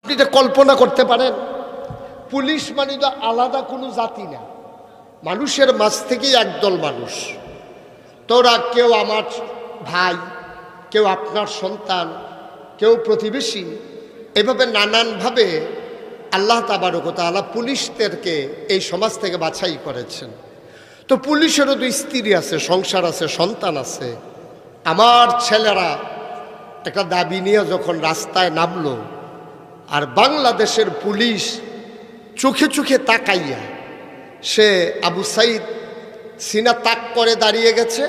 আপনি এটা কল্পনা করতে পারেন? পুলিশ মানে তো আলাদা কোনো জাতি না, মানুষের মাঝ থেকেই একদল মানুষ। তোরা কেউ আমার ভাই, কেউ আপনার সন্তান, কেউ প্রতিবেশী, এভাবে নানানভাবে আল্লাহ তাবারক ওয়া তাআলা পুলিশদেরকে এই সমাজ থেকে বাছাই করেছেন। তো পুলিশেরও তো স্ত্রী আছে, সংসার আছে, সন্তান আছে। আমার ছেলেরা একটা দাবি নিয়ে যখন রাস্তায় নামলো, আর বাংলাদেশের পুলিশ চোখে চোখে তাকাইয়া, সে আবু সাইদ সিনা তাক করে দাঁড়িয়ে গেছে,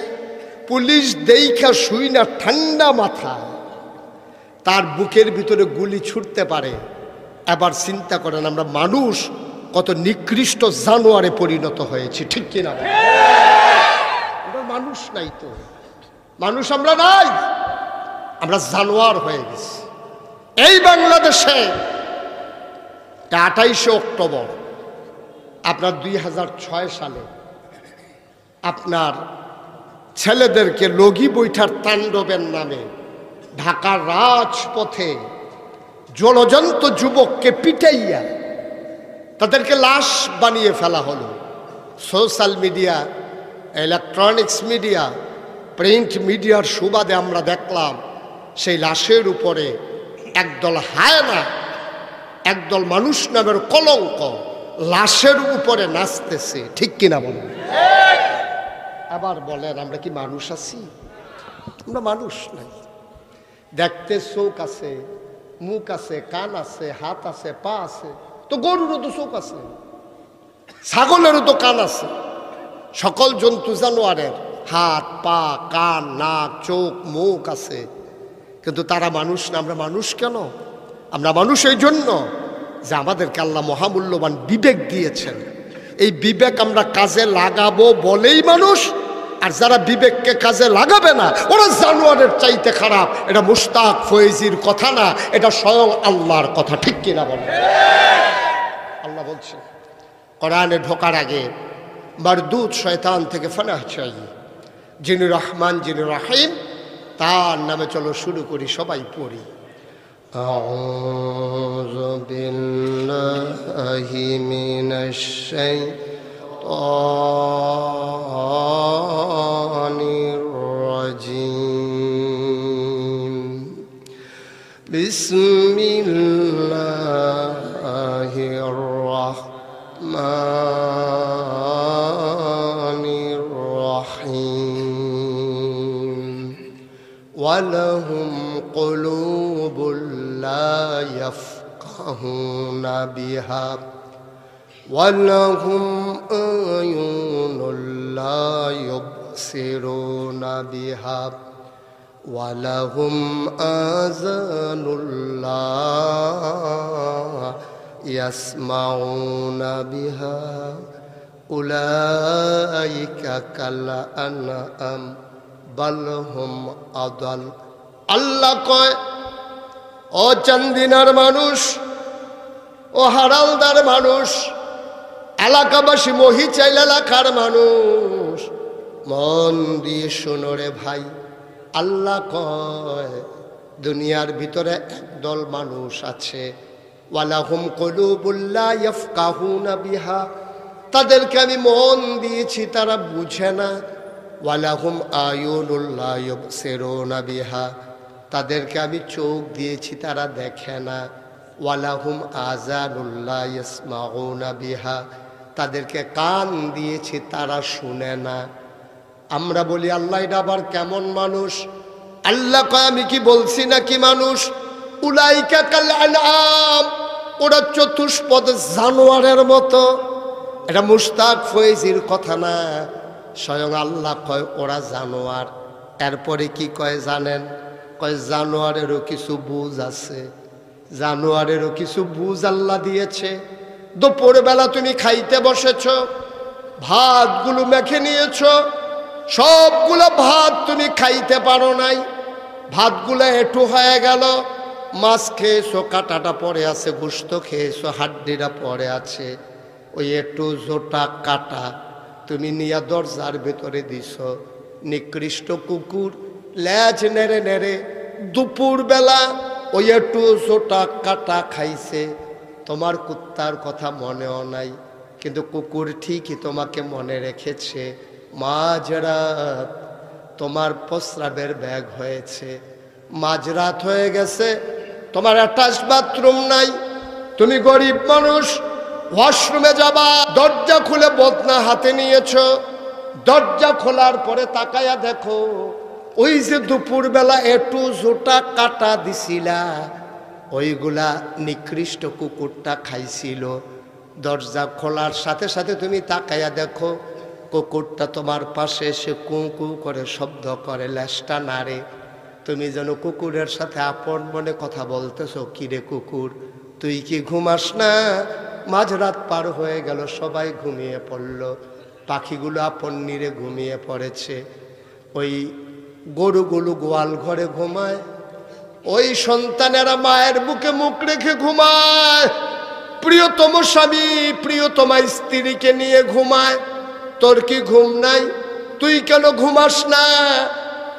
পুলিশ দেইখা শুই না ঠান্ডা মাথা তার বুকের ভিতরে গুলি ছুটতে পারে। এবার চিন্তা করেন আমরা মানুষ কত নিকৃষ্ট জানোয়ারে পরিণত হয়েছি, ঠিক কিনা? আমরা মানুষ নাই তো, মানুষ আমরা নাই, আমরা জানোয়ার হয়ে গেছি। এই বাংলাদেশে 28শে অক্টোবর আপনার 2006 সালে আপনার ছেলেদেরকে লগি বৈঠার তাণ্ডবের নামে ঢাকার রাজপথে জলজন্ত যুবককে পিটাইয়া তাদেরকে লাশ বানিয়ে ফেলা হলো। Social media, electronics media, print মিডিয়ার সুবাদে আমরা দেখলাম সেই লাশের উপরে একদল হায়না, একদল মানুষ নামের কলঙ্ক লাশের উপরে নাচতেছে, ঠিক কিনা বলেন? আবার বলেন আমরা কি মানুষ আছি? আমরা মানুষ নাই। দেখতে চোখ আছে, মুখ আছে, কান আছে, হাত আছে, পা আছে, তো গরুরও তো চোখ আছে, ছাগলেরও তো কান আছে, সকল জন্তু জানোয়ারের হাত, পা, কান, নাক, চোখ, মুখ আছে, কিন্তু তারা মানুষ না। আমরা মানুষ কেন? আমরা মানুষ এই জন্য যে আমাদেরকে আল্লাহ মহামূল্যবান বিবেক দিয়েছেন। এই বিবেক আমরা কাজে লাগাবো বলেই মানুষ, আর যারা বিবেককে কাজে লাগাবে না ওরা জানোয়ারের চাইতে খারাপ। এটা মুশতাক ফয়েজির কথা না, এটা স্বয়ং আল্লাহর কথা, ঠিক কিনা বলেন? আল্লাহ বলছে কোরআনে ঢোকার আগে মারদুদ শয়তান থেকে ফানাহ চাই, যিনি রহমান, যিনি রাহিম, তার নামে চলো শুরু করি, সবাই পড়ি। আউযু বিল্লাহি মিনাশ শাইতানির রাজিম। বিসমিল্লাহির রাহমানির রাহিম। ওয়ালাহুম কুলুবুল লা ইয়াফকাহুনা বিহা ওয়ালাহুম আয়ুনুল লা ইউবসিরুনা বিহা ওয়ালাহুম আযানুল লা ইয়াসমাউনা বিহা উলাইকা কাল আনআম বাল হুম আদাল। আল্লাহ কয়, ও চান্দিনার মানুষ, ও হারালদার মানুষ, এলাকাবাসী, মহিচাইল এলাকার মানুষ, মন দিয়ে শোনো রে ভাই। আল্লাহ কয় দুনিয়ার ভিতরে একদল মানুষ আছে, ওয়ালাহুম কুলুবুল লা ইয়াফকাহুনা বিহা, তাদেরকে আমি মন দিয়েছি তারা বুঝে না। ওয়ালাহুম আয়ুনুল লা ইউবসিরুনা বিহা, তাদেরকে আমি চোখ দিয়েছি তারা দেখে না। ওয়ালাহুম আযানুল লা ইয়াসমাউনা বিহা, তাদেরকে কান দিয়েছি তারা শুনে না। আমরা বলি আল্লাহ এটা আবার কেমন মানুষ? আল্লাহ কয় আমি কি বলছি নাকি মানুষ? উলাইকা কাল আনআম, ওরা চতুষ্পদ জানোয়ারের মতো। এটা মুশতাক ফয়েজির কথা না, স্বয়ং আল্লাহ কয় ওরা জানোয়ার। এরপরে কি কয় জানেন? কয় জানোয়ারেরও কিছু বুঝ আছে, জানোয়ারেরও কিছু বুঝ আল্লাহ দিয়েছে। দুপুরবেলা তুমি খাইতে বসেছ, ভাতগুলো মেখে নিয়েছ, সবগুলো ভাত তুমি খাইতে পারো নাই, ভাতগুলো এঁটু হয়ে গেল। মাছ খেয়েছো, কাঁটাটা পড়ে আছে, গোশত খেয়েছো, হাড্ডিটা পড়ে আছে, ওই একটু জোটা কাটা তুমি নিয়ে দরজার ভেতরে দিছ। নিকৃষ্ট কুকুর ল্যাজ নেড়ে নেড়ে দুপুরবেলা ওই একটু ছোটা কাটা খাইছে, তোমার কুত্তার কথা মনেও নাই, কিন্তু কুকুর ঠিকই তোমাকে মনে রেখেছে। মাঝরাত তোমার প্রস্রাবের ব্যাগ হয়েছে, মাঝরাত হয়ে গেছে, তোমার অ্যাটাচ বাথরুম নাই, তুমি গরিব মানুষ, ওয়াশরুমে যাবা, দরজা খুলে বদনা হাতে নিয়েছো, দরজা খোলার পরে তাকায়া দেখো ওই যে দুপুরবেলা একটু জোটা কাটা দিছিলা, ওইগুলা নিকৃষ্ট কুকুরটা খাইছিল। দরজা খোলার সাথে সাথে তুমি তাকায়া দেখো কুকুরটা তোমার পাশে এসে কু কু করে শব্দ করে, লেজটা নাড়ে। তুমি যেন কুকুরের সাথে আপন মনে কথা বলতেছো, কিরে কুকুর তুই কি ঘুমাস না? মাঝরাত পার হয়ে গেল, সবাই ঘুমিয়ে পড়ল, পাখিগুলো আপন নিরে ঘুমিয়ে পড়েছে, ওই গরুগুলো গোয়াল ঘরে ঘুমায়, ওই সন্তানেরা মায়ের বুকে মুখ রেখে ঘুমায়, প্রিয়তম স্বামী প্রিয়তমা স্ত্রীকে নিয়ে ঘুমায়। তোর কি ঘুম নাই? তুই কেন ঘুমাস না?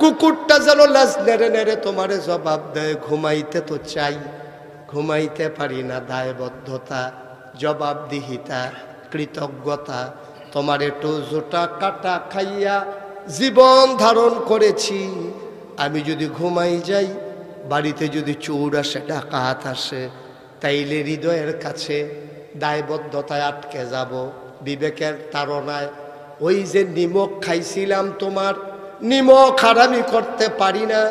কুকুরটা যেন লাজ নেড়ে নেড়ে তোমারে জবাব দেয়, ঘুমাইতে তো চাই, ঘুমাইতে পারি না। দায়বদ্ধতা, জবাবদিহিতা, কৃতজ্ঞতা, তোমার একটু জোটা কাটা খাইয়া জীবন ধারণ করেছি। আমি যদি ঘুমাই যাই, বাড়িতে যদি চোর আসে, ডাকাত আসে, তাইলে হৃদয়ের কাছে দায়বদ্ধতায় আটকে যাব, বিবেকের তাড়নায়। ওই যে নিমক খাইছিলাম, তোমার নিমক হারামি করতে পারি না,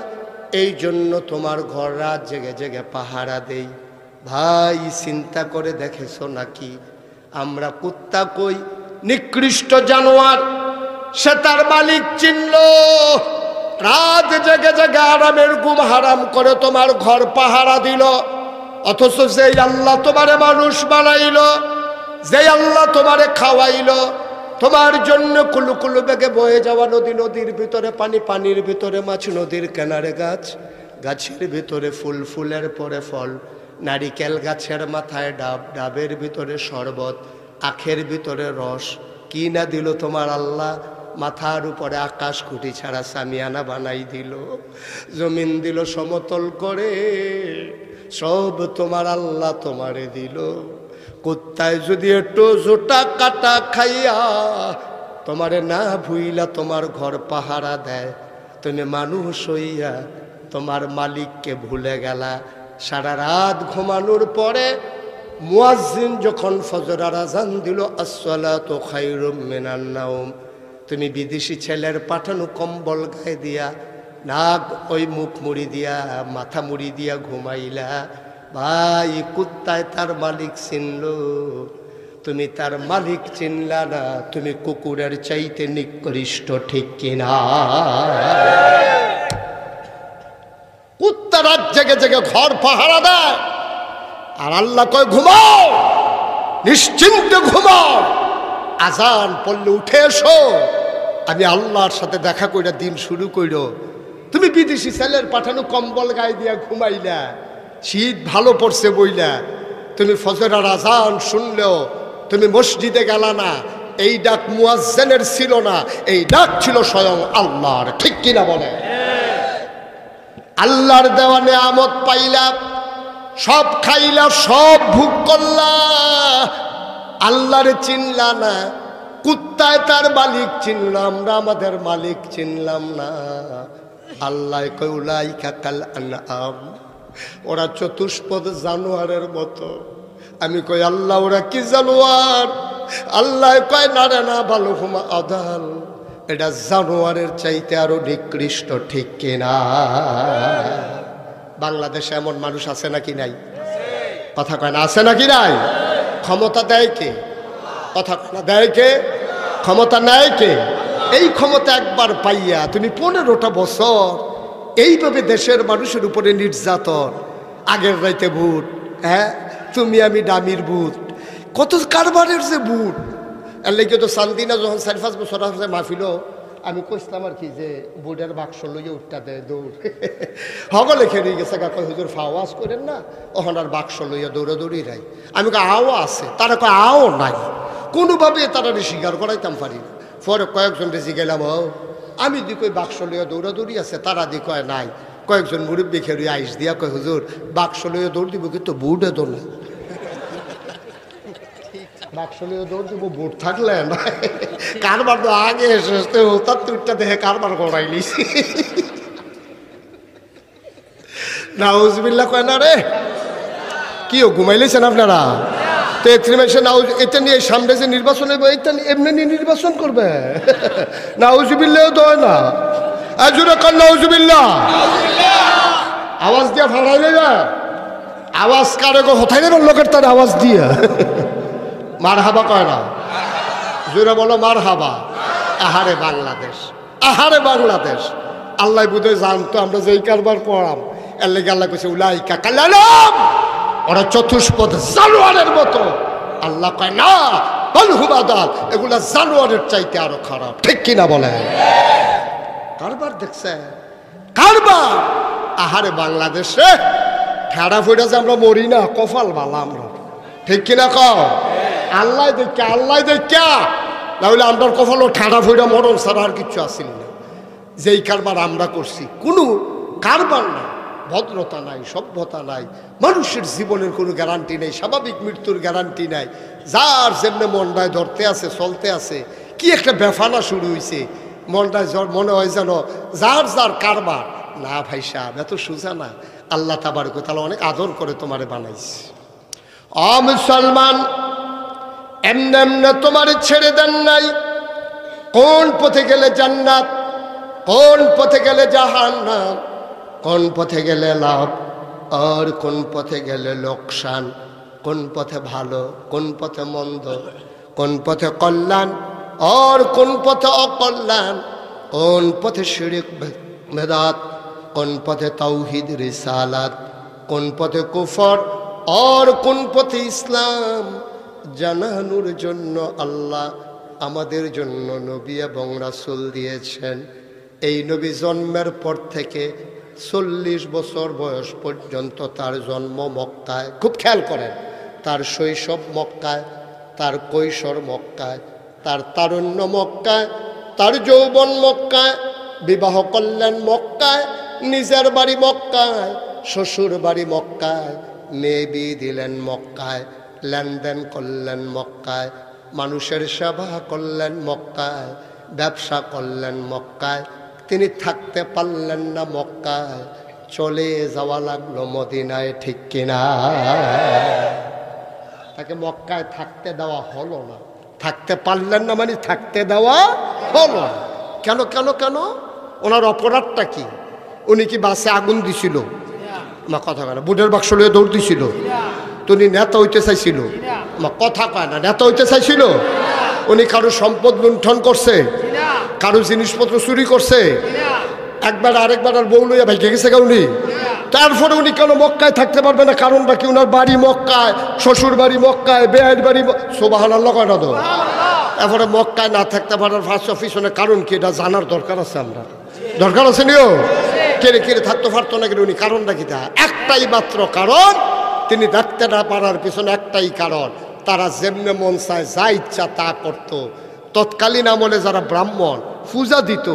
এই জন্য তোমার ঘর রাত জেগে জেগে পাহারা দেই। ভাই চিন্তা করে দেখেছো নাকি আমরা কুত্তা কই নিকৃষ্ট জানোয়ার, সে তার মালিক চিনল, রাত জেগে জেগে আরামের ঘুম হারাম করে তোমার ঘর পাহারা দিল। অথচ যে আল্লাহ তোমারে মানুষ বানাইল, যে আল্লাহ তোমারে খাওয়াইল, তোমার জন্য কুলু কুলু বেগে বয়ে যাওয়া নদী, নদীর ভিতরে পানি, পানির ভিতরে মাছ, নদীর কিনারে গাছ, গাছের ভিতরে ফুল, ফুলের পরে ফল, নারিকেল গাছের মাথায় ডাব, ডাবের ভিতরে শরবত, আখের ভিতরে রস, কি না দিল তোমার আল্লাহ? মাথার উপরে আকাশ খুঁটি ছাড়া সামিয়ানা বানাই দিল, জমিন দিল সমতল করে, সব তোমার আল্লাহ তোমারে দিল। কুত্তায় যদি একটু জোটা কাটা খাইয়া তোমারে না ভুইলা তোমার ঘর পাহারা দেয়, তুমি মানুষ হইয়া তোমার মালিককে ভুলে গেলা। সারা রাত ঘুমানোর পরে মুয়াজ্জিন যখন ফজরের আযান দিল, আসসালাতু খায়রুম মিনান নাওম, তুমি বিদেশি ছেলের পাঠানো কম্বল গায়ে দিয়া, নাক ওই মুখ মুড়ি দিয়া, মাথা মুড়ি দিয়া ঘুমাইলা। ভাই কুত্তায় তার মালিক চিনল, তুমি তার মালিক চিনলা না, তুমি কুকুরের চাইতে নিকৃষ্ট, ঠিক কিনা? কুত্তা রাত জেগে জেগে ঘর পাহারা দেয়, আর আল্লাহ কয় ঘুমাও, নিশ্চিন্তে ঘুমাও, আজান পড়লে উঠে এসো, আমি আল্লাহর সাথে দেখা কইরা দিন শুরু কইরো। তুমি বিদেশি ছেলের পাঠানো কম্বল গায়ে দিয়া ঘুমাইলা, শীত ভালো পড়ছে বইলা, তুমি ফজরের আজান শুনলেও তুমি মসজিদে গেলা না, এই ডাক মুয়াজ্জিনের ছিল না, এই ডাক ছিল স্বয়ং আল্লাহর, ঠিক কিনা বলে? আল্লাহর দেওয়া নেয়ামত পাইলা, সব খাইলা, সব ভোগ করলা, আল্লাহরে চিনলা না। কুত্তায় তার মালিক চিনল, আমরা আমাদের মালিক চিনলাম না। আল্লাহ কয় উলাইকা কাল আনআম, ওরা চতুষ্পদ জানোয়ারের মতো। আমি কই আল্লাহ ওরা কি জানোয়ার? আল্লাহ কয় না রে না, বালুহুম আদাল, এটা জানোয়ারের চাইতে আরো নিকৃষ্ট, ঠিক কিনা? বাংলাদেশে এমন মানুষ আছে নাকি নাই? কথা কয় না, আছে নাকি নাই? ক্ষমতা দেয় কে? কথা কয় না, দেয় কে? ক্ষমতা নেয় কে? এই ক্ষমতা একবার পাইয়া তুমি 15টা বছর এইভাবে দেশের মানুষের উপরে নির্যাতন, আগের রাইতে ভোট, হ্যাঁ তুমি আমি দামির ভূত, কত কারবারের যে ভোট। এর লেগে তো শান্তিনা যখন 4-5 বছর আসছে মাহফিল, আমি কইতাম আর কি যে বোর্ডের বাক্স লইয়ে উঠটা দেয় দৌড়, হগলে খেয়ে গেছে, কয় হুজুর ফাওয়াজ করেন না, ওখান আর বাক্স লইয়া দৌড়াদৌড়ি রাই। আমি কই আও আছে, তারা কয় আও নাই, কোনোভাবে তারা স্বীকার করাইতাম পারি না। পরে কয়েকজন বেশি গেলাম, আমি দি কই বাক্স লইয়া দৌড়াদৌড়ি আছে, তারা দি কয় নাই। কয়েকজন মুরব্বী খেয়ে আইস দিয়া কয় হুজুর বাক্স লইয়া দৌড় দিব কিন্তু বুটে দৌড় বাক্স লইয়া দৌড় দিব বুট থাকলে না কারবার তো আগে এসে তার তুইটা দেখে কারবার করাইলিস নাউজুবিল্লাহ কয় না রে কি ঘুমাইলেছেন আপনারা তো এটা নিয়ে সামনে যে নির্বাচন হবে এটা এমনি নিয়ে নির্বাচন করবে নাউজুবিল্লাহ দয় না আজুরা কান নাউজুবিল্লাহ আওয়াজ দিয়া ফাড়াই দেবে আওয়াজ কারে গো হঠাই দেবেন লোকের তার আওয়াজ দিয়ে মার হাবা কয় না জোরে বলো মার হাবা আহারে বাংলাদেশ আহারে বাংলাদেশ আল্লাহ বুঝে জানতো আমরা যেই কারবার পড়াম এর লেগে আল্লাহ কইছে উলাইকা কালালাম ওরা চতুষ্পদ জানোয়ারের মতো আল্লাহ কয় না বলহুবাদাল এগুলা জানোয়ারের চাইতে আরো খারাপ ঠিক কিনা বলে কারবার দেখছে কারবার আহারে বাংলাদেশে ঠেড়া ফুটা যে আমরা মরি না কপাল বালা আমরা ঠিক কিনা কও আল্লাহ দেখা তাহলে আমরা কপালও ঠেড়া ফুটা মরণ ছাড়া আর কিচ্ছু আসিল না যেই কারবার আমরা করছি কোনো কারবার না ভদ্রতা নাই সভ্যতা নাই মানুষের জীবনের কোনো গ্যারান্টি নেই স্বাভাবিক মৃত্যুর গ্যারান্টি নাই যার যেমনি মনটায় ধরতে আছে চলতে আছে কি একটা বেফানা শুরু হয়েছে মনটায় মনে হয় যেন যার যার কারবার না ভাই সাহেব এত সোজা না আল্লাহ তাবারক তাআলা অনেক আদর করে তোমারে বানাইছে মুসলমান এমনে এমনে তোমারে ছেড়ে দেন নাই কোন পথে গেলে জান্নাত কোন পথে গেলে জাহান্নাম কোন পথে গেলে লাভ আর কোন পথে গেলে লোকসান কোন পথে ভালো কোন পথে মন্দ কোন পথে কল্যাণ আর কোন পথে অকল্যাণ কোন পথে শিরক বেদাত কোন পথে তাওহীদ রিসালাত কোন পথে কুফর আর কোন পথে ইসলাম জানানোর জন্য আল্লাহ আমাদের জন্য নবী এবং রাসূল দিয়েছেন এই নবী জন্মের পর থেকে 40 বছর বয়স পর্যন্ত তার জন্ম মক্কায় খুব খেয়াল করেন তার শৈশব মক্কায় তার কৈশোর মক্কায় তার তারুণ্য মক্কায় তার যৌবন মক্কায় বিবাহ করলেন মক্কায় নিজের বাড়ি মক্কায় শ্বশুর বাড়ি মক্কায় মেয়ে বিয়ে দিলেন মক্কায় লেনদেন করলেন মক্কায় মানুষের সেবা করলেন মক্কায় ব্যবসা করলেন মক্কায় তিনি থাকতে পারলেন না মক্কায় চলে যাওয়া লাগলো মদিনায় ঠিক কিনা তাকে মক্কায় থাকতে দেওয়া হলো না থাকতে পারলেন না মানে থাকতে দেওয়া হলো না কেন কেন কেন ওনার অপরাধটা কি উনি কি বাসে আগুন দিছিল আমার কথা কয় না বুটের বাক্স লইয়ে দৌড় দিছিল উনি নেতা হইতে চাইছিল আমার কথা কয় না নেতা হইতে চাইছিল উনি কারো সম্পদ লুণ্ঠন করছে কারো জিনিসপত্র চুরি করছে একবার আরেকবার আর বউ লইয়া ভাইকে গেছে উনি তারপরে উনি কেন মক্কায় থাকতে পারবে না কারণটা কি ওনার বাড়ি মক্কায় শ্বশুর বাড়ি মক্কায় বেয়ের বাড়ি সুবহানাল্লাহ কয় না তো এরপরে মক্কায় না থাকতে পারার ফার্স্ট অফিসনের কারণ কি এটা জানার দরকার আছে আমরা দরকার আছে নিও কেড়ে কেড়ে থাকতে পারতো না কেন উনি কারণটা কি তা একটাই মাত্র কারণ তিনি থাকতে না পারার পিছনে একটাই কারণ তারা যেমনে মন চায় যা ইচ্ছা তা করত তৎকালীন আমলে যারা ব্রাহ্মণ পূজা দিত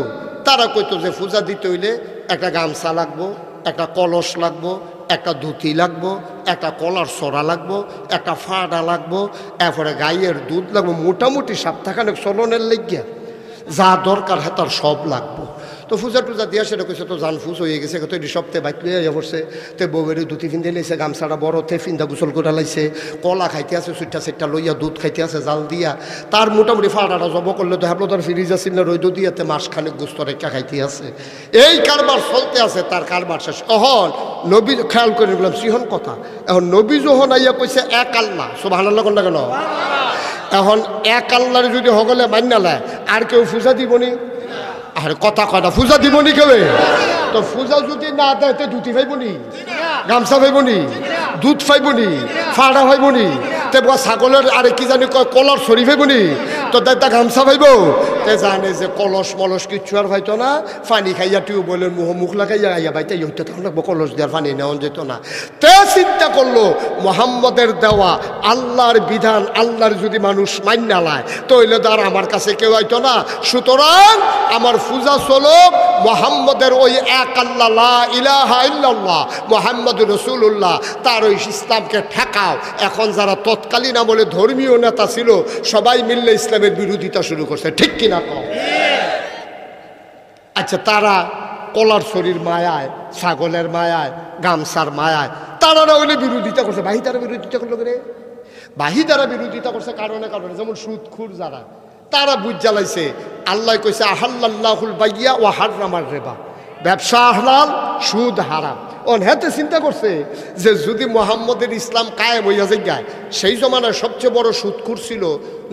তারা কইতো যে পূজা দিতে হইলে একটা গামছা লাগবো একটা কলস লাগবো একটা ধুতি লাগবো একটা কলার সরা লাগবো একটা ফাড়া লাগবো এরপরে গাইয়ের দুধ লাগবো মোটামুটি সপ্তাহখানেক চলনের লেগিয়া যা দরকার হ্যাঁ তার সব লাগবো তো পূজা টুজা দিয়া সেটা কইছে তো জান ফুস হয়ে গেছে তো এটি সপ্তাহে বাইক লইয়া পড়ছে তো বউয়ের ধুতি ফিন্দে লাইছে গামছাটা বড়তে ফিন্দা গোসল করে লাইছে কলা খাইতে আছে সুইটা সেটটা লইয়া দুধ খাইতে আছে জাল দিয়া তার মোটামুটি ফাড়াটা জব করলে তো হ্যাপলো তার ফ্রিজ আছিল না রৈদ দিয়াতে মাসখানেক গোস্ত রেখা খাইতে আছে এই কারবার চলতে আছে তার কারবার শেষ এখন নবী খেয়াল করে বললাম সিহন কথা এখন নবী যখন আইয়া কইছে এক আল্লাহ সুবহানাল্লাহ কোনটা কেন এখন এক আল্লাহর যদি হগলে মান্য লায় আর কেউ পূজা দিবনি আর কথা কয়টা পূজা দিবনি কেউ তো পূজা যদি না দেয় তো ধুতি পাইবনি গামছা পাইবনি দুধ পাইবনি ফাড়া পাইবনি তে ছাগলের আরে কি জানি কয় কলর ছড়ি পাইবনি তো দেখ গামছা পাইব তে জানে যে কলস মলস কিচ্ছু আর পাইতো না পানি খাইয়া টিউবওয়েলের মুখ লাগাইয়া আইয়া বাইতে হইতে তখন লাগবো কলস দেওয়ার পানি নেওয়া যেত না তে চিন্তা করলো মোহাম্মদের দেওয়া আল্লাহর বিধান আল্লাহর যদি মানুষ মান্য লায় তাহলে তো আর আমার কাছে কেউ হয়তো না। সুতরাং আমার পূজা চলো মুহাম্মদের ওই এক আল্লাহ লা ইলাহা ইল্লাল্লাহ মুহাম্মদুর রাসূলুল্লাহ, তার ওই ইসলামকে ঠেকাও। এখন যারা তৎকালীন আমলে ধর্মীয় নেতা ছিল সবাই মিললে ইসলামের বিরোধিতা শুরু করছে, ঠিক কিনা কও? আচ্ছা, তারা কলার শরীর মায়ায়, ছাগলের মায়ায়, গামছার মায়ায় তারা না হইলে বিরোধিতা করছে। বাহি তারা বিরোধিতা করলো রে, বাহি তারা বিরোধিতা করছে কারণে কারণে, যেমন সুদখুর যারা, তারা বুঝ জ্বালাইছে আল্লাহ কইছে আহাল্লাল্লাহুল বাইয়া ওয়া হাররামার রিবা, ব্যবসা হালাল সুদ হারাম। হেতে চিন্তা করছে যে যদি মুহাম্মদের ইসলাম কায়েম হইয়া যায়, সেই জমানায় সবচেয়ে বড় সুদখুর ছিল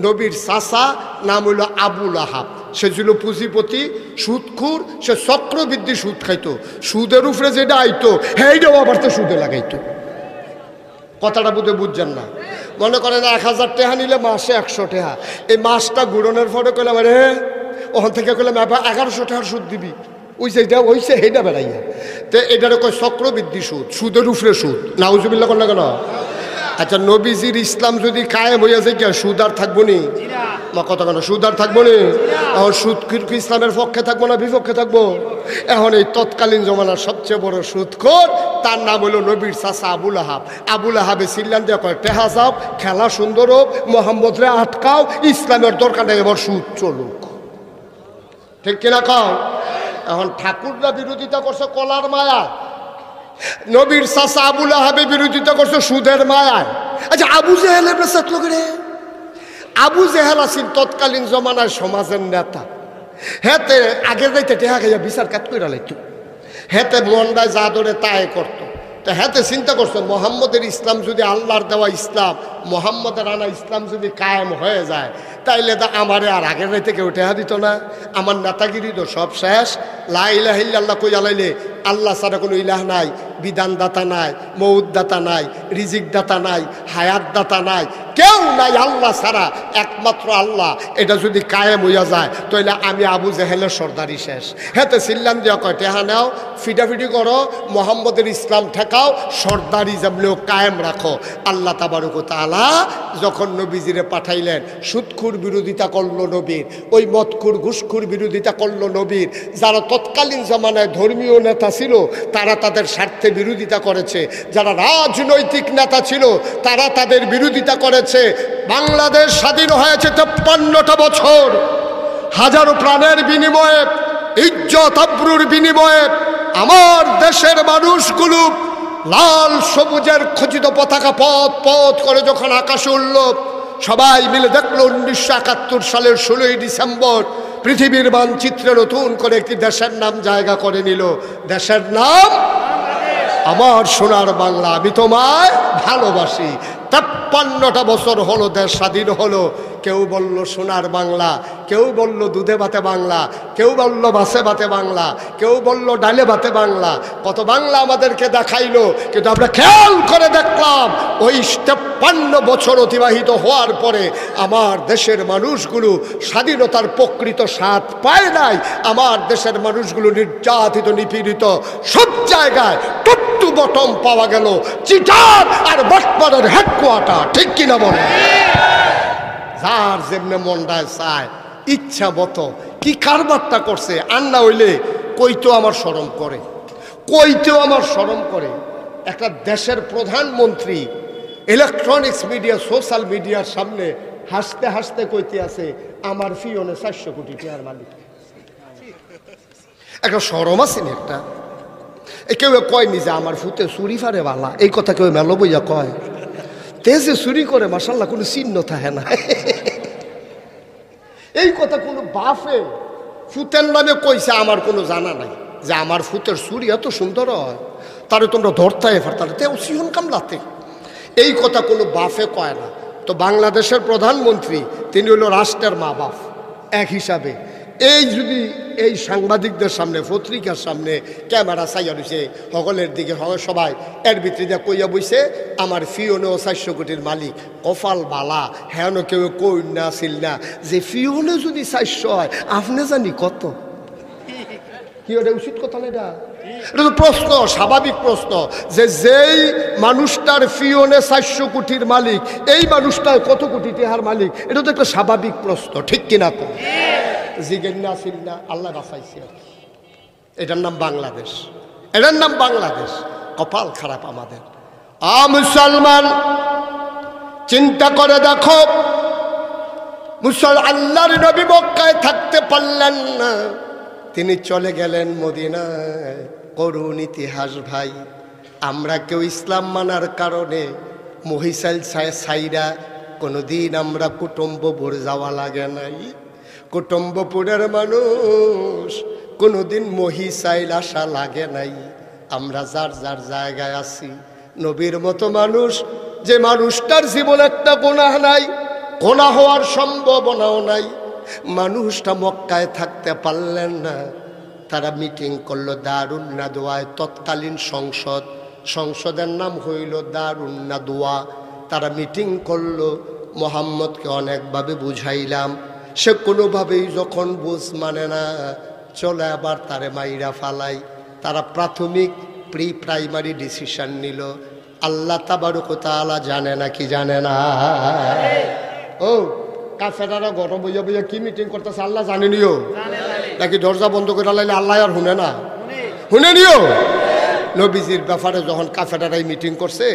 নবীর চাচা, নাম হইল আবু লাহাব। সে ছিল পুঁজিপতি, সুদখুর, সে চক্রবৃদ্ধি সুদ খাইতো, সুদের উপরে যেটা আইতো সেইটাও আবার তো সুদে লাগাইতো। কথাটা বুঝে বুঝছেন না? মনে করেন 1000 টাকা নিলে মাসে 100 টাকা, এই মাসটা ঘুরনের পরে কইলাম রে ওখান থেকে কইলাম 1100 টাকার সুদ দিবি, ওই যেটা হইছে সেইটা বেড়াইয়া। তো এটারে কয় চক্রবৃদ্ধি সুদ, সুদের উপরে সুদ। নাউজুবিল্লাহ করলে কেন? আচ্ছা, নবীজির ইসলাম যদি কায়েম হইয়া যায়, সুদ আর থাকবো নি? কথা কেন, সুদ আর থাকবো নি? এখন সুদ কি ইসলামের পক্ষে থাকবো না বিপক্ষে থাকবো? এখন এই তৎকালীন জমানার সবচেয়ে বড় সুদখোর, তার নাম হলো নবীর চাচা আবু লাহাব। আবু লাহাবে সিল্লান দিয়ে কয় টেহা যাও, খেলা সুন্দর হোক, মোহাম্মদরে আটকাও, ইসলামের দরকার নেই, এবার সুদ চলুক, ঠিক কিনা কও? এখন ঠাকুররা বিরোধিতা করছে কলার মায়ায়, নবীর চাচা আবু লাহাবে বিরোধিতা করছে সুদের মায়ায়। আচ্ছা, আবু জেহেলের লোক রে, আবু জেহেল আছেন তৎকালীন জমানায় সমাজের নেতা। হেতে আগে যাইতে টেহা খাইয়া বিচার কাট করে লাইতো, হেতে মন্ডায় যা ধরে তাই করতো। তো হেতে চিন্তা করছো মোহাম্মদের ইসলাম যদি আল্লাহর দেওয়া ইসলাম, মোহাম্মদের আনা ইসলাম যদি কায়েম হয়ে যায়, তাইলে তো আমারে আর আগের রাইতে কেউ টেহা দিত না, আমার নেতাগিরি তো সব শেষ। লা ইলাহা ইল্লাল্লাহ কই আলাইলে আল্লাহ ছাড়া কোনো ইলাহ নাই, বিধানদাতা নাই, মৌতদাতা নাই, রিজিক দাতা নাই, হায়াত দাতা নাই, কেউ নাই আল্লাহ ছাড়া, একমাত্র আল্লাহ। এটা যদি কায়েম হইয়া যায় তাহলে আমি আবু জেহেলের সর্দারি শেষ। হেতে সিল্লাম দিয়া কয় টেহা নাও, ফিটাফিটি করো, মোহাম্মদের ইসলাম ঠেকাও, সর্দারি যেমনিও কায়েম রাখো। আল্লাহ তাবারক ওয়া তাআলা যখন নবীজিরে পাঠাইলেন, সুদখুর বিরোধিতা করলো নবীর, ওই মদখুর ঘুষখুর বিরোধিতা করলো নবীর। যারা তৎকালীন জমানায় ধর্মীয় নেতা ছিল তারা তাদের স্বার্থে বিরোধিতা করেছে, যারা রাজনৈতিক নেতা ছিল তারা তাদের বিরোধিতা করেছে। বাংলাদেশ স্বাধীন হয়েছে 53টা বছর, হাজারো প্রাণের বিনিময়ে, ইজ্জত আবরুর বিনিময়ে আমার দেশের মানুষগুলো লাল সবুজের খচিত পতাকা পথ পথ করে যখন আকাশে উঠল, সবাই মিলে দেখলো 1971 সালের 16ই ডিসেম্বর পৃথিবীর মানচিত্রে নতুন করে একটি দেশের নাম জায়গা করে নিল। দেশের নাম আমার সোনার বাংলা, আমি তোমায় ভালোবাসি। 53টা বছর হলো দেশ স্বাধীন হলো। কেউ বলল সোনার বাংলা, কেউ বলল দুধে ভাতে বাংলা, কেউ বলল বাসে ভাতে বাংলা, কেউ বলল ডালে ভাতে বাংলা, কত বাংলা আমাদেরকে দেখাইলো। কিন্তু আমরা খেয়াল করে দেখলাম ওই 53 বছর অতিবাহিত হওয়ার পরে আমার দেশের মানুষগুলো স্বাধীনতার প্রকৃত স্বাদ পায় নাই। আমার দেশের মানুষগুলো নির্যাতিত, নিপীড়িত, সব জায়গায় টপ টু বটম পাওয়া গেল চিটার আর বটপাড়ার হেডকোয়ার্টার, ঠিক কিনা বলে? যার যেমনে মনটায় চায় ইচ্ছা মতো কি কারবারটা করছে। আন্না হইলে কইতেও আমার শরম করে, কইতেও আমার শরম করে। একটা দেশের প্রধানমন্ত্রী ইলেকট্রনিক্স মিডিয়া, সোশ্যাল মিডিয়ার সামনে হাসতে হাসতে কইতে আছে আমার ফিওনে 400 কোটি টাকার মালিক। একটা শরম আছে না? একটা কেউ কয়নি যে আমার ফুতে চুরি ফারে বালা, এই কথা কেউ মেলো বইয়া কয়। তেজে চুরি করে মাশাল্লাহ কোনো চিহ্ন থাকে না, এই কথা কোনো বাপে ফুতের নামে কইছে আমার কোনো জানা নাই যে আমার ফুতের চুরি এত সুন্দর হয়, তারে তোমরা ধরতে পারতাম তেও সিহন কামলাতে, এই কথা কোনো বাপে কয় না। তো বাংলাদেশের প্রধানমন্ত্রী তিনি হলো রাষ্ট্রের মা বাপ এক হিসাবে। এই যদি এই সাংবাদিকদের সামনে, পত্রিকার সামনে ক্যামেরা চাইয়া রয়েছে সকলের দিকে, সবাই এর ভিতরে যা কইয়া বইছে আমার ফিওনেও 400 কোটির মালিক, কপাল বালা। হ্যাঁ, কেউ কই না ছিল না যে ফিওনে যদি 400 হয় আপনি জানি কত। কি ওটা উচিত কথা না? এটা এটা তো প্রশ্ন, স্বাভাবিক প্রশ্ন, যে যেই মানুষটার ফিওনে 400 কোটির মালিক, এই মানুষটার কত কোটি টাকার মালিক? এটা তো একটা স্বাভাবিক প্রশ্ন, ঠিক কিনা? তো জিজ্ঞেস না ছিল না, আল্লাহ বাঁচাইছে। এটার নাম বাংলাদেশ, এটার নাম বাংলাদেশ। কপাল খারাপ আমাদের। মুসলমান, চিন্তা করে দেখো, আল্লাহর নবী মক্কায় থাকতে পারলেন না, তিনি চলে গেলেন মদিনায়। করুণ ইতিহাস ভাই। আমরা কেউ ইসলাম মানার কারণে মহিষাল সাইরা কোনোদিন আমরা কুটুম্বপুর যাওয়া লাগে নাই। কুটুম্বপুরের মানুষ কোনোদিন মহিষাইল আসা লাগে নাই। আমরা যার যার জায়গায় আছি। নবীর মতো মানুষ, যে মানুষটার জীবন একটা গুনাহ নাই, গুনাহ হওয়ার সম্ভাবনাও নাই, মানুষটা মক্কায় থাকতে পারলেন না। তারা মিটিং করলো দারুন নাদওয়ায়, তৎকালীন সংসদের নাম হইল দারুন নাদওয়া। তারা মিটিং করলো, মোহাম্মদকে অনেকভাবে বুঝাইলাম, সে কোনোভাবেই যখন বুঝ মানে না, চলে আবার তারে মাইরা ফালাই। তারা প্রাথমিক প্রাইমারি ডিসিশন নিল। আল্লাহ তাবারক ওয়া তাআলা জানে না কি জানে না? ও কাফেরারা গরম বইয়া বইয়া কি মিটিং করতেছে আল্লাহ জানেনিও নাকি? দরজা বন্ধ করে লাইলে আল্লাহ আর শুনে না? শুনে নিও। নবীজির ব্যাপারে যখন কাফেরারাই মিটিং করছে,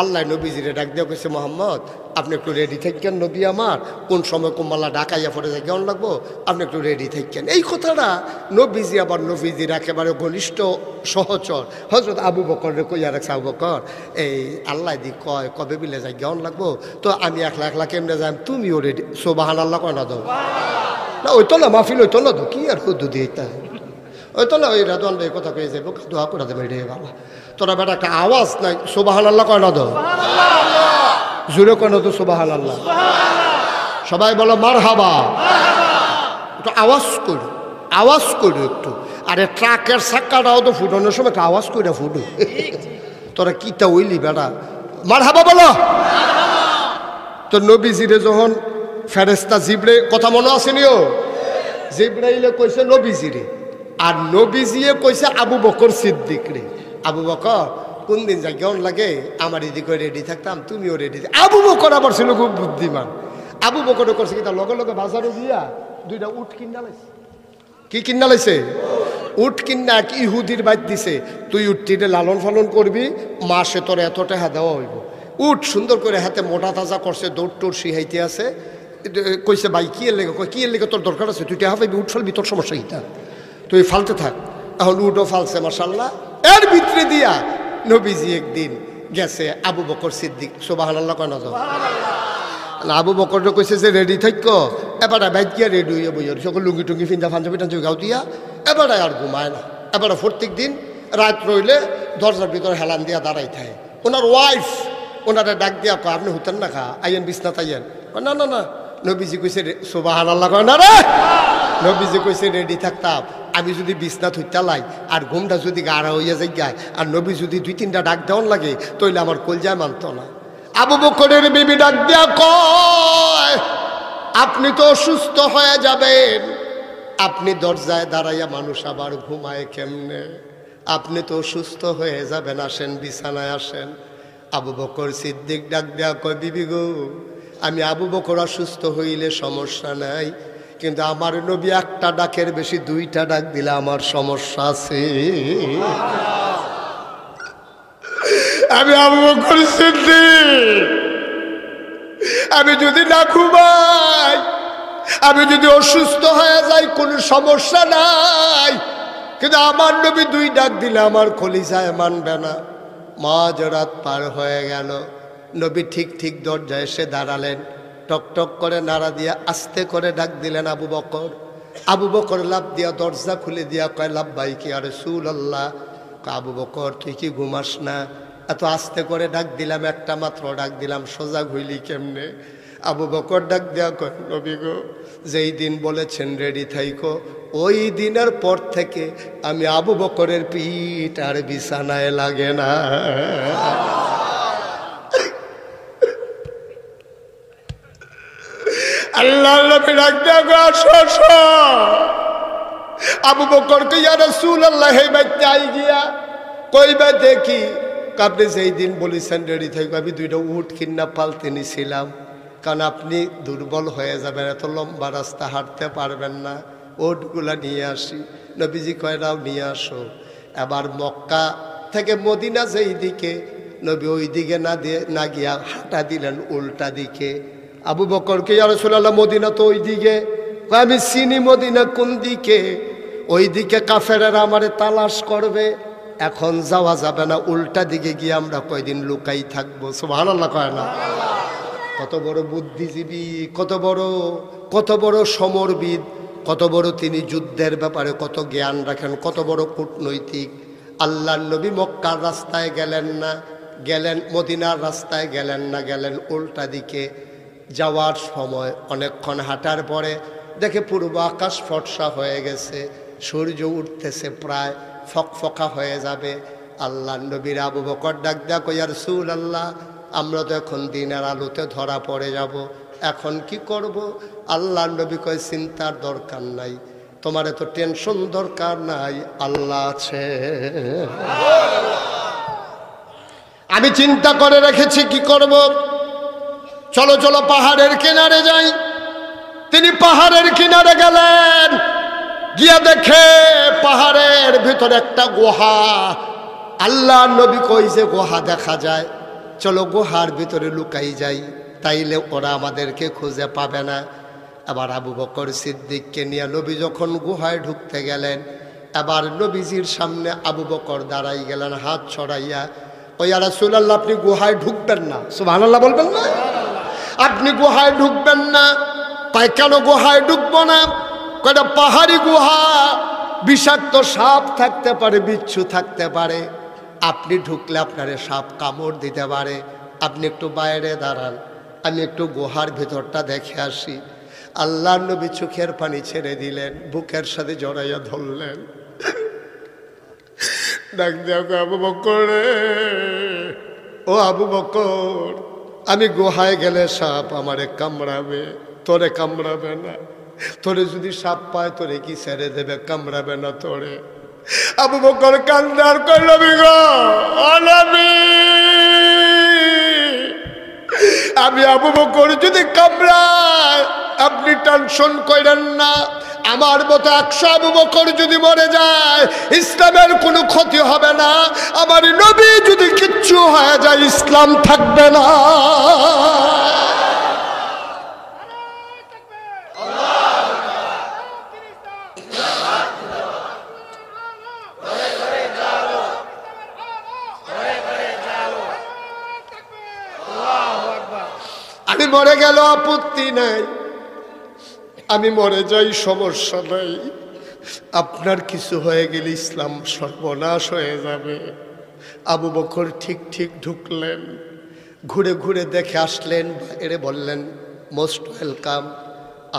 আল্লাহ নবীজিরে ডাক দিয়ে কইছে, মোহাম্মদ আপনি একটু রেডি থাকেন, নবী আমার কোন সময় কোমাল্লা ডাকাইয়া পড়ে যায় কেমন লাগবো, আপনি একটু রেডি থাকেন। এই কথাটা নবীজি আবার নবীজির একেবারে ঘনিষ্ঠ সহচর হযরত আবু বকরের কইয়া রাখছে, আবু বকর এই আল্লাহ দি কয় কবে বিলে যায় কেমন লাগবো, তো আমি একলা একলা কেমনে যাই, তুমিও রেডি। সুবহানাল্লাহ কয় না? দাও না, ওই তোলা মাহফিল, ওই তোলা তো কি আর হুদ্দু দিয়ে ওই তোলা ওই রাদওয়ান ভাই কথা পেয়ে যাবো, দোয়া করে দেবে রে বাবা। তোরা বেটা একটা আওয়াজ নাই, সুবহানাল্লাহ কয় না? দাও জুড়ে কয় না তো সুবহানাল্লাহ? সবাই বলো মারহাবা। একটু আওয়াজ করো, আওয়াজ করো একটু। আরে ট্রাকের চাক্কাটাও তো ফুটানোর সময় একটা আওয়াজ করে ফুটো। তোরা কিতা ওইলি বেটা, মারহাবা বলো। তো নবীজিরে যখন ফেরেশতা জিবরে, কথা মনে আসেনিও, জিবরাইলে কইছে নবীজিরে, আর নবীজিয়ে কইছে আবু বকর সিদ্দিক রে, আবু বকর কোন দিন যা কেমন লাগে আমার এদিকে রেডি থাকতাম, তুমিও রেডি। আবু বকর আবার ছিল খুব বুদ্ধিমান। আবু বকর করছে কি, তার লগে লগে বাজারে গিয়া 2টা উট কিনা লাইছে। কি কিনা লাইছে? উট কিনা এক ইহুদির বাইত দিছে, তুই উটটিতে লালন পালন করবি, মাসে তোর এত টাকা দেওয়া হইব। উট সুন্দর করে হাতে মোটা তাজা করছে, দৌড় টোর শিহাইতে আছে। কইছে ভাই কি এর লেগে? কয় কি এর লেগে, তোর দরকার আছে, তুই টাকা পাইবি, উট ফালবি, তোর সমস্যা কিটা, তুই ফালতে থাক। এখন উটও ফালছে মাশাআল্লাহ। এর ভিতরে দিয়া নবীজি একদিন গেছে আবু বকর সিদ্দিক, সুবহানাল্লাহ কয় না? আবু বকর কইছে যে রেডি থাকো, এবারে বাইক গিয়া রেডি হইয়া বইয়া সকল লুঙ্গি টুঙ্গি ফিন্দা পাঞ্জাবি টাঞ্জাবি গাও দিয়া এবারে আর ঘুমায় না। এবারে প্রত্যেক দিন রাত রইলে দরজার ভিতরে হেলান দিয়া দাঁড়াই থাকে। ওনার ওয়াইফ ওনারা ডাক দিয়া কয়, আপনি হুতেন না খা, আইয়েন বিছনা তাইয়েন। না না না, নবীজি কইছে সুবহানাল্লাহ কয় না রে? নবীজি কইছে রেডি থাকতাম, আমি যদি বিছনা থইতা লাই আর ঘুমটা যদি গাড়া হইয়া যাই গায়, আর নবী যদি 2-3টা ডাক দেওয়ান লাগে, তইলে আমার কলজায় মানত না। আবু বকরের বিবি ডাক দিয়া কয়, আপনি তো অসুস্থ হয়ে যাবেন, আপনি দরজায় দাঁড়াইয়া মানুষ আবার ঘুমায় কেমনে, আপনি তো অসুস্থ হয়ে যাবেন, আসেন বিছানায় আসেন। আবু বকর সিদ্দিক ডাক দেয়া কয়, বিবি গো, আমি আবু বকর অসুস্থ হইলে সমস্যা নাই, কিন্তু আমার নবী একটা ডাকের বেশি 2টা ডাক দিলে আমার সমস্যা আছে। আমি আবু বকর সিদ্দিক, আমি যদি না ঘুমাই, আমি যদি অসুস্থ হয়ে যাই, কোনো সমস্যা নাই, কিন্তু আমার নবী 2 ডাক দিলে আমার কলিজায় মানবে না। মাঝরাত পার হয়ে গেল, নবী ঠিক ঠিক দরজায় এসে দাঁড়ালেন, টক টক করে নাড়া দিয়া আস্তে করে ডাক দিলেন আবু বকর। আবু বকর লাভ দিয়া দরজা খুলে দিয়া কয়, লাব্বাইকি ইয়া রাসূলুল্লাহ। আবু বকর তুই কি ঘুমাস না? এত আস্তে করে ডাক দিলাম, একটা মাত্র ডাক দিলাম, সজাগ হইলি কেমনে? আবু বকর ডাক দেয়া কয়, নবী গো, যেই দিন বলেছেন রেডি থাইকো, ওই দিনের পর থেকে আমি আবু বকরের পিঠ আর বিছানায় লাগে না। আল্লাহ নবী ডাক দেয়া কয়, আসো আসো, আবু বকরকে ইয়া রাসূলুল্লাহ হে বাইতে আই গিয়া কইবা দেখি আপনি যেই দিন বলেছেন রেডি থাকবে, আমি দুইটা উট কিনা পালতে নিছিলাম, কারণ আপনি দুর্বল হয়ে যাবেন, এত লম্বা রাস্তা হাঁটতে পারবেন না, উটগুলা নিয়ে আসি। নবীজি কয়রাও নিয়ে আসো। এবার মক্কা থেকে মদিনা যেই দিকে, নবী ওই দিকে না গিয়া হাঁটা দিলেন উল্টা দিকে। আবু বকরকে ইয়া রাসূলুল্লাহ মদিনা তো ওই দিকে, আমি চিনি মদিনা কোন দিকে, ওই দিকে কাফেরেরা আমারে তালাশ করবে, এখন যাওয়া যাবে না, উল্টা দিকে গিয়ে আমরা কয়দিন লুকাই থাকবো। সুবহানাল্লাহ কয় না? কত বড় বুদ্ধিজীবী, কত বড় সমরবিদ, কত বড় তিনি যুদ্ধের ব্যাপারে কত জ্ঞান রাখেন, কত বড় কূটনৈতিক। আল্লাহর নবী মক্কার রাস্তায় গেলেন না, গেলেন মদিনার রাস্তায় গেলেন না, গেলেন উল্টা দিকে। যাওয়ার সময় অনেকক্ষণ হাঁটার পরে দেখে পূর্ব আকাশ ফর্সা হয়ে গেছে, সূর্য উঠতেছে, প্রায় ফকফকা হয়ে যাবে। আল্লাহর নবীর আবু বকর ডাক দেয়া কই, ইয়া রাসূলুল্লাহ আমরা তো এখন দিনের আলোতে ধরা পড়ে যাব, এখন কি করব? আল্লাহর নবী কয় চিন্তার দরকার নাই, তোমার এত টেনশন দরকার নাই, আল্লাহ আছে। আমি চিন্তা করে রেখেছি কি করব, চলো চলো পাহাড়ের কিনারে যাই। তিনি পাহাড়ের কিনারে গেলেন, গিয়া দেখে পাহাড়ের ভিতরে একটা গুহা। আল্লাহ নবী কই যে গুহা দেখা যায়, চলো গুহার ভিতরে লুকাই যাই, তাইলে ওরা আমাদেরকে খুঁজে পাবে না। আবার আবু বকর সিদ্দিককে নিয়ে নবী যখন গুহায় ঢুকতে গেলেন, এবার নবীজির সামনে আবু বকর দাঁড়াই গেলেন হাত ছড়াইয়া, ও ইয়া রাসূলুল্লাহ আপনি গুহায় ঢুকবেন না। সুবহানাল্লাহ বলবেন না? আপনি গুহায় ঢুকবেন না। কয় কেন গুহায় ঢুকবো না? কয়টা পাহাড়ি গুহা, বিষাক্ত সাপ থাকতে পারে, বিচ্ছু থাকতে পারে, আপনি ঢুকলে আপনারে সাপ কামড় দিতে পারে, আপনি একটু বাইরে দাঁড়ান, আমি একটু গুহার ভিতরটা দেখে আসি। আল্লাহর নবী চোখের পানি ছেড়ে দিলেন, বুকের সাথে জড়াইয়া ধরলেন, ডাক দেখো আবু বকর রে, ও আবু বকর, আমি গুহায় গেলে সাপ আমারে কামড়াবে, তোরে কামড়াবে না। তোরে যদি সাপ পায় তোরে কি ছেড়ে দেবে? কামড়াবে না তোরে। আবু বকর কান্দার কইল, আমি আবু বকর যদি কামড়ায় আপনি টেনশন করেন না, আমার মতো 100 আবু বকর যদি মরে যায় ইসলামের কোনো ক্ষতি হবে না, আমার নবী যদি কিচ্ছু হয়ে যায় ইসলাম থাকবে না। আমি মরে গেল আপত্তি নাই, আমি মরে যাই সমস্যা নাই, আপনার কিছু হয়ে গেলে ইসলাম সর্বনাশ হয়ে যাবে। আবু বকর ঠিক ঠিক ঢুকলেন, ঘুরে ঘুরে দেখে আসলেন, এরে বললেন মোস্ট ওয়েলকাম,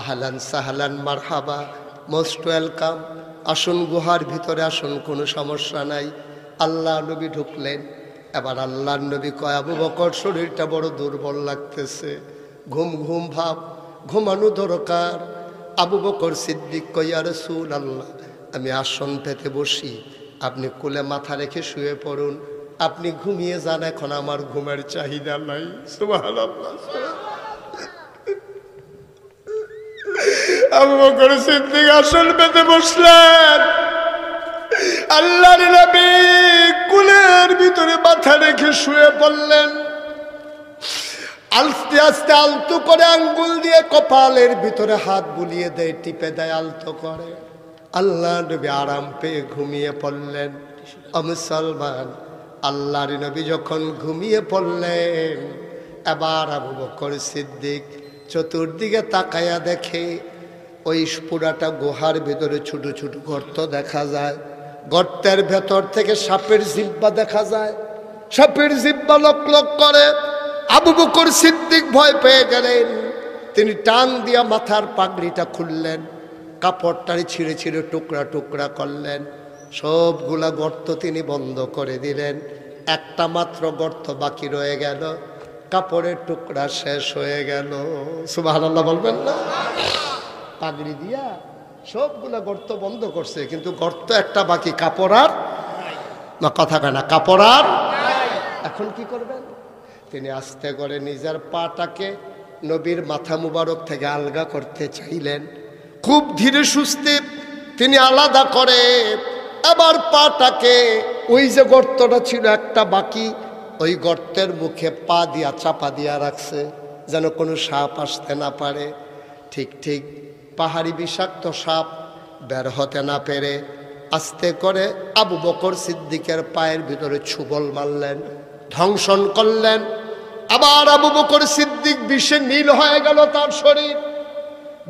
আহলান সাহলান মারহাবা, মোস্ট ওয়েলকাম, আসুন গুহার ভিতরে আসুন, কোনো সমস্যা নাই। আল্লাহ নবী ঢুকলেন। এবার আল্লাহর নবী কয়, আবু বকর শরীরটা বড় দুর্বল লাগতেছে, ঘুম ঘুম ভাব, ঘুমানো দরকার। আবু বকর সিদ্দিক কয়, ইয়া রাসূলুল্লাহ আমি আসন পেতে বসি, আপনি কোলে মাথা রেখে শুয়ে পড়ুন, আপনি ঘুমিয়ে যান, এখন আমার ঘুমের চাহিদা নাই। সুবহানাল্লাহ। আবু বকর সিদ্দিক আসন পেতে বসলেন, আল্লাহর নবী কুলের ভিতরে মাথা রেখে শুয়ে পড়লেন। আস্তে আস্তে আলতো করে আঙ্গুল দিয়ে কপালের ভিতরে হাত বুলিয়ে দেয়, টিপে দেয়, আলতো করে। আল্লাহর নবী আরাম পেয়ে ঘুমিয়ে পড়লেন। মুসলমান, আল্লাহর নবী যখন ঘুমিয়ে পড়লেন, এবার আবু বকর সিদ্দিক চতুর্দিকে তাকায়া দেখে ওই পুরাটা গুহার ভিতরে ছোট ছোট গর্ত দেখা যায়, গর্তের ভেতর থেকে সাপের জিহ্বা দেখা যায়, সাপের জিহ্বা লক লক করে। আবু বকর সিদ্দিক ভয় পেয়ে গেলেন, তিনি টান দিয়া মাথার পাগড়িটা খুললেন, কাপড়টারে ছিঁড়ে ছিঁড়ে টুকরা টুকরা করলেন, সবগুলা গর্ত তিনি বন্ধ করে দিলেন। একটা মাত্র গর্ত বাকি রয়ে গেল, কাপড়ের টুকরা শেষ হয়ে গেল। সুবহানাল্লাহ বলবেন না? পাগড়ি দিয়া সবগুলা গর্ত বন্ধ করছে, কিন্তু গর্ত একটা বাকি, কাপড় আর না, কথা কয় না, কাপড় আর। এখন কি করবেন? তিনি আস্তে করে নিজের পাটাকে নবীর মাথা মুবারক থেকে আলগা করতে চাইলেন। খুব ধীরে সুস্থে তিনি আলাদা করে আবার পাটাকে, ওই যে গর্তটা ছিল একটা বাকি, ওই গর্তের মুখে পা দিয়া চাপা দিয়া রাখছে যেন কোনো সাপ আসতে না পারে। ঠিক ঠিক পাহাড়ি বিষাক্ত সাপ বের হতে না পেরে আস্তে করে আবু বকর সিদ্দিকের পায়ের ভিতরে ছুবল মারলেন, ধ্বংসন করলেন। আবার আবু বকর সিদ্দিক বিষে নীল হয়ে গেল, তার শরীর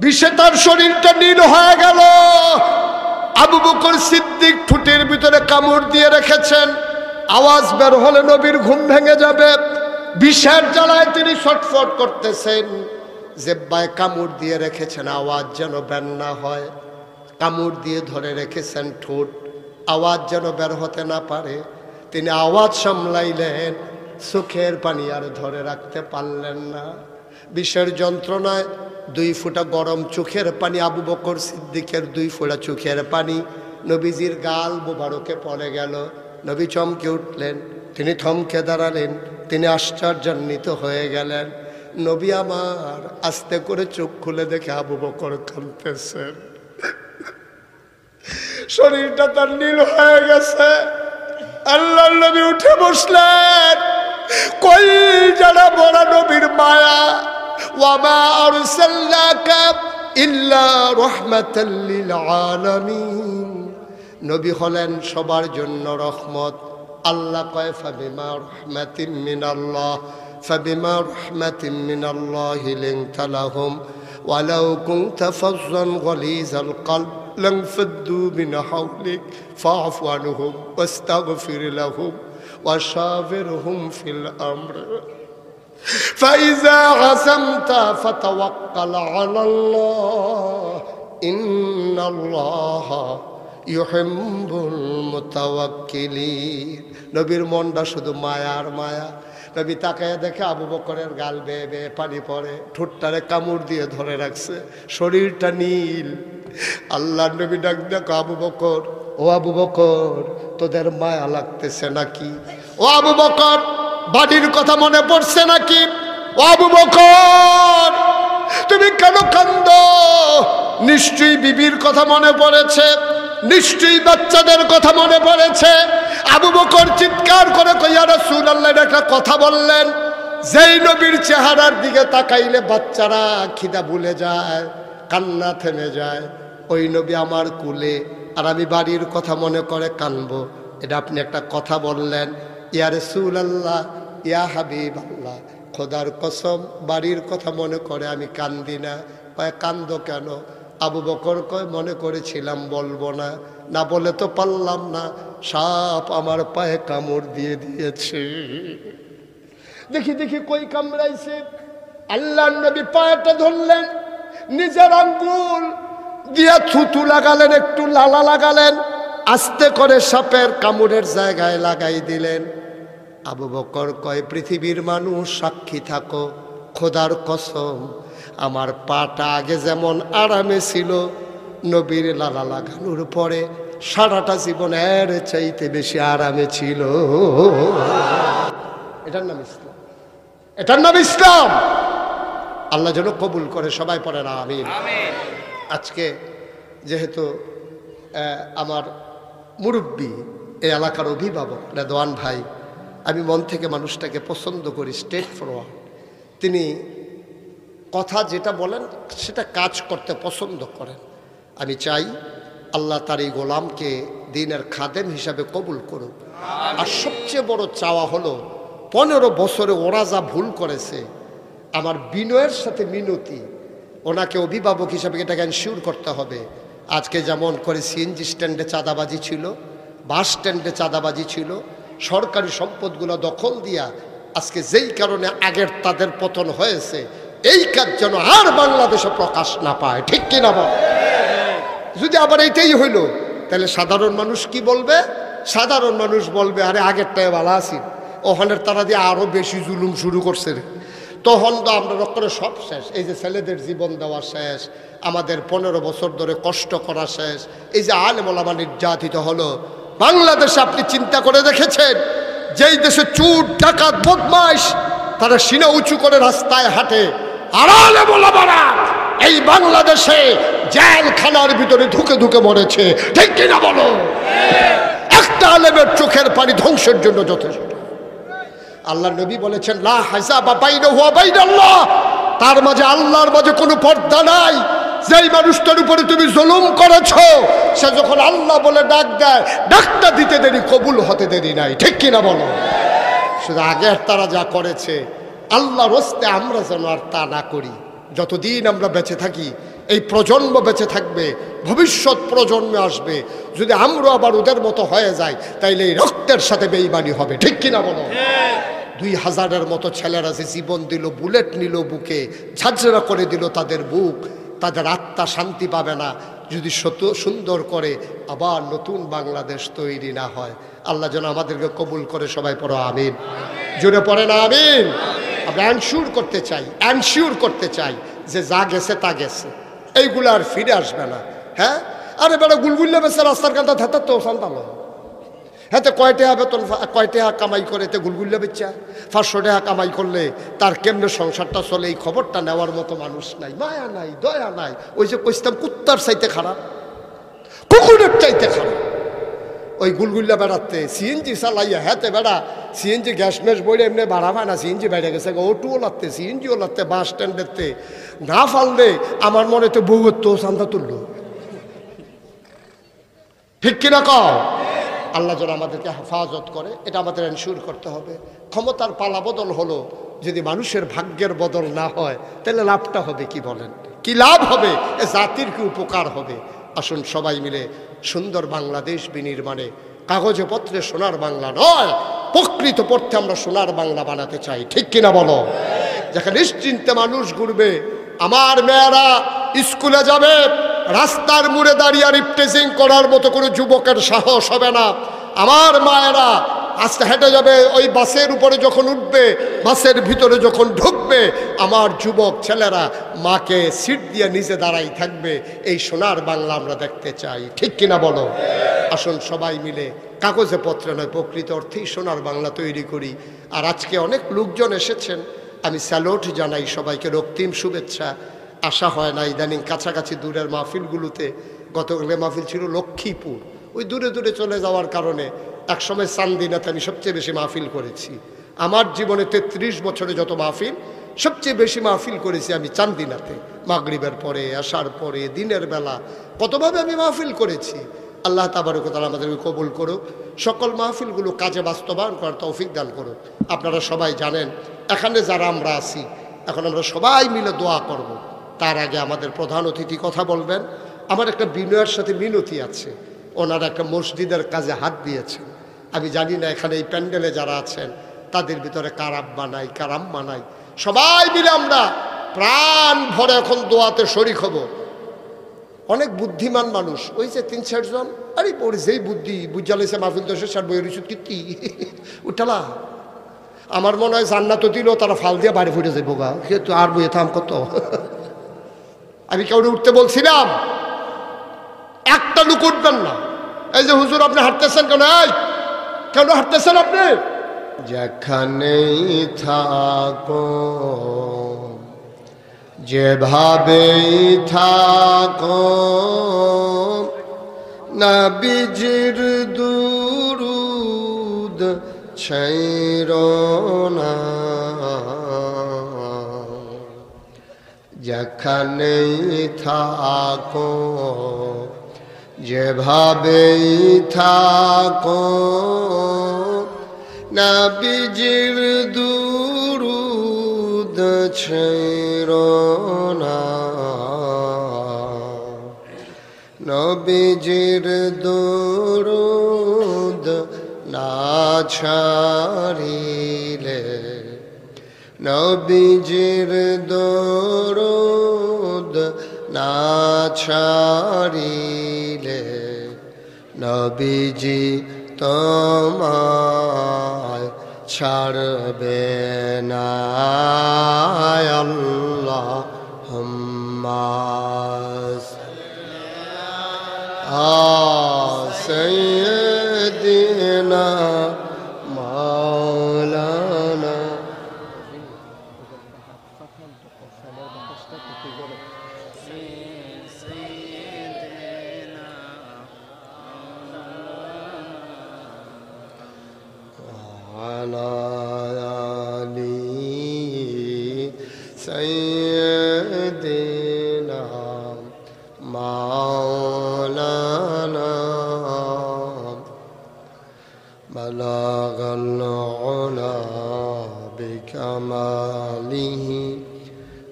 বিষে তার শরীরটা নীল হয়ে গেল। আবু বকর সিদ্দিক ঠোঁটের ভিতরে কামড় দিয়ে রেখেছেন, আওয়াজ বের হলে নবীর ঘুম ভেঙে যাবে। বিষের জ্বালায় তিনি ছটফট করতেছেন, জিহ্বায় কামড় দিয়ে রেখেছেন, আওয়াজ যেন বের না হয়। কামড় দিয়ে ধরে রেখেছেন ঠোঁট, আওয়াজ যেন বের হতে না পারে। তিনি আওয়াজ সামলাইলেন, চোখের পানি আর ধরে রাখতে পারলেন না। বিষের যন্ত্রণায় 2 ফোঁটা গরম চোখের পানি, আবু বকর সিদ্দিকের 2 ফোঁটা চোখের পানি নবীজির গাল মোবারকে পড়ে গেল। নবী চমকে উঠলেন, তিনি থমকে দাঁড়ালেন, তিনি আশ্চর্যান্বিত হয়ে গেলেন। নবী আমার আস্তে করে চোখ খুলে দেখে আবু বকর কাঁদতেছেন, শরীরটা তার নীল হয়ে গেছে। আল্লাহর নবী উঠে বসলেন, কই যারা বড় নবীর মায়া, ওয়ামা আরসালনাকা ইল্লা রাহমাতাল লিল আলামিন। নবী হলেন সবার জন্য রহমত। আল্লাহ কয় ফাবিমা রাহমাতিন মিনাল্লাহ, ফাবিমা রাহমাতিন মিনাল্লাহি লিনতা লাহুম ওয়ালাউ কুনতা ফাজ্জান গালিজাল কলব لانفضوا من حولك فاعف عنهم واستغفر لهم وشاورهم في الأمر فإذا عزمت فتوكل على الله إن الله يحب المتوكلين। নবীর মনটা শুধু মায়ার মায়া। নবী তাকায় দেখে আবু বকরের গাল বেয়ে বেয়ে পানি পড়ে, ঠোঁটটারে কামড় দিয়ে ধরে রাখছে, শরীরটা নীল। আল্লাহ নবী ডাক দেখো, আবু বকর, ও আবু বকর, তোদের মায়া লাগতেছে নাকি? ও আবু বকর, বাড়ির কথা মনে পড়ছে নাকি? ও আবু বকর, তুমি কেন কান্দো? নিশ্চয়ই বিবির কথা মনে পড়েছে, নিশ্চয়ই বাচ্চাদের কথা মনে পড়েছে। আবু বকর চিৎকার করে কই, ইয়া রাসূলুল্লাহ, একটা কথা বললেন, যেই নবীর চেহারার দিকে তাকাইলে বাচ্চারা খিদা ভুলে যায়, কান্না থেমে যায়, ওই নবী আমার কুলে, আর আমি বাড়ির কথা মনে করে কানবো। এটা আপনি একটা কথা বললেন। ইয়া রাসূলুল্লাহ, ইয়া হাবিবাল্লাহ, খোদার কসম বাড়ির কথা মনে করে আমি কান্দি না। কয় কান্দো কেন? আবু বকর কয় মনে করেছিলাম বলবো না, না বলে তো পারলাম না, সাপ আমার পায়ে কামড় দিয়ে দিয়েছে। দেখি দেখি কই কামড়াইছে। আল্লাহর নবী পায়েটা ধরলেন, নিজের আঙ্গুল দিয়া থুতু লাগালেন, একটু লালা লাগালেন, আস্তে করে সাপের কামড়ের জায়গায় লাগাই দিলেন। আবু বকর কয়, পৃথিবীর মানুষ সাক্ষী থাকো, খোদার কসম আমার পাটা আগে যেমন আরামে ছিল, নবীর লালা লাগানোর পরে সারাটা জীবন এর চাইতে বেশি আরামে ছিল। এটার নাম ইসলাম, এটার নাম ইসলাম। আল্লাহ যেন কবুল করে, সবাই পড়ে না আমিন। আজকে যেহেতু আমার মুরব্বী, এই এলাকার অভিভাবক রেদওয়ান ভাই, আমি মন থেকে মানুষটাকে পছন্দ করি, স্ট্রেট ফরওয়ার্ড। তিনি কথা যেটা বলেন সেটা কাজ করতে পছন্দ করেন। আমি চাই আল্লাহ তার এই গোলামকে দ্বীনের খাদেম হিসাবে কবুল করুক। আর সবচেয়ে বড় চাওয়া হলো 15 বছরে ওরা যা ভুল করেছে, আমার বিনয়ের সাথে মিনতি, ওনাকে অভিভাবক হিসাবে এটাকে এনশিওর করতে হবে। আজকে যেমন করে সিএনজি স্ট্যান্ডে চাঁদাবাজি ছিল, বাস স্ট্যান্ডে চাঁদাবাজি ছিল, সরকারি সম্পদগুলো দখল দিয়া আজকে যেই কারণে আগের তাদের পতন হয়েছে, এই কাজ যেন আর বাংলাদেশে প্রকাশ না পায়। ঠিক কিনা বল? যদি আবার এইটাই হইল, তাহলে সাধারণ মানুষ কি বলবে? সাধারণ মানুষ বলবে, আরে আগেরটায় ভালো আছি, ওখানের তারা দিয়ে আরো বেশি জুলুম শুরু করছে রে। তখন তো আমরা রক্ষণে সব শেষ। এই যে ছেলেদের জীবন দেওয়া শেষ, আমাদের 15 বছর ধরে কষ্ট করা শেষ, এই যে আলেম ওলামা নির্যাতিত হলো। বাংলাদেশে আপনি চিন্তা করে দেখেছেন, যেই দেশে চুর ডাকাত বদমাইশ তারা সিনা উঁচু করে রাস্তায় হাঁটে, আর আলেম ওলামারা এই বাংলাদেশে জেলখানার ভিতরে ধুকে ধুকে মরেছে, ঠিক কিনা বলো? একটা আলেমের চোখের পানি ধ্বংসের জন্য যথেষ্ট। আল্লাহ নবী বলেছেন, লা হাসাবা বাইনাহু ওয়া বাইনাল্লাহ, তার মাঝে আল্লাহর মাঝে কোনো পর্দা নাই। যেই মানুষটার উপরে তুমি জুলুম করেছো, সে যখন আল্লাহ বলে ডাক দেয়, ডাকটা দিতে দেরি, কবুল হতে দেরি নাই, ঠিক কিনা বলো? শুধু আগের তারা যা করেছে, আল্লাহর হস্তে আমরা যেন আর তা না করি। যতদিন আমরা বেঁচে থাকি, এই প্রজন্ম বেঁচে থাকবে, ভবিষ্যৎ প্রজন্মে আসবে। যদি আমরা আবার ওদের মতো হয়ে যাই, তাইলে এই রক্তের সাথে বেঈমানি হবে, ঠিক কিনা বলো? 2000-এর মতো ছেলেরা যে জীবন দিল, বুলেট নিল বুকে, ঝাঁঝরা করে দিল তাদের বুক, তাদের আত্মা শান্তি পাবে না যদি সুন্দর করে আবার নতুন বাংলাদেশ তৈরি না হয়। আল্লাহ যেন আমাদেরকে কবুল করে। সবাই পড়ো আমিন। জোরে পড়ে না আমিন। আমরা এনশিওর করতে চাই যে যা গেছে তা গেছে, এইগুলো আর ফিরে আসবে না। হ্যাঁ, আরে বেটা গুলগুল্লা বেছে রাস্তার কান্তা থাকতে তো শান্তালো, হ্যাঁ তো কয় টাকা বেতন, কয় টাকা কামাই করে তে গুলগুল্লা বেচা 500 টাকা কামাই করলে তার কেমনে সংসারটা চলে, এই খবরটা নেওয়ার মতো মানুষ নাই, মায়া নাই, দয়া নাই। ওই যে কইতাম কুত্তার চাইতে খারাপ, কুকুরের চাইতে খারাপ ওই গুলগুল্লা বেড়াতে। সিএনজি চালাইয়া হ্যাঁ বেড়া সিএনজি গ্যাস ম্যাস বইলে এমনি বাড়া পায় না, সিএনজি বেড়ে গেছে, ওটুও লাগতে, সিএনজিও লাগতে, বাস স্ট্যান্ডেরতে না ফাললে আমার মনে তো বউয়ের তো চান্দা তুললো, ঠিক কিনা কও? আল্লাহ যেন আমাদেরকে হেফাজত করে, এটা আমাদের এনশিওর করতে হবে। ক্ষমতার পালা বদল হলো, যদি মানুষের ভাগ্যের বদল না হয়, তাহলে লাভটা হবে কি বলেন? কি লাভ হবে? এ জাতির কি উপকার হবে? আসুন সবাই মিলে সুন্দর বাংলাদেশ বিনির্মাণে, কাগজে পত্রে সোনার বাংলা নয়, প্রকৃত পক্ষে আমরা সোনার বাংলা বানাতে চাই, ঠিক কিনা বলো? যেখানে নিশ্চিন্তে মানুষ ঘুরবে, আমার মেয়েরা স্কুলে যাবে, রাস্তার মোড়ে দাঁড়িয়ে রিপ্রেজিং করার মতো কোনো যুবকের সাহস হবে না। আমার মায়েরা আস্তে হেঁটে যাবে, ওই বাসের উপরে যখন উঠবে, বাসের ভিতরে যখন ঢুকবে, আমার যুবক ছেলেরা মাকে সিট দিয়ে নিচে দাঁড়াই থাকবে। এই সোনার বাংলা আমরা দেখতে চাই, ঠিক কিনা বলো? আসুন সবাই মিলে কাগজে পত্রে নয়, প্রকৃত অর্থেই সোনার বাংলা তৈরি করি। আর আজকে অনেক লোকজন এসেছেন, আমি স্যালুট জানাই সবাইকে, রক্তিম শুভেচ্ছা। আশা হয় না ইদানিং কাছাকাছি দূরের মাহফিলগুলোতে। গতকালে মাহফিল ছিল লক্ষ্মীপুর, ওই দূরে দূরে চলে যাওয়ার কারণে একসময় চান্দিনাতে আমি সবচেয়ে বেশি মাহফিল করেছি। আমার জীবনে 33 বছরে যত মাহফিল, সবচেয়ে বেশি মাহফিল করেছি আমি চান্দিনাতে। মাগরিবের পরে, আসার পরে, দিনের বেলা, কতভাবে আমি মাহফিল করেছি। আল্লাহ তাবারক ওয়া তাআলা আমাদেরকে কবুল করুক, সকল মাহফিলগুলো কাজে বাস্তবায়ন করার তৌফিক দান করুক। আপনারা সবাই জানেন, এখানে যারা আমরা আছি, এখন আমরা সবাই মিলে দোয়া করব। তার আগে আমাদের প্রধান অতিথি কথা বলবেন। আমার একটা বিনয়ের সাথে মিনতি আছে, ওনারা একটা মসজিদের কাজে হাত দিয়েছেন। আমি জানি না এখানে এই প্যান্ডেলে যারা আছেন তাদের ভিতরে কার আব্বা নাই, কার আম্মা নাই, সবাই মিলে আমরা প্রাণ ভরে এখন দোয়াতে শরিক হব। অনেক বুদ্ধিমান মানুষ, ওই যে 3-4 জন, আরে ওর যেই বুদ্ধি বুঝালেছে মাহফিল দশে 60 বইয়ের কীর্তি উঠালা। আমার মনে হয় জান্নাত দিল, তারা ফাল দিয়ে বাড়ি ফুটে যাবো গা, তো আর বইয়ে থাম কত। আমি কেউ উঠতে বলছিলাম, একটা লোক উঠবেন না। এই যে হুজুর আপনি হাঁটতেছেন কেন? কেন হাঁটতেছেন আপনি? যেখানেই থাকো, যেভাবেই থাকো, নবীজির দুরুদ ছাইরো না। যেখানেই থাকো, যেভাবেই থাকো, নবীজির দুরুদ ছাইরো না। নবীজির দুরুদ না ছাড়িলে, নবীজির দরুদ না ছাড়িলে, নবীজি তোমায় ছাড়বে না আল্লাহুম্মা সাইয়্যিদিনা মাওলানা وعلى آل سيدنا مولانا بلغ العلا بكماله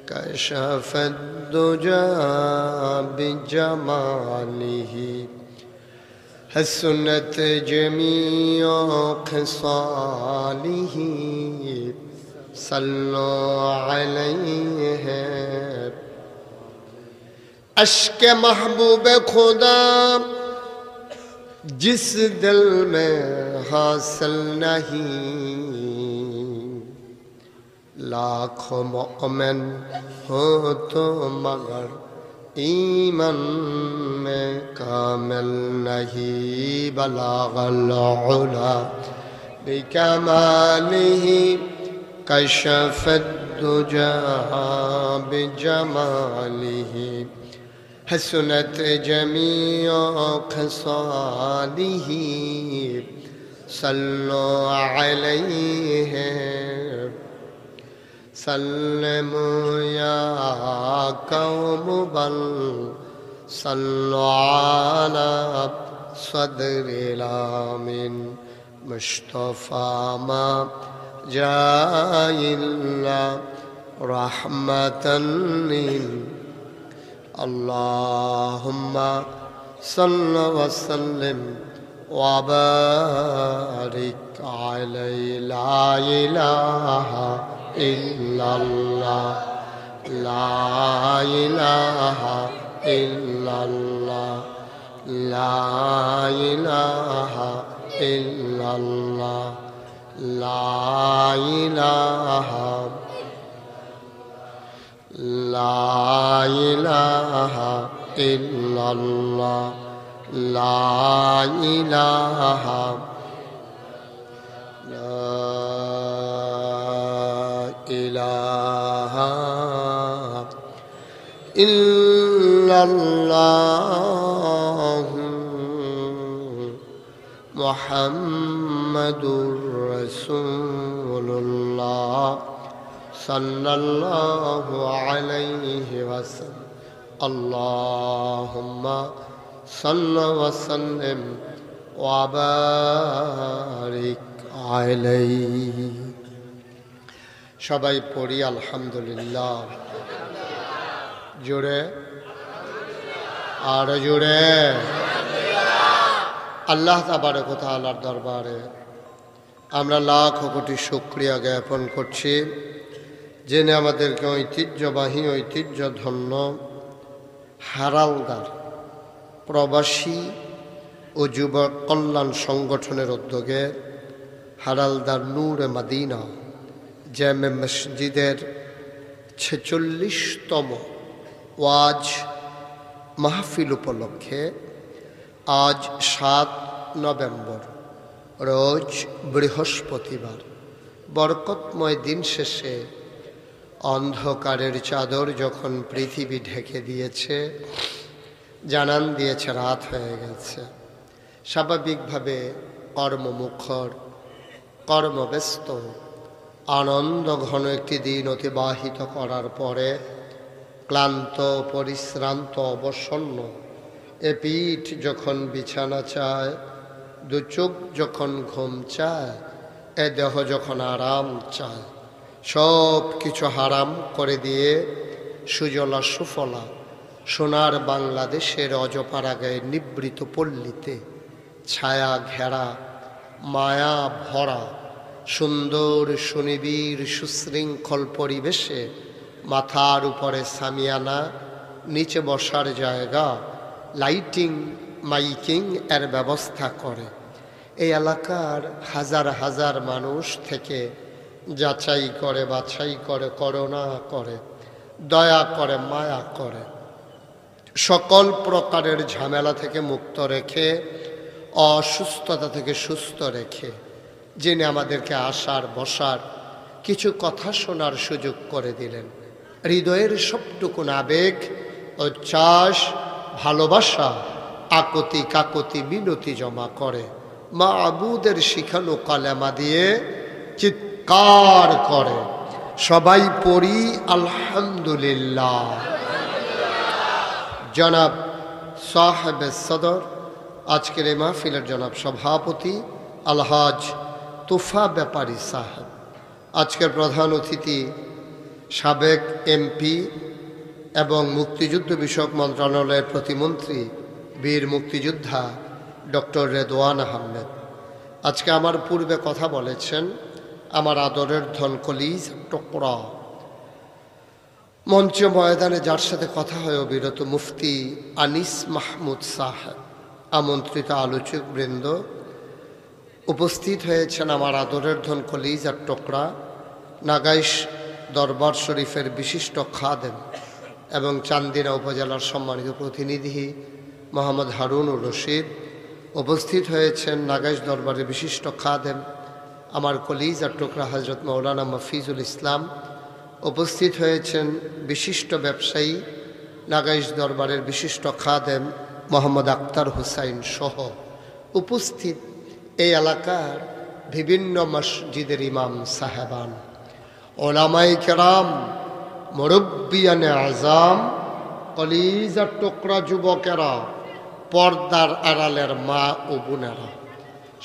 كشف الدجى بجماله حسنت جميع خصاله صلوا عليه عشق محبوب خدا जिस दिल में हासिल नहीं लाखों मोमिन हो तो मगर ईमान में कामिल नहीं बलागल उला बिकमालिही कशफत दुजा बिजमालिही हसनत जमीअ खसालिही सल्लु अलैहि सल्लमु या कौम बल सल्लु अला सदरिल आमीन मुस्तफा मा जाइल्ला रहमतन लिल अल्लाहुम्मा सल्लि व सल्लिम व बारिक अलैहि ला इलाहा इल्लल्लाह ला इलाहा इल्लल्लाह ला इलाहा इल्लल्लाह ला इलाहा ला इलाहा इल्लल्लाह ला इलाहा ला इलाहा इल्लल्लाह मुहम्मदुर रसूलुल्लाह सल्लल्लाहु अलैहि वसल्लम अल्लाहुम्मा सल्लि व सल्लिम व बारिक अलैहि সবাই পড়ি আলহামদুলিল্লাহ জোরে আর জোরে আল্লাহ তাবারক ওয়া তাআলার দরবারে আমরা লাখ কোটি শুকরিয়া জ্ঞাপন করছি যিনি আমাদেরকে ঐতিহ্যবাহী ঐতিহ্যধন্য হারালদার প্রবাসী ও যুবক কল্যাণ সংগঠনের উদ্যোগে হারালদার নূরে মদিনা জামে মসজিদের 46তম ওয়াজ মাহফিল উপলক্ষে আজ 7 নভেম্বর রোজ বৃহস্পতিবার বরকতময় দিন শেষে অন্ধকারের চাদর যখন পৃথিবী ঢেকে দিয়েছে জানান দিয়েছে রাত হয়ে গেছে স্বাভাবিকভাবে কর্মমুখর কর্মব্যস্ত আনন্দ ঘন একটি দিন অতিবাহিত করার পরে ক্লান্ত পরিশ্রান্ত অবসন্ন এ পিঠ যখন বিছানা চায় দু চোখ যখন ঘুম চায় এ দেহ যখন আরাম চায় সব কিছু হারাম করে দিয়ে সুজলা সুফলা সোনার বাংলাদেশের অজপাড়া গায়ে নিবৃত পল্লীতে ছায়া ঘেরা মায়া ভরা সুন্দর সুনিবিড় সুশৃঙ্খল পরিবেশে মাথার উপরে সামিয়ানা নিচে বসার জায়গা লাইটিং মাইকিং এর ব্যবস্থা করে এই এলাকার হাজার হাজার মানুষ থেকে যাচাই করে, বাছাই করে, করুণা করে, দয়া করে, মায়া করে, সকল প্রকারের ঝামেলা থেকে মুক্ত রেখে, অসুস্থতা থেকে সুস্থ রেখে, যিনি আমাদেরকে আসার বসার কিছু কথা শোনার সুযোগ করে দিলেন। হৃদয়ের সবটুকু আবেগ, উচ্ছ্বাস, ভালোবাসা, আকতি কাকতি মিনতি জমা করে মাবুদের শিখানো কালেমা দিয়ে চিৎকার করে সবাই পড়ি আলহামদুলিল্লাহ। জনাব সাহেবে সদর, আজকের এই মাহফিলের জনাব সভাপতি আলহাজ তুফা ব্যাপারী সাহেব, আজকের প্রধান অতিথি সাবেক এমপি এবং মুক্তিযুদ্ধ বিষয়ক মন্ত্রণালয়ের প্রতিমন্ত্রী বীর মুক্তিযোদ্ধা ডক্টর রেদওয়ান আহমেদ। আজকে আমার পূর্বে কথা বলেছেন আমার আদরের ধন কলিজ টুকরা, মঞ্চ ময়দানে যার সাথে কথা হয় অবিরত মুফতি আনিস মাহমুদ সাহেব, আমন্ত্রিত আলোচক বৃন্দ, উপস্থিত হয়েছেন আমার আদরের ধন কলিজ আর টুকরা নাগাইশ দরবার শরীফের বিশিষ্ট খাদেম এবং চান্দিনা উপজেলার সম্মানিত প্রতিনিধি মোহাম্মদ হারুনুর রশিদ, উপস্থিত হয়েছেন নাগাইশ দরবারের বিশিষ্ট খাদেম আমার কলিজ আর টুকরা হজরত মৌলানা মফিজুল ইসলাম, উপস্থিত হয়েছেন বিশিষ্ট ব্যবসায়ী নাগাইশ দরবারের বিশিষ্ট খাদেম মোহাম্মদ আক্তার হুসাইন সহ উপস্থিত এই এলাকার বিভিন্ন মসজিদের ইমাম সাহেবান, ওলামায়ে কেরাম, মুরব্বিয়ানে আযাম, কলিজ আর টুকরা যুবকেরা, পর্দার আড়ালের মা ও বোনেরা,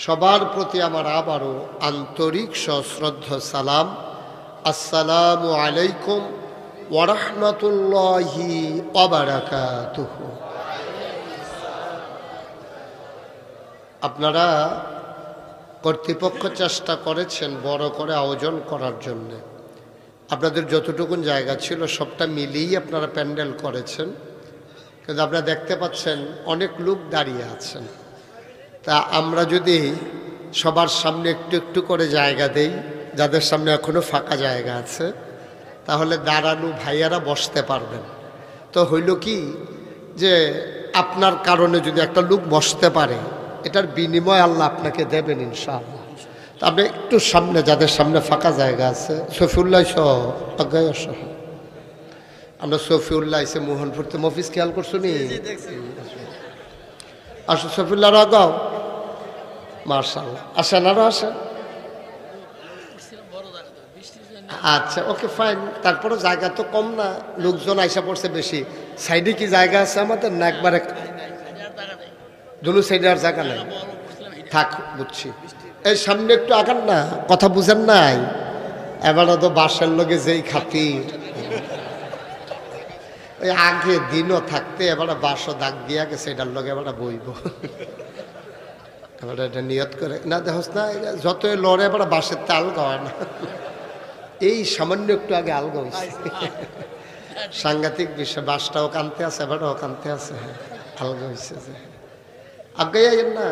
সবার প্রতি আমার আবারও আন্তরিক সশ্রদ্ধ সালাম। আসসালামু আলাইকুম ওয়া রাহমাতুল্লাহি ওয়া বারাকাতুহু। আপনারা কর্তৃপক্ষ চেষ্টা করেছেন বড় করে আয়োজন করার জন্যে, আপনাদের যতটুকুন জায়গা ছিল সবটা মিলিয়েই আপনারা প্যান্ডেল করেছেন, কিন্তু আপনারা দেখতে পাচ্ছেন অনেক লোক দাঁড়িয়ে আছেন। তা আমরা যদি সবার সামনে একটু একটু করে জায়গা দেই, যাদের সামনে এখনও ফাঁকা জায়গা আছে, তাহলে দাঁড়ানো ভাইয়ারা বসতে পারবেন। তো হইল কি যে আপনার কারণে যদি একটা লোক বসতে পারে, এটার বিনিময় আল্লাহ আপনাকে দেবেন ইনশাআল্লাহ। তা আপনি একটু সামনে, যাদের সামনে ফাঁকা জায়গা আছে, সফিউল্লাহ সহ আজ্ঞায় সহ, আমরা সফিউল্লাহ এসে মোহনপুরতে মফিজ খেয়াল করছো নি? আসো সফিউল্লাহ আগাও, মার্শাল্লাহ আসেন, আরো আসেন। আচ্ছা ওকে ফাইন, তারপরে জায়গা তো কম না, লোকজন আইসা পড়ছে বেশি। সাইডে কি জায়গা আছে আমাদের না একবারে দুনো সাইডে আর জায়গা নাই? থাক, বুঝছি। এই সামনে একটু আগান না, কথা বুঝেন নাই? এবারে তো বাসের লগে যেই খাতির, ওই আগে দিনও থাকতে এবারে বাসও দাগ দিয়া গেছে, এটার লগে এবারে বইব। এবারে এটা নিয়ত করে না, দেখোস না যতই লড়ে এবারে বাসের তে আলগা হয় না, এই সামান্য একটু আগে আলগা হয়েছে। সাংঘাতিক বিষয়, বাসটাও কানতে আছে, এবারেও কানতে আছে, আলগা হয়েছে। যে আগে না,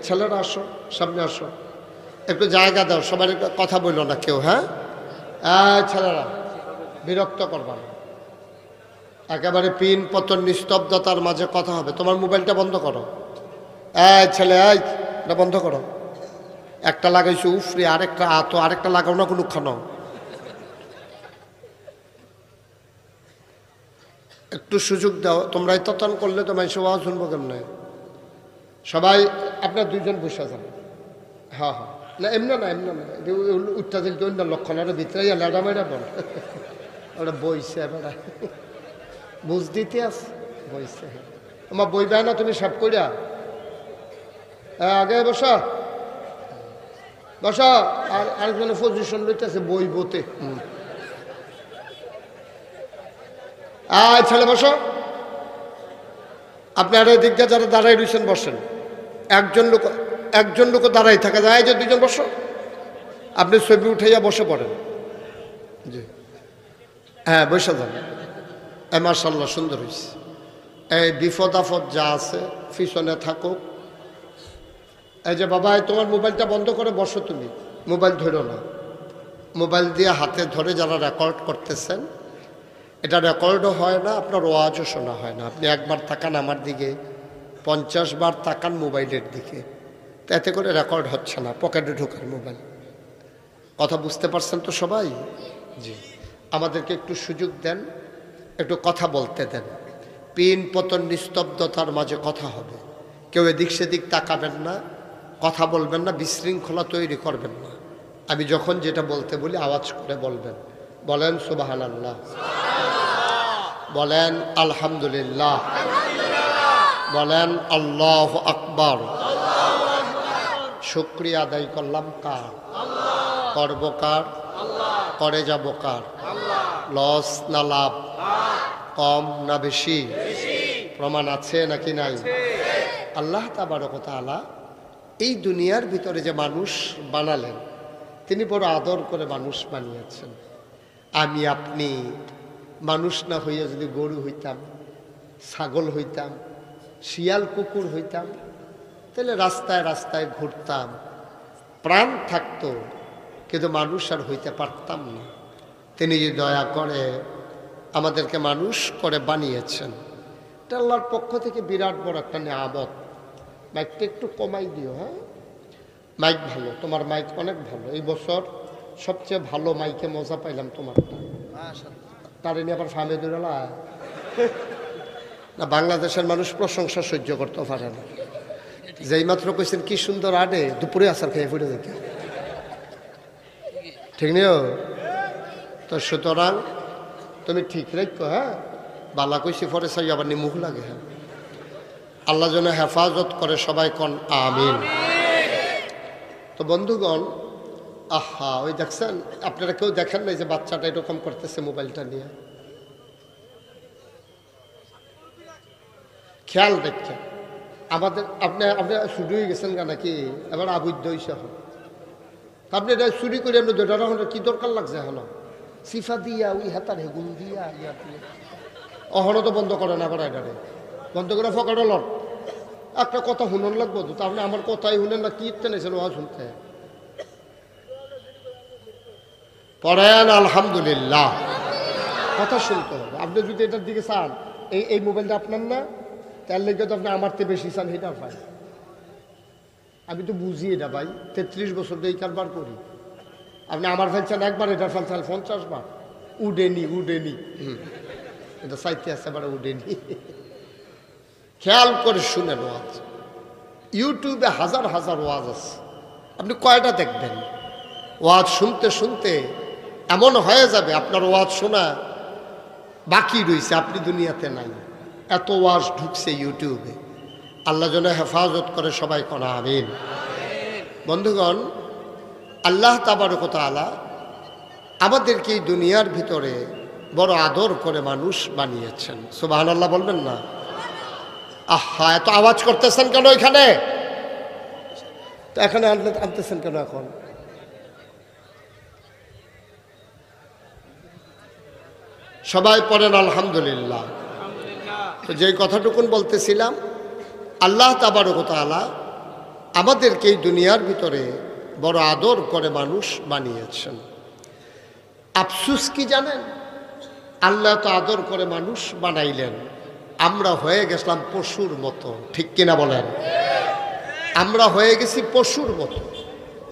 ছেলেরা আসো, সামনে আসো, একটু জায়গা দাও, সবার কথা বললো না কেউ। হ্যাঁ ছেলেরা বিরক্ত করবা না, একেবারে পিন পতন নিস্তব্ধতার মাঝে কথা হবে। তোমার মোবাইলটা বন্ধ করো, ছেলে এটা বন্ধ করো। একটা লাগাইছো উফরে, আরেকটা আতো, আরেকটা লাগাও না কোনো খানো। একটু সুযোগ দাও, তোমরা ততন করলে তো মানুষ ওয়াজ শুনবো কেমনে? সবাই আপনার দুইজন বসে যান। হ্যাঁ হ্যাঁ, না এমনি না, এমনি না, উঠতে দিল তো অন্য লক্ষণ, ওরা ভিতরে লেডা মেডা বল, ওরা বইছে, এবার বুঝ দিতে আছে, বইছে। আমার বইবে না তুমি সব করিয়া, আগে বসা বসা, আর আরেকজনের পজিশন লইতেছে বই বোতে। ছেলে বসো, আপনার দিকটা যারা দাঁড়াই রয়েছেন বসেন। একজন লোক দাঁড়াই থাকা যায়, যে দুজন বসো, আপনি ছবি উঠাইয়া বসে পড়েন। জি হ্যাঁ, বসে যান। মাশাআল্লাহ সুন্দর হয়েছে। এই বিপদ আপদ যা আছে পিছনে থাকুক, এই যে বাবা তোমার মোবাইলটা বন্ধ করে বসো, তুমি মোবাইল ধরো না। মোবাইল দিয়ে হাতে ধরে যারা রেকর্ড করতেছেন, এটা রেকর্ডও হয় না, আপনার ওয়াজও শোনা হয় না। আপনি একবার তাকান আমার দিকে, 50 বার তাকান মোবাইলের দিকে, এতে করে রেকর্ড হচ্ছে না, পকেটে ঢোকার মোবাইল। কথা বুঝতে পারছেন তো সবাই? জি, আমাদেরকে একটু সুযোগ দেন, একটু কথা বলতে দেন। পিন পতন নিস্তব্ধতার মাঝে কথা হবে, কেউ এদিক সেদিক তাকাবেন না, কথা বলবেন না, বিশৃঙ্খলা তৈরি করবেন না। আমি যখন যেটা বলতে বলি আওয়াজ করে বলবেন। বলেন সুবহানাল্লাহ, বলেন আলহামদুলিল্লাহ, বলেন আল্লাহু আকবার। শুকরিয়া আদায় করলাম কার? করব কার? করে যাব কার? লস না লাভ? কম না বেশি? প্রমাণ আছে নাকি নাই? আল্লাহ তাবারক ওয়া তাআলা এই দুনিয়ার ভিতরে যে মানুষ বানালেন, তিনি বড় আদর করে মানুষ বানিয়েছেন। আমি আপনি মানুষ না হইয়া যদি গরু হইতাম, ছাগল হইতাম, শিয়াল কুকুর হইতাম, তাহলে রাস্তায় রাস্তায় ঘুরতাম, প্রাণ থাকতো, কিন্তু মানুষ আর হইতে পারতাম না। তিনি যে দয়া করে আমাদেরকে মানুষ করে বানিয়েছেন, এটা আল্লাহর পক্ষ থেকে বিরাট বড় একটা নিয়ামত। মাইকটা একটু কমাই দিও। হ্যাঁ, মাইক ভালো, তোমার মাইক অনেক ভালো। এই বছর সবচেয়ে ভালো মাইকে মজা পাইলাম তোমারটা। তার নিয়ে আবার ফামে দৌড়ালা না। বাংলাদেশের মানুষ প্রশংসা সহ্য করতে পারে না। যেই মাত্র কইছেন কি সুন্দর আডে, দুপুরে আসার খেয়ে ফুটে দেখে, ঠিক নিও তো। সুতরাং তুমি ঠিক রাখো। হ্যাঁ, বালা কইছি পরে চাই আবার নিমুখ লাগে। হ্যাঁ, আল্লাহ যেন হেফাজত করে, সবাই কন আমিন। তো বন্ধুগণ, আহা, ওই দেখছেন, আপনারা কেউ দেখেন না যে বাচ্চাটা এরকম করতেছে মোবাইলটা নিয়ে? খেয়াল দেখছেন আমাদের? আপনি শুরু হয়ে গেছেন গা নাকি? এবার আবুদ্ধ হয়েছে এখন। আপনি এটা চুরি করে আপনি দুটা এখন কি দরকার লাগছে? এখন সিফা দিয়া ওই হাতার হেগুন দিয়া ইয়া দিয়ে অহনো তো বন্ধ করে না, করা এটারে বন্ধ করে ফকাটা লট। একটা কথা শুনন লাগবো তো, তাহলে আমার কথাই শুনেন না, কি টেনেছেন ওয়া শুনতে? পড়েন আলহামদুলিল্লাহ। কথা শুনতে হবে। আপনি যদি এটার দিকে চান, এই মোবাইলটা আপনার না, তার লেগে তো আপনি আমার থেকে বেশি চান, এটা ভাই। আমি তো বুঝি এটা ভাই, 33 বছর এই কারবার করি। আপনি আমার ফেলছেন একবার, এটা ফেলছেন 50 বার। উডেনি এটা চাইতে আছে, এবার উডেনি। খেয়াল করে শুনেন ওয়াজ। ইউটিউবে হাজার হাজার ওয়াজ আছে, আপনি কয়টা দেখবেন? ওয়াজ শুনতে শুনতে এমন হয়ে যাবে আপনার ওয়াজ শোনা বাকি রয়েছে, আপনি দুনিয়াতে নাই। এত ওয়াজ ঢুকছে ইউটিউবে। আল্লাহ যেন হেফাজত করে, সবাই কনা আমিন। বন্ধুগণ, আল্লাহ তাবারক ওয়া তাআলা আমাদেরকে এই দুনিয়ার ভিতরে বড় আদর করে মানুষ বানিয়েছেন। সুবহানাল্লাহ বলবেন না? আহা, এত আওয়াজ করতেছেন কেন এখানে? তো এখানে আনতেছেন কেন এখন? সবাই পড়েন আলহামদুলিল্লাহ। তো যেই কথাটুকুন বলতেছিলাম, আল্লাহ তাবারক ওয়া তাআলা আমাদেরকে এই দুনিয়ার ভিতরে বড় আদর করে মানুষ বানিয়েছেন। আফসুস কি জানেন? আল্লাহ তো আদর করে মানুষ বানাইলেন, আমরা হয়ে গেছিলাম পশুর মতো। ঠিক কিনা বলেন? আমরা হয়ে গেছি পশুর মতো।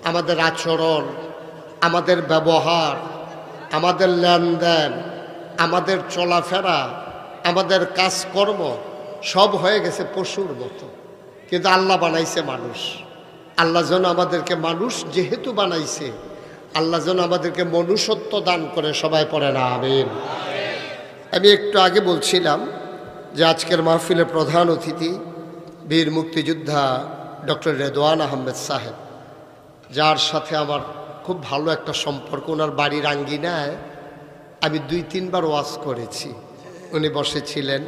আমাদের আচরণ, আমাদের ব্যবহার, আমাদের লেনদেন, আমাদের চলাফেরা, আমাদের কাজকর্ম সব হয়ে গেছে পশুর মতো। কিন্তু আল্লাহ বানাইছে মানুষ। আল্লাহ যেন আমাদেরকে মানুষ যেহেতু বানাইছে, আল্লাহ যেন আমাদেরকে মনুষ্যত্ব দান করে, সবাই পড়েন আমিন। আমি একটু আগে বলছিলাম যে আজকের মাহফিলের প্রধান অতিথি বীর মুক্তিযোদ্ধা ডক্টর রেদওয়ান আহমেদ সাহেব, যার সাথে আমার খুব ভালো একটা সম্পর্ক। ওনার বাড়ির আঙ্গিনায় আমি 2-3 বার ওয়াজ করেছি, উনি বসেছিলেন।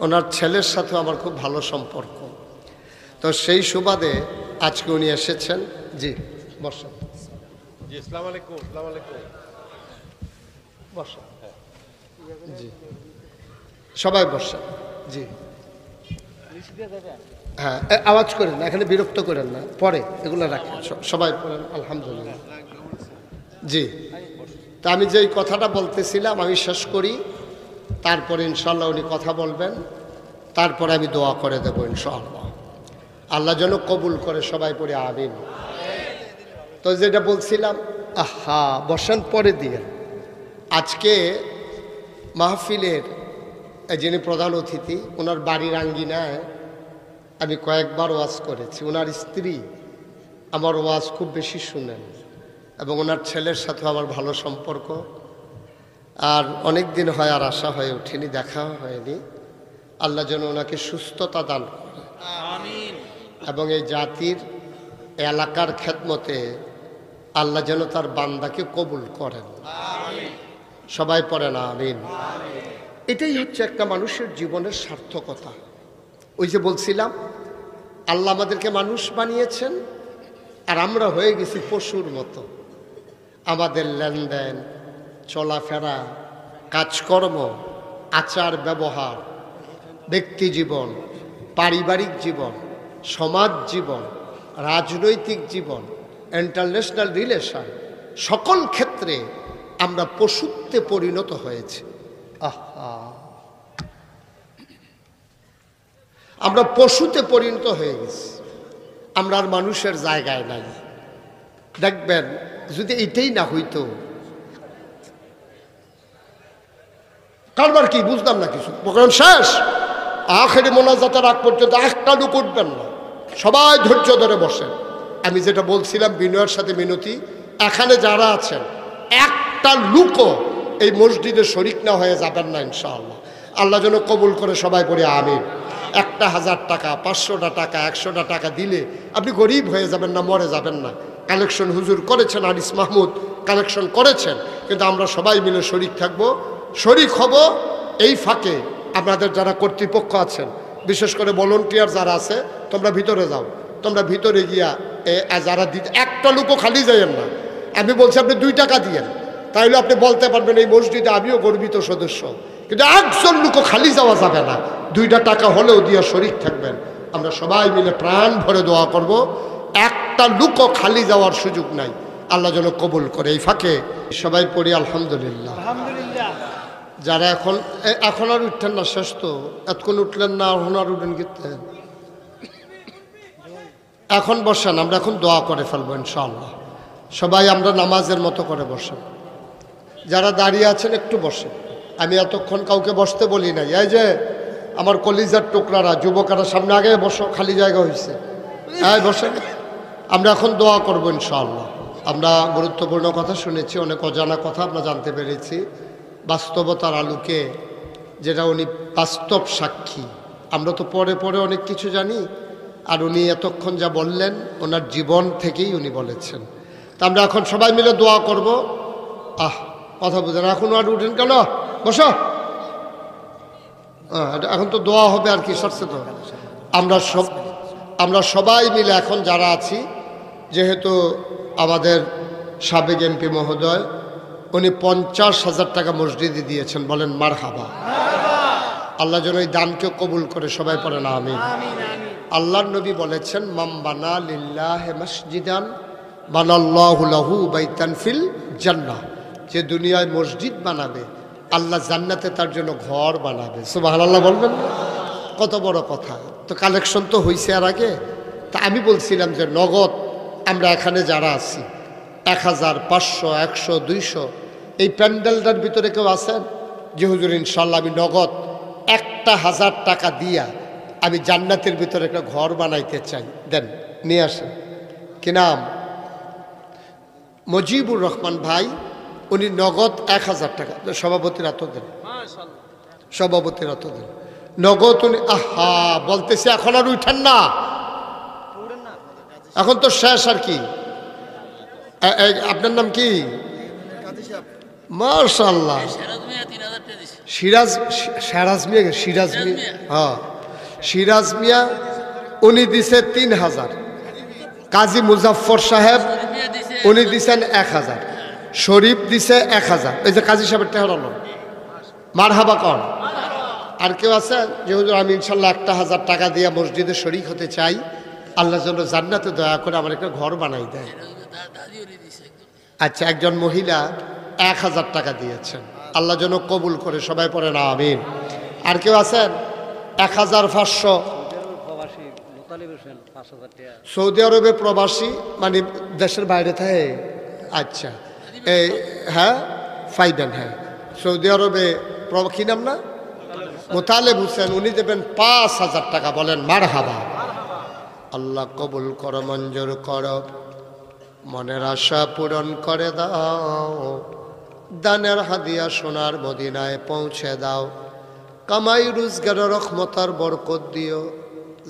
ওনার ছেলের সাথেও আমার খুব ভালো সম্পর্ক। তো সেই সুবাদে আজকে উনি এসেছেন। জি বসেন। জি, আসসালামু আলাইকুম। আসসালামু আলাইকুম। বসেন। জি সবাই বসেন। জি হ্যাঁ, আওয়াজ করেন না, এখানে বিরক্ত করেন না, পরে এগুলো রাখেন, সবাই পড়েন আলহামদুলিল্লাহ। জি, তা আমি যেই কথাটা বলতেছিলাম আমি শেষ করি, তারপরে ইনশাআল্লাহ উনি কথা বলবেন, তারপরে আমি দোয়া করে দেবো ইনশাআল্লাহ। আল্লাহ যেন কবুল করে, সবাই পড়ে আমিন। তো যেটা বলছিলাম, আহা বসান, পরে দিয়ে আজকে মাহফিলের যিনি প্রধান অতিথি, ওনার বাড়ির আঙ্গিনায় আমি কয়েকবার ওয়াজ করেছি। ওনার স্ত্রী আমার ওয়াজ খুব বেশি শুনেন এবং ওনার ছেলের সাথেও আমার ভালো সম্পর্ক। আর অনেক দিন হয় আর আশা হয়ে ওঠেনি, দেখা হয়নি। আল্লাহ যেন ওনাকে সুস্থতা দান করে এবং এই জাতির এলাকার খেদমতে আল্লাহ যেন তার বান্দাকে কবুল করেন। সবাই পড়েন আমিন। এটাই হচ্ছে একটা মানুষের জীবনের সার্থকতা। ওই যে বলছিলাম, আল্লাহ আমাদেরকে মানুষ বানিয়েছেন আর আমরা হয়ে গেছি পশুর মতো। আমাদের লেনদেন, চলাফেরা, কাজকর্ম, আচার ব্যবহার, ব্যক্তি জীবন, পারিবারিক জীবন, সমাজ জীবন, রাজনৈতিক জীবন, ইন্টারন্যাশনাল রিলেশন, সকল ক্ষেত্রে আমরা পশুত্বে পরিণত হয়েছি। আহা, আমরা পশুতে পরিণত হয়ে গেছি, আমরা আর মানুষের জায়গায় নাই। দেখবেন যদি এটাই না হইতো, কারবার কি বুঝলাম না কিছু, প্রোগ্রাম শেষ, আখেরি মোনাজাতের আগ পর্যন্ত একটা লোক উঠবেন না, সবাই ধৈর্য ধরে বসেন। আমি যেটা বলছিলাম বিনয়ের সাথে মিনতি, এখানে যারা আছেন একটা লোকও এই মসজিদে শরিক না হয়ে যাবেন না ইনশাআল্লাহ। আল্লাহ যেন কবুল করে, সবাই পড়ে আমিন। 1000 টাকা, 500টা টাকা, 100টা টাকা দিলে আপনি গরিব হয়ে যাবেন না, মরে যাবেন না। কালেকশন হুজুর করেছেন, আনিস মাহমুদ কালেকশন করেছেন, কিন্তু আমরা সবাই মিলে শরিক থাকব, শরিক হব। এই ফাঁকে আপনাদের যারা কর্তৃপক্ষ আছেন, বিশেষ করে ভলান্টিয়ার যারা আছে, তোমরা ভিতরে যাও, তোমরা ভিতরে গিয়া যারা দিতে, একটা লোকও খালি যাইয়েন না। আমি বলছি আপনি 2 টাকা দিয়েন, তাইলে আপনি বলতে পারবেন এই মসজিদে আমিও গর্বিত সদস্য। কিন্তু একজন লোকও খালি যাওয়া যাবে না, 2টা টাকা হলেও দিয়া শরিক থাকবেন। আমরা সবাই মিলে প্রাণ ভরে দোয়া করব, একটা লোকও খালি যাওয়ার সুযোগ নাই। আল্লাহ যেন কবুল করে। এই ফাঁকে সবাই পড়ি আলহামদুলিল্লাহ। যারা এখন আর উঠতেন না, শেষ তো, এতক্ষণ উঠলেন না, এখন আর উঠেন কিন্তু এখন বসেন, আমরা এখন দোয়া করে ফেলবো ইনশাআল্লাহ। সবাই আমরা নামাজের মতো করে বসেন। যারা দাঁড়িয়ে আছেন একটু বসেন, আমি এতক্ষণ কাউকে বসতে বলি নাই। এই যে আমার কলিজার টুকরারা, যুবকেরা সামনে আগে বসো, খালি জায়গা হয়েছে, হ্যাঁ বসেন। আমরা এখন দোয়া করবো ইনশাআল্লাহ। আমরা গুরুত্বপূর্ণ কথা শুনেছি, অনেক অজানা কথা আমরা জানতে পেরেছি বাস্তবতার আলোকে, যেটা উনি বাস্তব সাক্ষী। আমরা তো পরে পরে অনেক কিছু জানি, আর উনি এতক্ষণ যা বললেন ওনার জীবন থেকেই উনি বলেছেন। তা আমরা এখন সবাই মিলে দোয়া করব। কথা বুঝেন, এখন আর উঠেন কেন, বসো। এখন তো দোয়া হবে, আর কি সরছে তো। আমরা সবাই মিলে এখন যারা আছি, যেহেতু আমাদের সাবেক এমপি মহোদয় উনি 50,000 টাকা মসজিদে দিয়েছেন, বলেন মারহাবা। আল্লাহ যেন এই দানকে কবুল করে, সবাই পড়েন আমিন। আল্লাহর নবী বলেছেন, মাম বানা লিল্লাহি মসজিদান বানাল্লাহু লাহু বাইতান ফিল জান্নাহ। যে দুনিয়ায় মসজিদ বানাবে, আল্লাহ জান্নাতে তার জন্য ঘর বানাবে। সুবহানাল্লাহ বলবেন না? কত বড় কথা। তো কালেকশন তো হয়েছে আর আগে। তা আমি বলছিলাম যে নগদ আমরা এখানে যারা আছি 1000, 500, 100, 200, এই প্যান্ডেলটার ভিতরে কেউ আছেন যে হুজুর ইনশাল্লাহ আমি নগদ 1000 টাকা দিয়া আমি জান্নাতের ভিতরে একটা ঘর বানাইতে চাই, দেন নিয়ে আসেন। কি নাম? মজিবুর রহমান ভাই, উনি নগদ 1000 টাকা, সভাপতির হাতও দেন, সভাপতির হাতও দেন নগদ উনি। আহা বলতেছি এখন আর উঠেন না, এখন তো শেষ আর কি। আপনার নাম কি? মাশাআল্লাহ, সিরাজ মিয়া, হ্যাঁ সিরাজ মিয়া, উনি দিছে 3000। কাজী মুজাফর সাহেব উনি দিছেন 1000। শরীফ দিছে 1000। এই যে কাজী সাহেবের টেহর হল, মারহাবা কর। আর কেউ আছে যে হুজুর আমি ইনশাল্লাহ 1,000 টাকা দিয়ে মসজিদে শরীক হতে চাই, আল্লাহ যেন জান্নাতে দয়া করে আমার একটা ঘর বানাই দেয়। আচ্ছা, একজন মহিলা 1,000 টাকা দিয়েছেন, আল্লাহ যেন কবুল করে, সবাই পড়েন আমিন। আর কেউ আছেন 1,500? সৌদি আরবে প্রবাসী মানে দেশের বাইরে থাকে। আচ্ছা, এই হ্যাঁ ফাইবেন, হ্যাঁ সৌদি আরবে কি নাম না, মোতালেব হোসেন, উনি দেবেন 5,000 টাকা। বলেন মারহাবা। আল্লাহ কবুল করো, মঞ্জুর করো, মনের আশা পূরণ করে দাও, দানের হাদিয়া সোনার মদিনায় পৌঁছে দাও, কামাই রোজগারের রহমতার বরকত দিও।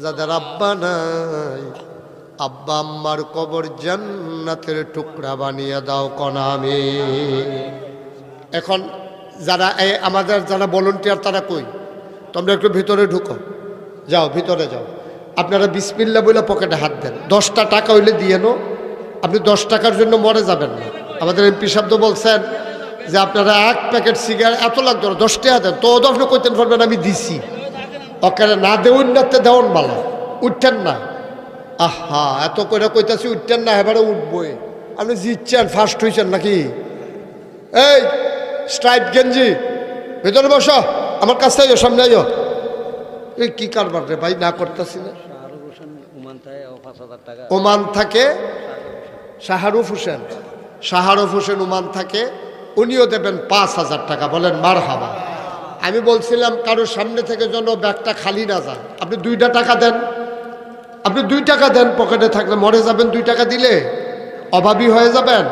যাদের আব্বা নাই, আব্বা আম্মার কবর জান্নাতের টুকরা বানিয়ে দাও কনা আমিন। এখন যারা আমাদের যারা ভলান্টিয়ার তারা কই, তোমরা একটু ভিতরে ঢুকো, যাও ভিতরে যাও। আপনারা বিসমিল্লাহ বলে পকেটে হাত দেন, 10টা টাকা হইলে দিয়ে নো। আপনি 10 টাকার জন্য মরে যাবেন না। আমাদের এমপি সাহেব তো বলছেন যে আপনারা 1 প্যাকেট সিগারেট এত লাগতো না, 10 টাকা দেন। তো আপনি কইতেন পারবেন আমি দিছি, ওখানে না দেউন নাতে দেওয়ান বালা, উঠতেন না। আহা, এত করে কইতাছি উঠতেন না, এবারে উঠবই। আপনি জিতছেন, ফার্স্ট হয়েছেন নাকি? এই স্ট্রাইপ গেঞ্জি, ভেতরে বসো, আমার কাছে আইও, সামনে আইও। এই কি কারবার রে ভাই, না করতেছি না। ওমান থাকে শাহরুফ হোসেন, শাহরুফ হোসেন ওমান থাকে, উনিও দেবেন 5,000 টাকা। বলেন মারহাবা। আমি বলছিলাম কারোর সামনে থেকে যেন ব্যাগটা খালি না যায়। আপনি 2টা টাকা দেন, আপনি 2 টাকা দেন, পকেটে থাকলে মরে যাবেন। 2 টাকা দিলে অভাবী হয়ে যাবেন।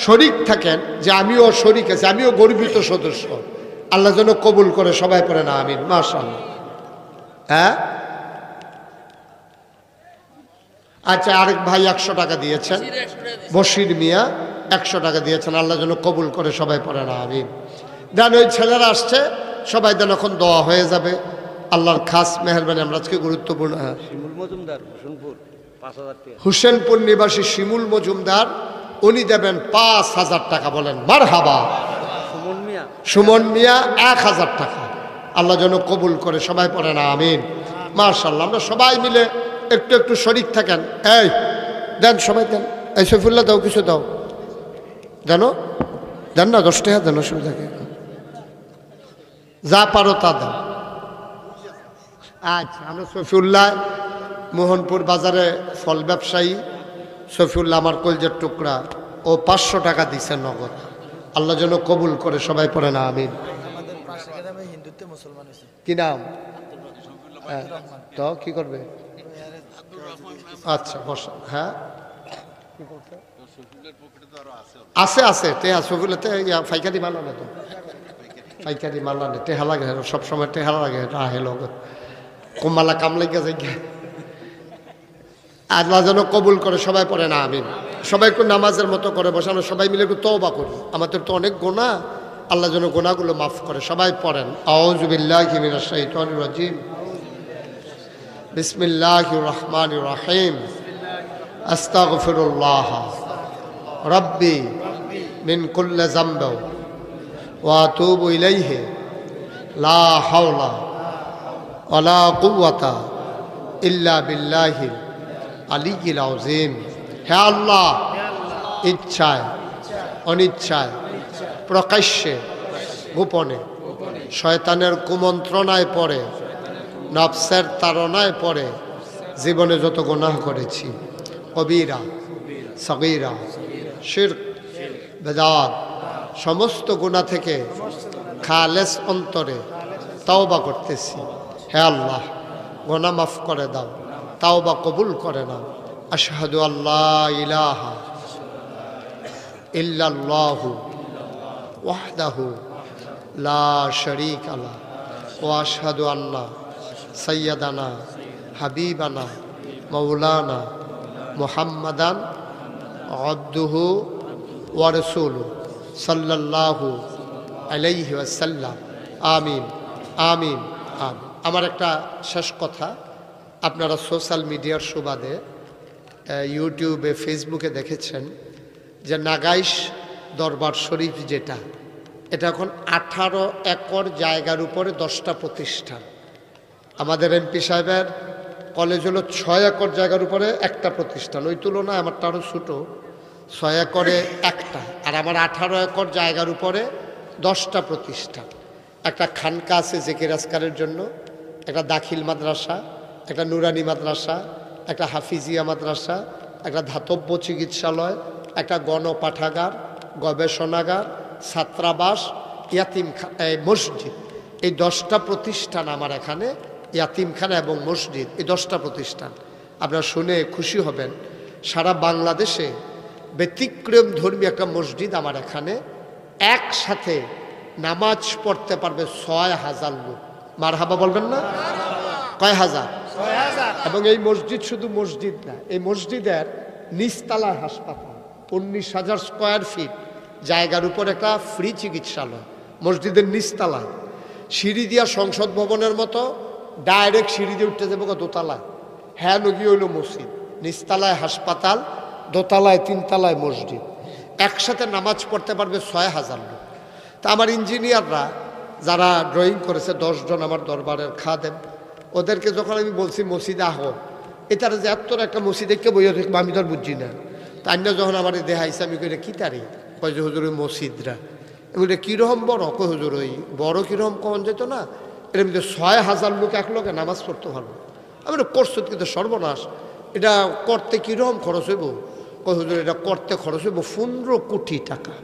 শরিক থাকেন যে আমিও শরিক আছি, আমিও গর্বিত সদস্য। আল্লাহ যেন কবুল করে, সবাই পড়ে না আমিন। মাশাআল্লাহ। হ্যাঁ আচ্ছা, আরেক ভাই 100 টাকা দিয়েছেন, বশির মিয়া 100 টাকা দিয়েছেন, আল্লাহ যেন কবুল করে, সবাই পড়ে না আমিন। দেন ওই ছেলেরা আসছে, সবাই দেন, এখন দোয়া হয়ে যাবে। আল্লাহর খাস মেহরবানি। আমরা আজকে গুরুত্বপূর্ণ, হুসেনপুর নিবাসী শিমুল মজুমদার, উনি দেবেন 5,000 টাকা। বলেন মারহাবা। সুমন মিয়া 1,000 টাকা। আল্লাহ যেন কবুল করে, সবাই পড়ে না আমিন। মাশাআল্লাহ। আমরা সবাই মিলে একটু একটু শরিক থাকেন। এই দেন, সবাই দেন। এই সফিউল্লাহ দাও, কিছু দাও, জানো দেন না, 10 টাকা দেন, অসুবিধা কি? যা পারো তা দেন। আচ্ছা, আমরা সফিউল্লাহ মোহনপুর বাজারে ফল ব্যবসায়ী সফিউল্লাহ, আমার কলজের টুকরা, ও 500 টাকা দিচ্ছে নগদ। আল্লাহ যেন কবুল করে, সবাই পড়ে না আমিন। কি নাম? তো কি করবে? আচ্ছা বসা। হ্যাঁ আছে আছে টেহা, সফিউল্লাতে ফাইকারি মাল আনে তো, পাইকারি মাল আনে, টেহা লাগে সবসময়, টেহা লাগে রাহে লগত কুমালা কাম লেগে যায়। আল্লাহ যেন কবুল করে, সবাই পড়ে না আমিন। সবাই একটু নামাজের মতো করে বসানো, সবাই মিলে একটু তওবা করি। আমাদের তো অনেক গুনাহ, আল্লাহ যেন গুনাহগুলো মাফ করে। সবাই পড়েন আউযু বিল্লাহি মিনাশ শাইতানির রাজিম, বিসমিল্লাহির রহমানির রহিম, আস্তাগফিরুল্লাহ রাব্বি মিন কুল্লি যামবি ওয়া আতুবু ইলাইহি, লা হাওলা ওয়ালা কুওয়াতা ইল্লা বিল্লাহিল আলিয়্যিল আযীম। হে আল্লাহ, ইচ্ছায় অনিচ্ছায়, প্রকাশ্যে গোপনে, শয়তানের কুমন্ত্রণায় পড়ে, নফসের তাড়নায় পড়ে জীবনে যত গুনাহ করেছি, কবিরা সগীরা, শিরক বেদাত, সমস্ত গুনাহ থেকে খালেস অন্তরে তাওবা করতেছি। হে আল্লাহ, গুনাহ মাফ করে দাও, তাওবা কবুল করে নাও। আশহাদু আল্লা ইলাহা ইল্লাল্লাহু ওয়াহদাহু লা শারীকা লাহু ওয়া আশহাদু আন্না সাইয়্যিদানা হাবিবানা মাওলানা মুহাম্মাদান আবদুহু ওয়া রাসূলুহু সাল্লাল্লাহু আলাইহি ওয়াসাল্লাম। আমিন আমিন আমিন। আমার একটা শেষ কথা, আপনারা সোশ্যাল মিডিয়ার সুবাদে ইউটিউবে, ফেসবুকে দেখেছেন যে নাগাইশ দরবার শরীফ যেটা, এটা এখন 18 একর জায়গার উপরে 10টা প্রতিষ্ঠান। আমাদের এমপি সাহেবের কলেজ হলো 6 একর জায়গার উপরে একটা প্রতিষ্ঠান, ওই তুলনায় আমারটা আরও ছোটো, 6 একরে একটা, আর আমার 18 একর জায়গার উপরে 10টা প্রতিষ্ঠান। একটা খানকা আছে জেকের আজকারের জন্য, একটা দাখিল মাদ্রাসা, একটা নুরানি মাদ্রাসা, একটা হাফিজিয়া মাদ্রাসা, একটা ধাতব্য চিকিৎসালয়, একটা গণপাঠাগার, গবেষণাগার, ছাত্রাবাস, মসজিদ। এই 10টা প্রতিষ্ঠান আমার এখানে, ইয়াতিমখানা এবং মসজিদ, এই 10টা প্রতিষ্ঠান। আপনারা শুনে খুশি হবেন, সারা বাংলাদেশে ব্যতিক্রম ধর্মী একটা মসজিদ আমার এখানে একসাথে নামাজ পড়তে পারবে 6000 লোক। মারহাবা বলবেন না? কয় হাজার? 6000। এবং এই মসজিদ শুধু মসজিদ না, এই মসজিদের নিচতলার হাসপাতাল, 19,000 স্কোয়ার ফিট জায়গার উপর একটা ফ্রি চিকিৎসালয় মসজিদের নিচতলায়। সিঁড়ি দিয়া সংসদ ভবনের মতো ডাইরেক্ট সিঁড়ি দিয়ে উঠতে যাবো দোতলায়। হ্যাঁ নগি হইল মসজিদ, নিচতলায় হাসপাতাল, দোতলায় 3তলায় মসজিদ, একসাথে নামাজ পড়তে পারবে 6000 লোক। তা আমার ইঞ্জিনিয়াররা যারা ড্রয়িং করেছে 10 জন আমার দরবারের খাদেম, ওদেরকে যখন আমি বলছি মসজিদে আহ, এটার যে এত একটা মসজিদে কে বইয়া দেখবো আমি তো আর বুঝছি না। তাই না যখন আমার দেখাইছে আমি কইটা কী তারি, কয় যে হুজুর ওই মসজিদরা, আমি কীরকম বড়, কই হুজুর ওই বড় কীরকম কখন যেত না, এর মধ্যে 6000 লোক এক লোকে নামাজ পড়তে পারবো। আমি করছো কিন্তু সর্বনাশ, এটা করতে কীরকম খরচ হইব, কই হুজুর এটা করতে খরচ হইব 15 কোটি টাকা।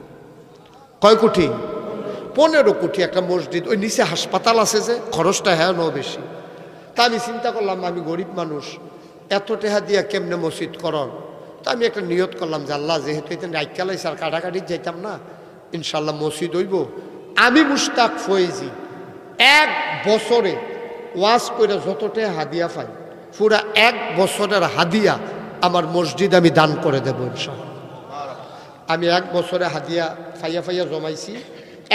কয় কোটি? 15 কোটি। একটা মসজিদ, ওই নিচে হাসপাতাল আছে যে, খরচটা হ্যাঁ ন বেশি। তা আমি চিন্তা করলাম আমি গরিব মানুষ, এত টাকা দিয়া কেমনে মসজিদ করন। তা আমি একটা নিয়ত করলাম যে আল্লাহ যেহেতু এটা রাইকালাইছে আর কাটাকাটি যাইতাম না, ইনশাল্লাহ মসজিদ হইব। আমি মুশতাক ফয়েজি 1 বছরে ওয়াজ করে যত টাকা হাদিয়া পাই, পুরা 1 বছরের হাদিয়া আমার মসজিদ আমি দান করে দেবো ইনশাল্লাহ। আমি 1 বছরে হাদিয়া ফাইয়া ফাইয়া জমাইছি,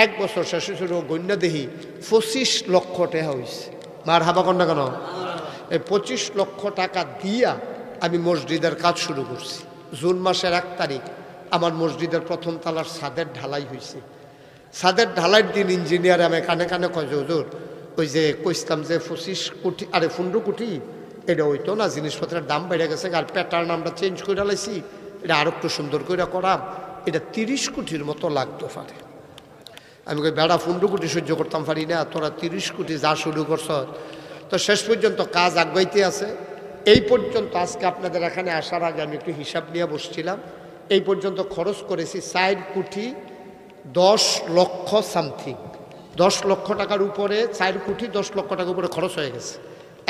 1 বছর শেষে ছিল গণ্যা দেহি 25 লক্ষ টাকা হয়েছে। মার হাবা কন্যা কেন? এই 25 লক্ষ টাকা দিয়া আমি মসজিদের কাজ শুরু করছি। জুন মাসের 1 তারিখ আমার মসজিদের প্রথম তলার ছাদের ঢালাই হয়েছে। ছাদের ঢালাইয়ের দিন ইঞ্জিনিয়ার আমি কানে কানে কয় যে হুজুর ওই যে কইতাম যে 25 কোটি আরে 15 কোটি এটা হইতো না, জিনিসপত্রের দাম বেড়ে গেছে, আর প্যাটার্ন আমরা চেঞ্জ করে লাইছি, এটা আরো একটু সুন্দর করে করাম, এটা 30 কোটির মতো লাগতো পারে। আমি কই বেড়া 15 কোটি সহ্য করতাম পারি না, তোরা 30 কোটি যা শুরু করছ। তো শেষ পর্যন্ত কাজ আগাইতে আছে। এই পর্যন্ত আজকে আপনাদের এখানে আসার আগে আমি একটু হিসাব নিয়ে বসছিলাম, এই পর্যন্ত খরচ করেছি 4 কোটি 10 লক্ষ সামথিং, 10 লক্ষ টাকার উপরে, 4 কোটি 10 লক্ষ টাকার উপরে খরচ হয়ে গেছে।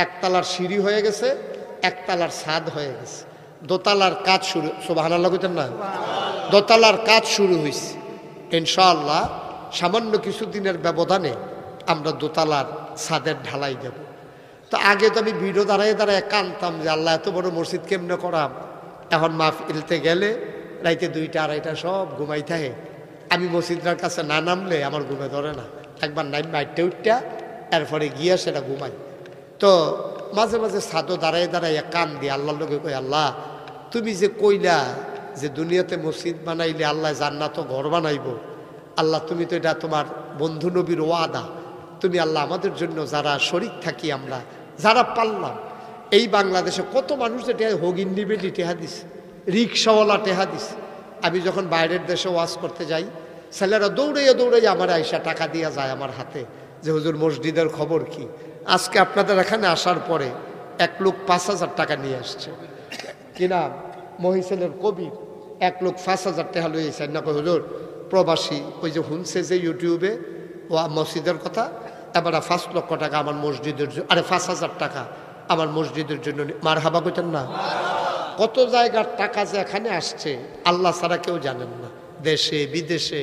একতলার সিঁড়ি হয়ে গেছে, একতলার ছাদ হয়ে গেছে, দোতলার কাজ শুরু, সুবহানাল্লাহ কইতেন না, দোতলার কাজ শুরু হয়েছে। ইনশাআল্লাহ সামান্য কিছুদিনের ব্যবধানে আমরা দোতলার ছাদের ঢালাই দেব। তো আগে তো আমি ভিডিও দাঁড়ায় দাঁড়ায় কানতাম যে আল্লাহ এত বড় মসজিদ কেমনে করাম। এখন মাহফিলতে গেলে রাইতে 2টা 2:30 সব ঘুমাই থাকে। আমি মসজিদটার কাছে না নামলে আমার ঘুমে ধরে না, একবার নাইম মাইটে উঠটা এরপরে গিয়ে সেটা ঘুমাই। তো মাঝে মাঝে ছাদও দাঁড়ায় দাঁড়ায় কান দিয়ে আল্লাহর লোকে কই, আল্লাহ তুমি যে কইলা যে দুনিয়াতে মসজিদ বানাইলে আল্লাহ জান্নাত ঘর বানাইব, আল্লাহ তুমি তো এটা তোমার বন্ধু নবীর ওয়াদা, তুমি আল্লাহ আমাদের জন্য যারা শরীক থাকি আমরা, যারা পারলাম, এই বাংলাদেশে কত মানুষ যে হগিন নিবেদি টেহা দিস, রিক্সাওয়ালা টেহা দিস। আমি যখন বাইরের দেশে ওয়াজ করতে যাই, ছেলেরা দৌড়াইয়া দৌড়াইয়া আমার আইসা টাকা দিয়া যায় আমার হাতে যে হুজুর মসজিদের খবর কি। আজকে আপনাদের এখানে আসার পরে 1 লোক 5000 টাকা নিয়ে আসছে, কি নাম মহিষেলের কবির, 1 লোক 5000 টাকা লইয়েছেন না, হুজুর প্রবাসী ওই যে শুনছে যে ইউটিউবে ও মসজিদের কথা, এবার 5 লক্ষ টাকা আমার মসজিদের জন্য, আরে 5000 টাকা আমার মসজিদের জন্য। মার হাবা কইতেন না? কত জায়গার টাকা যে এখানে আসছে আল্লাহ ছাড়া কেউ জানেন না, দেশে বিদেশে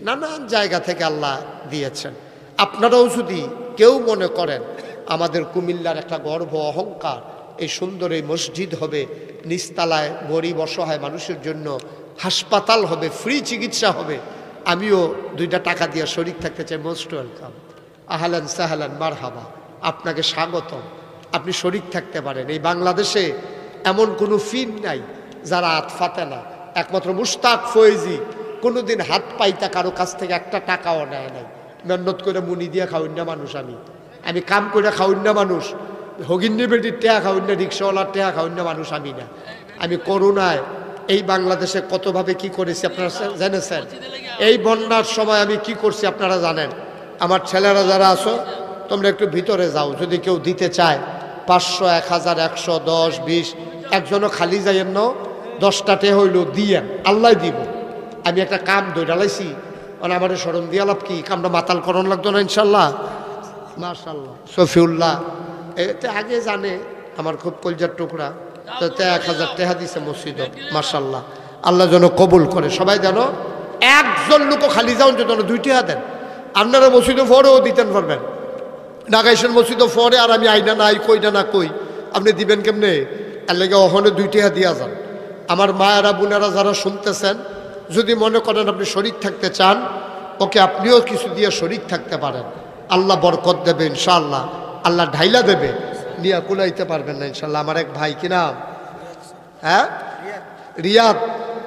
নানান জায়গা থেকে আল্লাহ দিয়েছেন। আপনারাও যদি কেউ মনে করেন আমাদের কুমিল্লার একটা গর্ব অহংকার, এই সুন্দর এই মসজিদ হবে, নিচতলায় গরিব অসহায় মানুষের জন্য হাসপাতাল হবে, ফ্রি চিকিৎসা হবে, আমিও 2টা টাকা দিয়ে শরীক থাকতে চাই, মোস্ট ওয়েলকাম, আহলান সাহলান মারহাবা, আপনাকে স্বাগতম, আপনি শরীক থাকতে পারেন। এই বাংলাদেশে এমন কোনো ফিন নাই যারা হাত ফাতে না, একমাত্র মুশতাক ফয়েজি কোনোদিন হাত পাইতা কারো কাছ থেকে একটা টাকাও নেয় নাই। মেহনত করে মুনি দিয়ে খাওয়ান না মানুষ, আমি কাম করে খাওয়ান না মানুষ, হগিন্নি বেটির টেয়া খাওয়ান না, রিক্সাওয়ালার টেয়া খাওয়ান না মানুষ আমি না। আমি করোনায় এই বাংলাদেশে কতভাবে কি করেছি আপনারা জেনেছেন। এই বন্যার সময় আমি কি করছি আপনারা জানেন। আমার ছেলেরা যারা আছো তোমরা একটু ভিতরে যাও, যদি কেউ দিতে চায় 500, 1000, 100, 10, 20, একজনও খালি যাইয়েন না, 10টা টে হইল দিয়েন, আল্লাহ দিব। আমি একটা কাম দৌড়ালাইছি, মানে আমার স্মরণ দিয়া লাভ কি, কামটা মাতাল করণ লাগতো না ইনশাল্লাহ। মাশাল্লাহ শফিউল্লাহ এতে আগে জানে, আমার খুব কলজার টুকরা, তো 1000 টাকা দিছে মসজিদ। মাশাল্লাহ, আল্লাহ যেন কবুল করে। সবাই জানো একজন লোকও খালি যাওন যেন 2 টাকা দেন। আপনারা মসজিদে ফরেও দিতেন পারবেন, নাগাইশের মসজিদে ফরে, আর আমি আইনা নাই কইটা না কই, আপনি দিবেন কেমনে? এর লেগে ওখানে 2 টাকা দিয়া যান। আমার মায়েরা বোনেরা যারা শুনতেছেন, যদি মনে করেন আপনি শরীক থাকতে চান, ওকে আপনিও কিছু দিয়ে শরীক থাকতে পারেন, আল্লাহ বরকত দেবে ইনশাআল্লাহ, আল্লাহ ঢাইলা দেবে, নিয়ে কুলাইতে পারবেন না ইনশাআল্লাহ। আমার এক ভাই কিনা, হ্যাঁ রিয়াদ,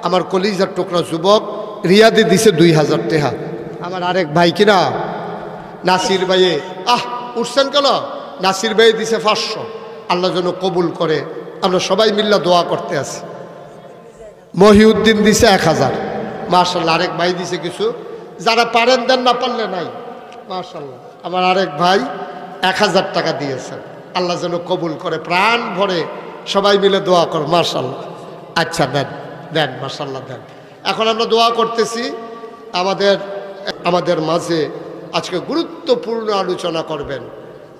আমার কলিজার টুকরা যুবক, রিয়াদে দিছে 2000 টাকা। আমার আরেক ভাই কিনা নাসির ভাইয়ে, উঠছেন কেন, নাসির ভাই দিছে 500। আল্লাহ যেন কবুল করে, আমরা সবাই মিল্লা দোয়া করতে আছি। মহিউদ্দিন দিছে 1000, মাশাল্লাহ। আরেক ভাই দিছে কিছু, যারা পারেন দেন, না পারলে নাই, মাশাল্লাহ। আমার আরেক ভাই 1000 টাকা দিয়েছেন, আল্লাহ যেন কবুল করে, প্রাণ ভরে সবাই মিলে দোয়া কর, মাশাল্লাহ। আচ্ছা দেন দেন, মাশাল্লাহ দেন। এখন আমরা দোয়া করতেছি। আমাদের মাঝে আজকে গুরুত্বপূর্ণ আলোচনা করবেন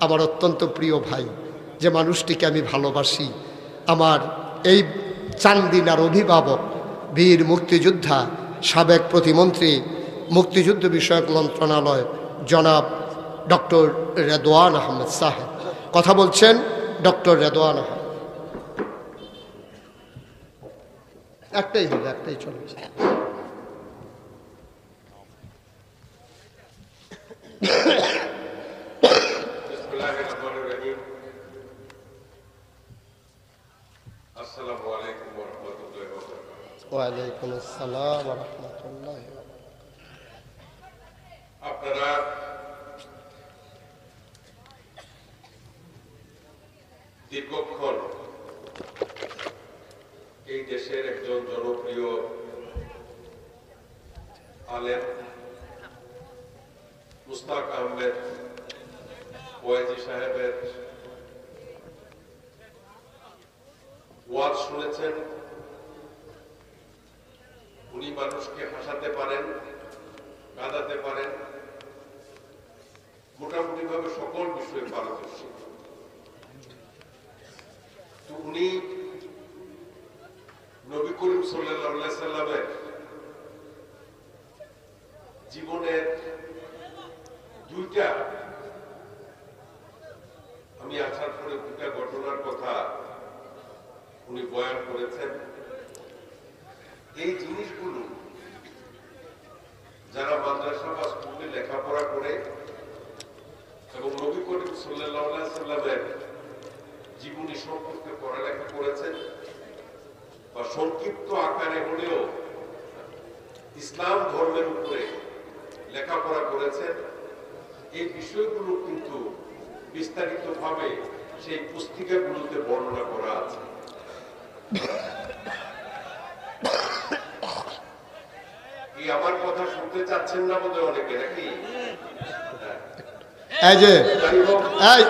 আমার অত্যন্ত প্রিয় ভাই, যে মানুষটিকে আমি ভালোবাসি, আমার এই চান্দিনার অভিভাবক, বীর মুক্তিযোদ্ধা, সাবেক প্রতিমন্ত্রী, মুক্তিযুদ্ধ বিষয়ক মন্ত্রণালয়, জনাব ডক্টর রেদওয়ান আহমেদ সাহেব। কথা বলছেন ডক্টর রেদওয়ান আহমেদ। একটাই হলো, একটাই চলছে। আসসালামু আলাইকুম ওয়া রাহমাতুল্লাহি ওয়া বারাকাতুহু। ওয়া আলাইকুম আসসালাম ওয়া রাহমাতুল্লাহি ওয়া বারাকাতুহু। আপনারা দীর্ঘক্ষণ এই দেশের একজন জনপ্রিয় আলেম মুস্তাক আহমেদ ওয়াইজি সাহেবের ওয়াজ শুনেছেন। উনি মানুষকে হাসাতে পারেন, কাঁদাতে পারেন, মোটামুটি ভাবে সকল বিষয়ে পারদর্শী। তো উনি নবী করিম সাল্লাল্লাহু আলাইহি সাল্লামের জীবনের 2টা, আমি আসার পরে 2টা ঘটনার কথা উনি বয়ান করেছেন। এই জিনিসগুলো যারা মাদ্রাসা বা স্কুলে লেখাপড়া করে এবং নবী করিম সাল্লাল্লাহু আলাইহি সাল্লামের জীবনী সম্পর্কে পড়ালেখা করেছেন বা সংক্ষিপ্ত আকারে হলেও ইসলাম ধর্মের উপরে লেখাপড়া করেছেন, এই বিষয়গুলো কিন্তু বিস্তারিতভাবে সেই পুস্তিকাগুলোতে বর্ণনা করা আছে। কি আমার কথা শুনতে চাচ্ছেন না বোধহয় অনেকে, নাকি? এই যে এই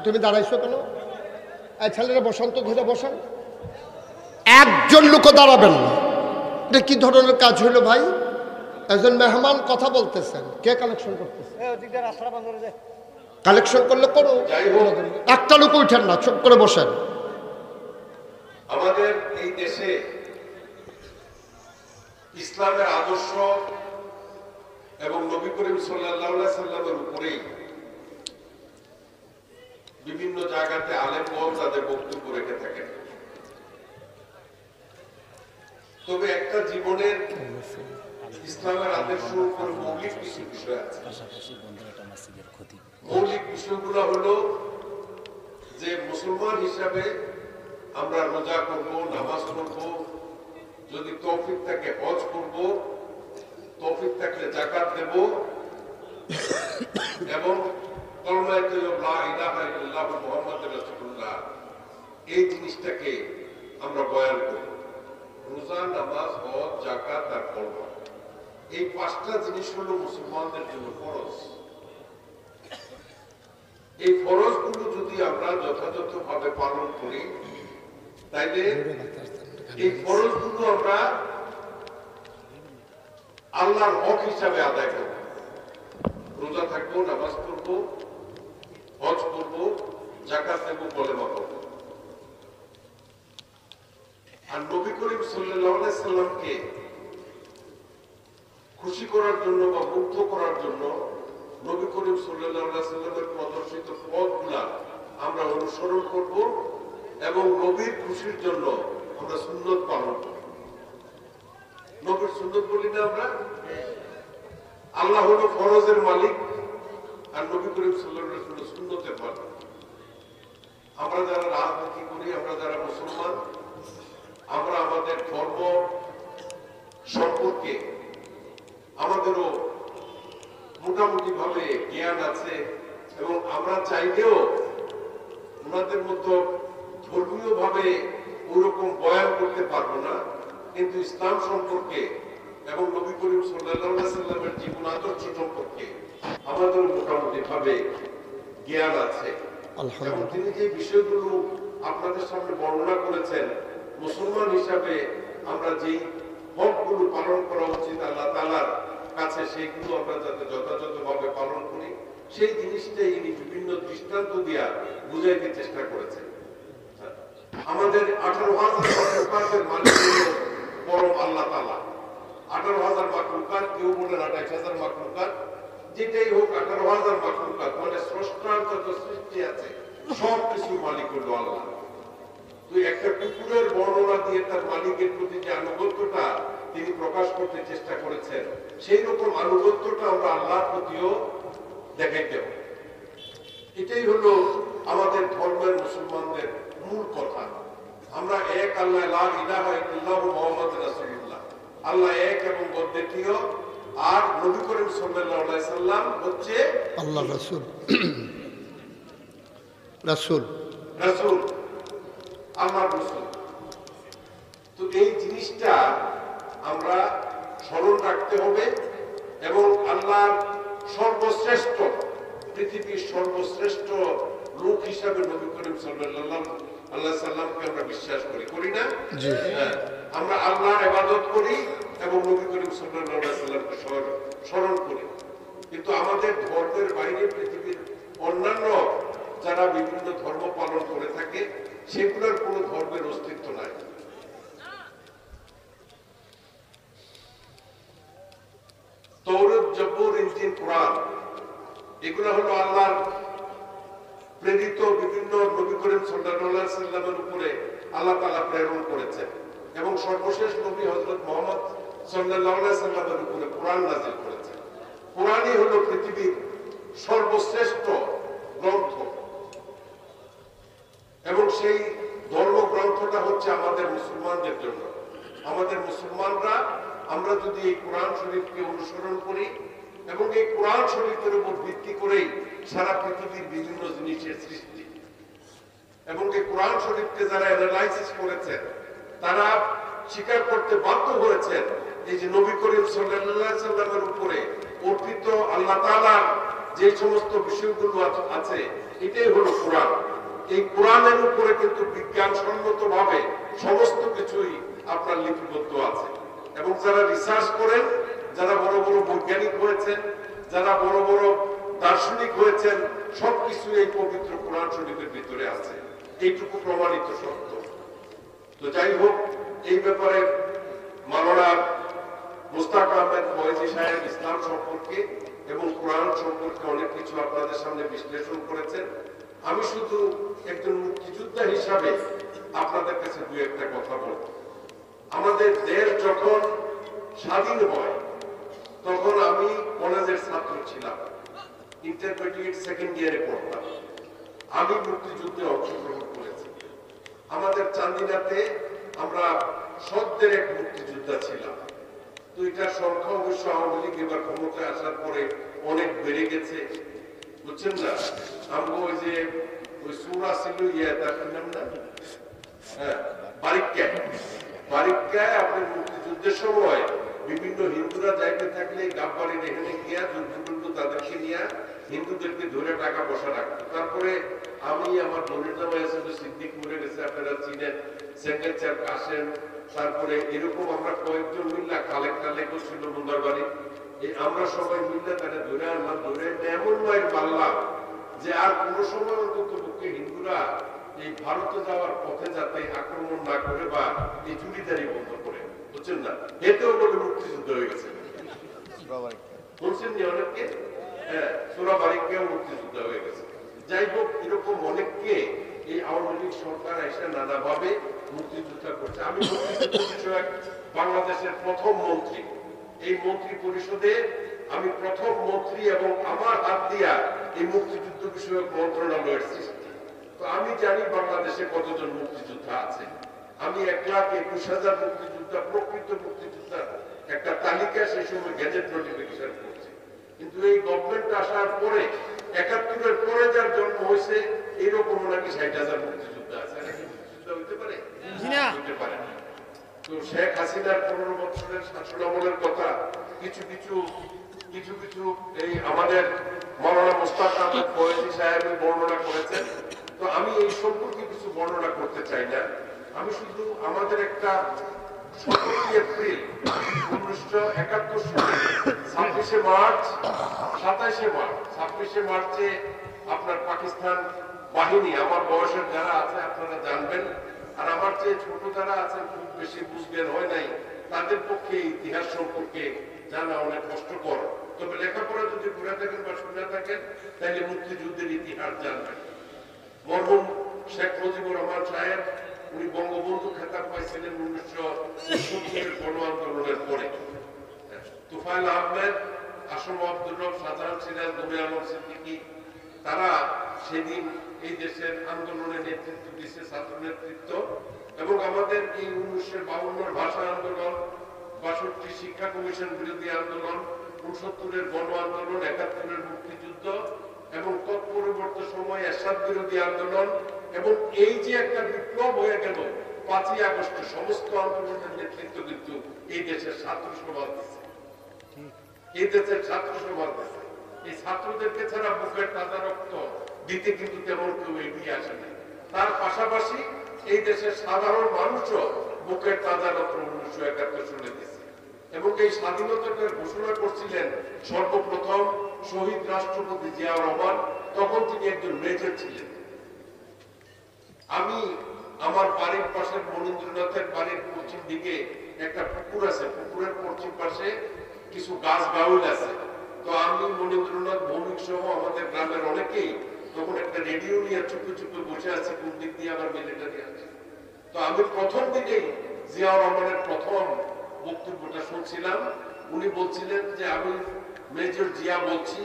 তুমি দাঁড়াইছো কেন? এই ছেলেরা বসন্ত ধরে বসান, একজন লোক দাঁড়াবেন না। এটা কি ধরনের কাজ হইলো ভাই? একজন মেহমান কথা বলতেছেন, কে কালেকশন করতেছে? কালেকশন করলে করো, একটা লোক উঠেন না, চুপ করে বসেন। আমাদের এই দেশে ইসলামের আদর্শ এবং নবী করিম সাল্লাল্লাহু আলাইহি সাল্লামের উপরেই বিভিন্ন জায়গাতে আলেমগণ তাদের বক্তব্য রেখে থাকেন। তবে একটা জীবনের ইসলামের আদর্শের উপর মৌলিক কিছু বিষয় আছে। মৌলিক বিষয়গুলো হলো যে মুসলমান হিসাবে আমরা রোজা করব, নামাজ পড়ব, যদি তৌফিক থাকে হজ করব, তৌফিক থাকলে যাকাত দেব এবং কলমায়ে তৈয়বা লা ইলাহা ইল্লাল্লাহু মুহাম্মাদুর রাসূলুল্লাহ এই জিনিসটাকে আমরা বয়ান করব। রোজা, নামাজ, হজ, যাকাত আর কলমা, এই পাঁচটা জিনিস হলো মুসলমানদের জন্য ফরজ। এই ফরজগুলো যদি আমরা যথাযথভাবে পালন করি তাইলে এই ফরজগুলো আমরা আল্লাহর হক হিসাবে আদায় করব। রোজা থাকবো, নামাজ পড়বো, হজ করবো, যাকাত দেব, কলেমা পড়বো। আর নবী করিম সাল্লাল্লাহু আলাইহি সাল্লামকে খুশি করার জন্য বা মুগ্ধ করার জন্য নবী করিম সাল্লাল্লাহু আলাইহি সাল্লামের প্রদর্শিত পথগুলা আমরা অনুসরণ করব এবং নবীর খুশির জন্য আমরা সুন্নত পালন করব। নবীর সুন্নত বলি না আমরা? আল্লাহ হলো ফরজের মালিক আর নবী করিম সাল্লাল্লাহু আলাইহি সাল্লাম সুন্নতের মালিক। আমরা যারা রাজনীতি করি, আমরা যারা মুসলমান, আমরা আমাদের ধর্ম সম্পর্কে আমাদেরও মোটামুটি ভাবে জ্ঞান আছে এবং আমরা চাইলেও ওনাদের মতো ধর্মীয় ভাবে ওরকম বয়ান করতে পারবো না, কিন্তু ইসলাম সম্পর্কে এবং নবী করিম সাল্লাল্লাহু আলাইহি সাল্লামের জীবন আদর্শ সম্পর্কে আমাদের মোটামুটি ভাবে জ্ঞান আছে। এবং তিনি যে বিষয়গুলো আপনাদের সামনে বর্ণনা করেছেন, মুসলমান হিসাবে আমরা যেই হকগুলো পালন করা উচিত আল্লাহ তাআলার কাছে, সেইগুলো আমরা যাতে যথাযথভাবে পালন করি, সেই জিনিসটাই ইনি বিভিন্ন দৃষ্টান্ত দিয়া বুঝাইতে চেষ্টা করেছেন। আমাদের 18,000 মাখলুকাতের মালিক হলো পরম আল্লাহ তাআলা। 18,000 মাখলুকাত, কেউ বলেন 28,000 মাখলুকাত, যেটাই হোক 18,000 মাখলুকাত মানে স্রষ্টার যত সৃষ্টি আছে সব কিছুর মালিক হলো আল্লাহ। তুই একটা কুকুরের বর্ণনা দিয়ে তার মালিকের প্রতি যে আনুগত্যটা তিনি প্রকাশ করতে চেষ্টা করেছেন, সেই রকম আনুগত্যটা আমরা আল্লাহর প্রতিও দেখাইতে হবে। এটাই হলো আমাদের ধর্মের মুসলমানদের মূল কথা। আমরা এক আল্লাহ, লা ইলাহা ইল্লাল্লাহু মুহাম্মাদুর রাসূলুল্লাহ, আল্লাহ এক এবং অদ্বিতীয়, আর নবী করিম সাল্লাল্লাহু আলাইহি সাল্লাম হচ্ছে আল্লাহর রাসূল। রাসূল আল্লাহর রাসূল। তো এই জিনিসটা আমরা স্মরণ রাখতে হবে এবং আল্লাহর সর্বশ্রেষ্ঠ, পৃথিবীর সর্বশ্রেষ্ঠ লোক হিসাবে নবী করিম সাল্লাল্লাহু আলাইহি সাল্লামকে আমরা বিশ্বাস করি, করি না? আমরা আল্লাহর ইবাদত করি এবং নবী করিম সাল্লাল্লাহু আলাইহি সাল্লামকে স্মরণ করি। কিন্তু আমাদের ধর্মের বাইরে পৃথিবীর অন্যান্য যারা বিভিন্ন ধর্ম পালন করে থাকে, সেগুলোর কোনো ধর্মের অস্তিত্ব নাই। তাওরাত, জবুর, ইনজিল, কোরআন, এগুলো হলো আল্লাহর প্রেরিত বিভিন্ন নবী করিম সাল্লাল্লাহু আলাইহি সাল্লামের উপরে আল্লাহ তাআলা প্রেরণ করেছেন এবং সর্বশেষ নবী হযরত মুহাম্মদ সাল্লাল্লাহু আলাইহি সাল্লামের উপরে কোরআন নাযিল করেছেন। কোরআনই হলো পৃথিবীর সর্বশ্রেষ্ঠ গ্রন্থ এবং সেই ধর্মগ্রন্থটা হচ্ছে আমাদের মুসলমানদের জন্য। আমাদের মুসলমানরা আমরা যদি এই কোরআন শরীফকে অনুসরণ করি এবং এই কোরআন শরীফের উপর ভিত্তি করেই সারা পৃথিবীর বিভিন্ন জিনিসের সৃষ্টি, এবং এই কোরআন শরীফকে যারা অ্যানালাইসিস করেছেন তারা স্বীকার করতে বাধ্য হয়েছেন এই যে নবী করিম সাল্লাল্লাহু আলাইহি সাল্লামের উপরে অর্পিত আল্লাহ তাআলার যে সমস্ত বিষয়গুলো আছে, এটাই হলো কোরআন। এই কোরআনের উপরে কিন্তু বিজ্ঞানসম্মতভাবে সমস্ত কিছুই আপনার লিপিবদ্ধ আছে এবং যারা রিসার্চ করেন, যারা বড় বড় বৈজ্ঞানিক হয়েছেন, যারা বড় বড় দার্শনিক হয়েছেন, সবকিছু এই পবিত্র কোরআন শরীফের ভিতরে আছে। এইটুকু প্রমাণিত সত্য। তো যাই হোক, এই ব্যাপারে মাওলানা মুস্তাক আহমেদ ফয়েজী সাহেব ইসলাম সম্পর্কে এবং কোরআন সম্পর্কে অনেক কিছু আপনাদের সামনে বিশ্লেষণ করেছেন। আমি শুধু একজন মুক্তিযোদ্ধা হিসাবে আপনাদের কাছে দু একটা কথা বলব। আমাদের দেশ যখন স্বাধীন হয় তখন আমি কলেজের ছাত্র ছিলাম, ইন্টারমিডিয়েট সেকেন্ড ইয়ারে পড়তাম। আমি মুক্তিযুদ্ধে অংশগ্রহণ করেছি। আমাদের চান্দিনাতে আমরা সদ্যের এক মুক্তিযোদ্ধা ছিলাম, তো এটার সংখ্যা অবশ্য আওয়ামী লীগ এবার ক্ষমতায় আসার পরে অনেক বেড়ে গেছে, বুঝছেন না? আমরা ওই যে ওই সুরা ছিল তার কি নাম না, হ্যাঁ, বারিক্কায় আপনার মুক্তিযুদ্ধের সময় বিভিন্ন হিন্দুরা যাইতে থাকলে গাববাড়ির এখানে গিয়া যুদ্ধ তাদেরকে নিয়ে হিন্দুদেরকে ধরে টাকা পয়সা রাখতো। তারপরে আমি আমার বোনের জামাই আছে সিদ্দিক মরে গেছে, আপনারা চিনেন, সেক্রেটার কাসেম, তারপরে এরকম আমরা কয়েকজন মিল্লা খালেক ছিল মুন্দার বাড়ি, আমরা সবাই মিল্লা তারা ধরে আনলাম, ধরে এমন মায়ের পারলাম যে আর কোন সময় অন্তত পক্ষে হিন্দুরা এই ভারতে যাওয়ার পথে যাতে আক্রমণ না করে বা এই চুরিদারি বন্ধ করে, বুঝছেন না? এতেও লোকের মুক্তিযুদ্ধ হয়ে গেছে, বলছেন যে অনেককে, হ্যাঁ, সোরাবাড়িকেও মুক্তিযুদ্ধ হয়ে গেছে। যাই হোক, এরকম অনেককে এই আওয়ামী লীগ সরকার এসে নানাভাবে মুক্তিযোদ্ধা করছে। আমি মুক্তিযুদ্ধ বিষয়ক বাংলাদেশের প্রথম মন্ত্রী, এই মন্ত্রী পরিষদে আমি প্রথম মন্ত্রী এবং আমার হাত দিয়া এই মুক্তিযুদ্ধ বিষয়ক মন্ত্রণালয়ের সৃষ্টি। তো আমি জানি বাংলাদেশে কতজন মুক্তিযোদ্ধা আছে। আমি 1,21,000 মুক্তিযোদ্ধা, প্রকৃত মুক্তিযোদ্ধার একটা তালিকা সেই সময় গেজেট নোটিফিকেশন করছে। কিন্তু এই গভর্নমেন্ট আসার পরে 71-এর পরে যার জন্ম হয়েছে এরকম নাকি 60,000 মুক্তিযোদ্ধা আছে। মুক্তিযোদ্ধা হইতে পারে? হইতে পারে না। তো শেখ হাসিনার 15 বছরের শাসনামলের কথা কিছু কিছু এই আমাদের মাওলানা মুস্তাক আহমেদ ফয়েজী সাহেব বর্ণনা করেছেন। তো আমি এই সম্পর্কে কিছু বর্ণনা করতে চাই না। আমি শুধু আমাদের একটা 17 এপ্রিল 1971 সালে 26শে মার্চ 27শে মার্চে আপনার পাকিস্তান বাহিনী, আমার বয়সের যারা আছে আপনারা জানবেন, আর আমার চেয়ে ছোট যারা আছেন খুব বেশি বুঝবেন হয় নাই, তাদের পক্ষে ইতিহাস সম্পর্কে জানা অনেক কষ্টকর। তবে লেখাপড়া যদি ঘুরে থাকেন বা শুনে থাকেন তাহলে মুক্তিযুদ্ধের ইতিহাস জানবেন। মরহুম শেখ মুজিবুর রহমান সাহেব, উনি বঙ্গবন্ধু খেতাব পাইছিলেন 1970-এর গণ আন্দোলনের পরে। তুফাইল আহমেদ, আসম আব্দুর রব, শাহজাহান সিরাজ, নূরে আলম সিদ্দিকী, তারা সেদিন এই দেশের আন্দোলনে নেতৃত্ব দিচ্ছে, ছাত্র নেতৃত্ব। এবং আমাদের এই 1952-এর ভাষা আন্দোলন, 62 শিক্ষা কমিশন বিরোধী আন্দোলন, 69-এর গণ আন্দোলন, 71-এর মুক্তিযুদ্ধ এবং তৎপরবর্তী সময় এরশাদ বিরোধী আন্দোলন এবং এই যে একটা বিপ্লব হয়ে গেল 5ই আগস্ট, সমস্ত আন্দোলনের নেতৃত্ব কিন্তু এই দেশের ছাত্র সমাজ দিচ্ছে, এই দেশের ছাত্র সমাজ দিচ্ছে। এই ছাত্রদেরকে ছাড়া বুকের তাজা রক্ত দিতে কিন্তু তেমন কেউ এগিয়ে আসে না। তার পাশাপাশি এই দেশের সাধারণ মানুষও বুকের তাজা রক্ত 1971 সালে দিচ্ছে। এবং এই স্বাধীনতাকে ঘোষণা করছিলেন সর্বপ্রথম শহীদ রাষ্ট্রপতি জিয়াউর রহমান, তখন তিনি একজন মেজর ছিলেন। আমি আমার বাড়ির পাশে মনীন্দ্রনাথের বাড়ির পশ্চিম দিকে একটা পুকুর আছে, পুকুরের পশ্চিম পাশে কিছু গাছ গাউল আছে। তো আমি মনীন্দ্রনাথ, ভৌমিক সহ আমাদের গ্রামের অনেকেই তখন একটা রেডিও নিয়ে চুপে চুপে বসে আছে, কোন দিক দিয়ে আবার মিলিটারি আছে। তো আমি প্রথম দিকেই জিয়াউর রহমানের প্রথম বক্তব্যটা শুনছিলাম। উনি বলছিলেন যে আমি মেজর জিয়া বলছি,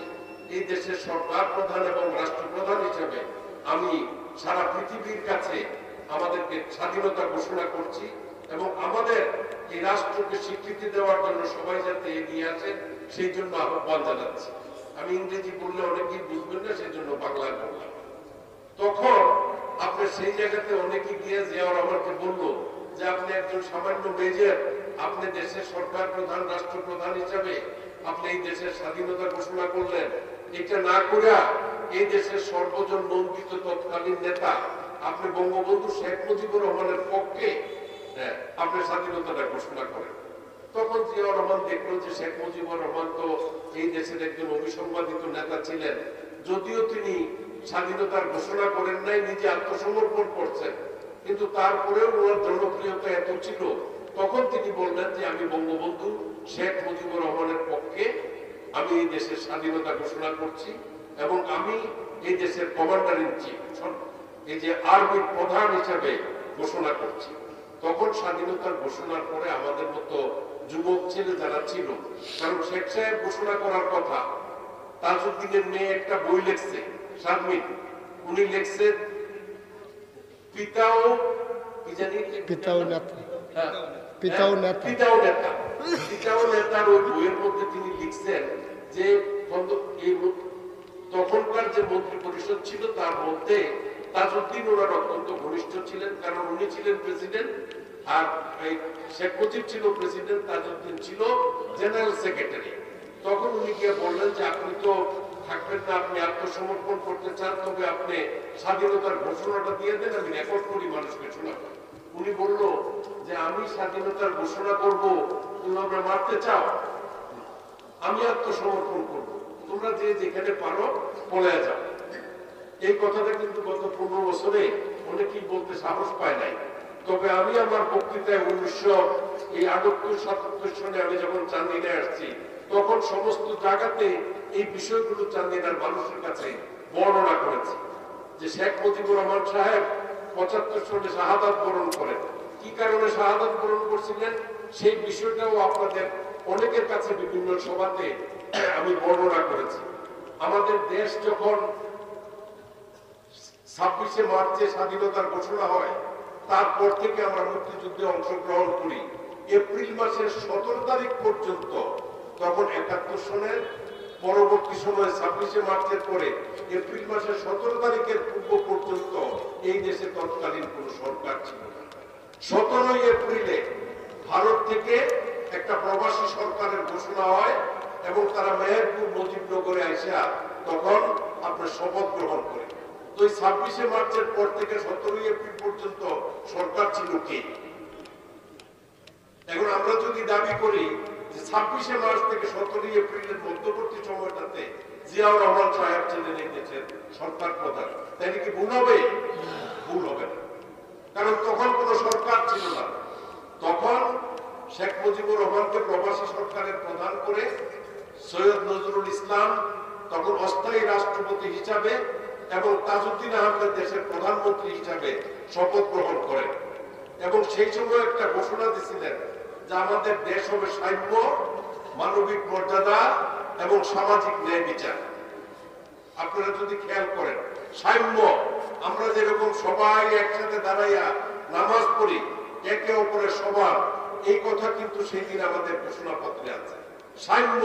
এই দেশের সরকার প্রধান এবং রাষ্ট্রপ্রধান হিসেবে আমি সারা পৃথিবীর কাছে আমাদেরকে স্বাধীনতা ঘোষণা করছি এবং আমাদের এই রাষ্ট্রকে স্বীকৃতি দেওয়ার জন্য সবাই যাতে এগিয়ে আসেন সেই জন্য আহ্বান জানাচ্ছি। আমি ইংরেজি বললে অনেকেই বুঝবেন না, সেই জন্য বাংলায় বললাম। তখন আপনি সেই জায়গাতে অনেকে গিয়ে জিয়াউর রহমানকে বলল যে আপনি একজন সামান্য মেজর, আপনি দেশের সরকার প্রধান, রাষ্ট্রপ্রধান হিসাবে আপনি এই দেশের স্বাধীনতা ঘোষণা করলেন, এটা না করে এই দেশের সর্বজন নন্দিত তৎকালীন নেতা আপনি বঙ্গবন্ধু শেখ মুজিবুর রহমানের পক্ষে আপনি স্বাধীনতাটা ঘোষণা করেন। তখন জিয়াউর রহমান দেখলেন যে শেখ মুজিবুর রহমান তো এই দেশের একজন অবিসংবাদিত নেতা ছিলেন, যদিও তিনি স্বাধীনতার ঘোষণা করেন নাই, নিজে আত্মসমর্পণ করছেন, কিন্তু তারপরেও ওনার জনপ্রিয়তা এত ছিল, তখন তিনি বললেন যে আমি বঙ্গবন্ধু শেখ মুজিবুর রহমানের পক্ষে আমি এই দেশের স্বাধীনতা ঘোষণা করছি এবং আমি এই দেশের কমান্ডার ইন চিফ, এই যে আর্মির প্রধান হিসেবে ঘোষণা করছি। তখন স্বাধীনতার ঘোষণার পরে আমাদের মতো যুবক ছেলে যারা ছিল, কারণ শেখ সাহেব ঘোষণা করার কথা, তাজউদ্দিনের মেয়ে একটা বই লিখছে শারমিন, উনি লিখছে পিতাও কি জানি, পিতাও পিতাও নেতা। পিতাও নেতা। পিতাও নেতার ওই বইয়ের মধ্যে তিনি লিখছেন যে এই তখনকার যে মন্ত্রী পরিষদ ছিল তার মধ্যে তাজউদ্দিন ওনার অত্যন্ত ঘনিষ্ঠ ছিলেন, কারণ উনি ছিলেন প্রেসিডেন্ট আর শেখ মুজিব ছিল প্রেসিডেন্ট, তাজউদ্দিন ছিল জেনারেল সেক্রেটারি। তখন উনি গিয়ে বললেন যে আপনি তো থাকবেন না, আপনি আত্মসমর্পণ করতে চান, তবে আপনি স্বাধীনতার ঘোষণাটা দিয়ে দেন, আমি রেকর্ড করি মানুষকে শোনাবো। উনি বলল যে আমি স্বাধীনতার ঘোষণা করব, তুমি আমরা মারতে চাও, আমি আত্মসমর্পণ করব, তোমরা যে যেখানে পারো পলে যাও। এই কথাটা কিন্তু গত 15 বছরে অনেকেই বলতে সাহস পায় নাই। তবে আমি আমার বক্তৃতায় 1978-77 সনে আমি যখন চান্দিনায় আসছি, তখন সমস্ত জায়গাতে এই বিষয়গুলো চান্দিনার মানুষের কাছে বর্ণনা করেছি যে শেখ মুজিবুর রহমান সাহেব 75 সনে শাহাদাত বরণ করেন। কি কারণে শাহাদাত বরণ করছিলেন সেই বিষয়টাও আপনাদের অনেকের কাছে বিভিন্ন সভাতে আমি বর্ণনা করেছি। আমাদের দেশ যখন 26শে মার্চে স্বাধীনতার ঘোষণা হয়, তারপর থেকে আমরা মুক্তিযুদ্ধে অংশগ্রহণ করি। এপ্রিল মাসের 17 তারিখ পর্যন্ত, তখন 71 সনের পরবর্তী সময় 26শে মার্চের পরে এপ্রিল মাসের 17 তারিখের পূর্ব পর্যন্ত এই দেশে তৎকালীন কোন সরকার ছিল না। 17 এপ্রিলে ভারত থেকে একটা প্রবাসী সরকারের ঘোষণা হয় এবং তারা মেহেরপুর মুজিবনগরে আসা তখন আপনার শপথ গ্রহণ করে। তো এই 26শে মার্চের পর থেকে 17 এপ্রিল পর্যন্ত সরকার ছিল কে? এখন আমরা যদি দাবি করি যে 26শে মার্চ থেকে 17 এপ্রিলের মধ্যবর্তী সময়টাতে জিয়াউর রহমান সাহেব ছিলেন এই দেশের সরকার প্রধান, তাই কি ভুল হবে? ভুল হবে না, কারণ তখন কোন সরকার ছিল না। তখন শেখ মুজিবুর রহমানকে প্রবাসী সরকারের প্রধান করে সৈয়দ নজরুল ইসলাম তখন অস্থায়ী রাষ্ট্রপতি হিসাবে এবং তাজউদ্দিন আহমেদ দেশের প্রধানমন্ত্রী হিসাবে শপথ গ্রহণ করেন এবং সেই সময় একটা ঘোষণা দিয়েছিলেন যে আমাদের দেশ হবে সাম্য, মানবিক মর্যাদা এবং সামাজিক ন্যায় বিচার। আপনারা যদি খেয়াল করেন, সাম্য, আমরা যেরকম সবাই একসাথে দাঁড়াইয়া নামাজ পড়ি, একে অপরের সমান, এই কথা কিন্তু সেই দিন আমাদের ঘোষণাপত্রে আছে। সাম্য,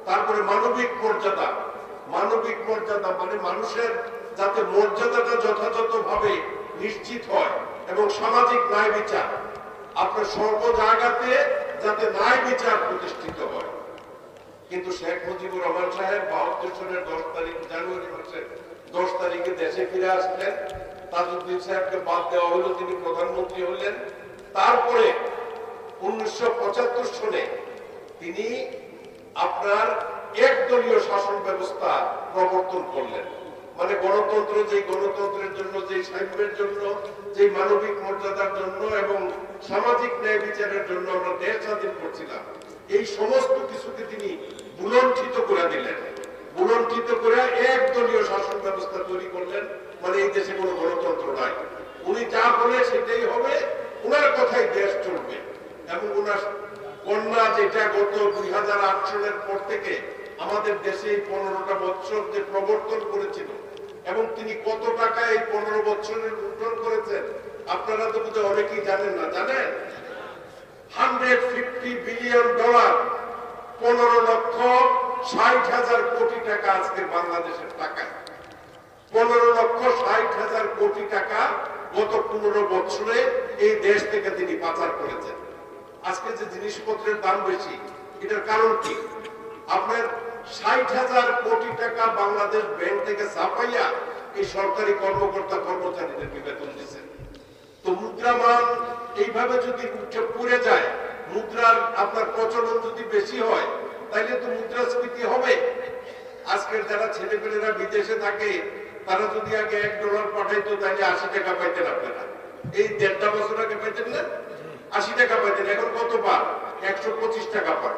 তারপরে মানবিক মর্যাদা। মানবিক মর্যাদা মানে মানুষের যাতে মর্যাদাটা যথাযথভাবে নিশ্চিত হয় এবং সামাজিক ন্যায় বিচার, আপনার সর্ব জায়গাতে যাতে ন্যায় বিচার প্রতিষ্ঠিত হয়। কিন্তু শেখ মুজিবুর রহমান সাহেব 72 সনের 10 তারিখ জানুয়ারি মাসের 10 তারিখে দেশে ফিরে আসলেন। তাজউদ্দিন সাহেবকে বাদ দেওয়া হলো, তিনি প্রধানমন্ত্রী হলেন। তারপরে 1975 সনে তিনি আপনার একদলীয় শাসন ব্যবস্থা প্রবর্তন করলেন। মানে গণতন্ত্র, যে গণতন্ত্রের জন্য, যে সাম্যের জন্য, যে মানবিক মর্যাদার জন্য এবং সামাজিক ন্যায় বিচারের জন্য আমরা দেশ স্বাধীন করছিলাম, এই সমস্ত কিছুকে তিনি বুলণ্ঠিত করে দিলেন। বুলণ্ঠিত করে একদলীয় শাসন ব্যবস্থা তৈরি করলেন। মানে এই দেশে কোনো গণতন্ত্র নাই, উনি যা বলে সেটাই হবে, উনার কথাই দেশ চলবে। এবং উনার কন্যা, যেটা গত 2008 সালের পর থেকে আমাদের দেশে 15টা বছর যে প্রবর্তন করেছিল এবং তিনি কত টাকা এই 15 বছরের লুণ্ঠন করেছেন আপনারা তো বোধহয় অনেকেই জানেন না। জানেন? $150 বিলিয়ন, 15,60,000 কোটি টাকা আজকে বাংলাদেশের টাকায়। 15,60,000 কোটি টাকা গত 15 বছরে এই দেশ থেকে তিনি পাচার করেছেন। আজকে যে জিনিসপত্রের দাম বেশি, এটার কারণ কি? আপনার 60,000 কোটি টাকা বাংলাদেশ ব্যাংক থেকে ছাপাইয়া এই সরকারি কর্মকর্তা কর্মচারীদেরকে বেতন দিচ্ছেন। তো মুদ্রামান এইভাবে যদি উঠে পড়ে যায়, মুদ্রার আপনার প্রচলন যদি বেশি হয়, তাইলে তো মুদ্রাস্ফীতি হবে। আজকের যারা ছেলেপেলেরা বিদেশে থাকে, তারা যদি আগে $1 পাঠাইতো তাহলে 80 টাকা পাইতেন আপনারা। এই 1.5 বছর আগে পাইতেন না 80 টাকা পাইতেন, এখন কত পান? 125 টাকা পান।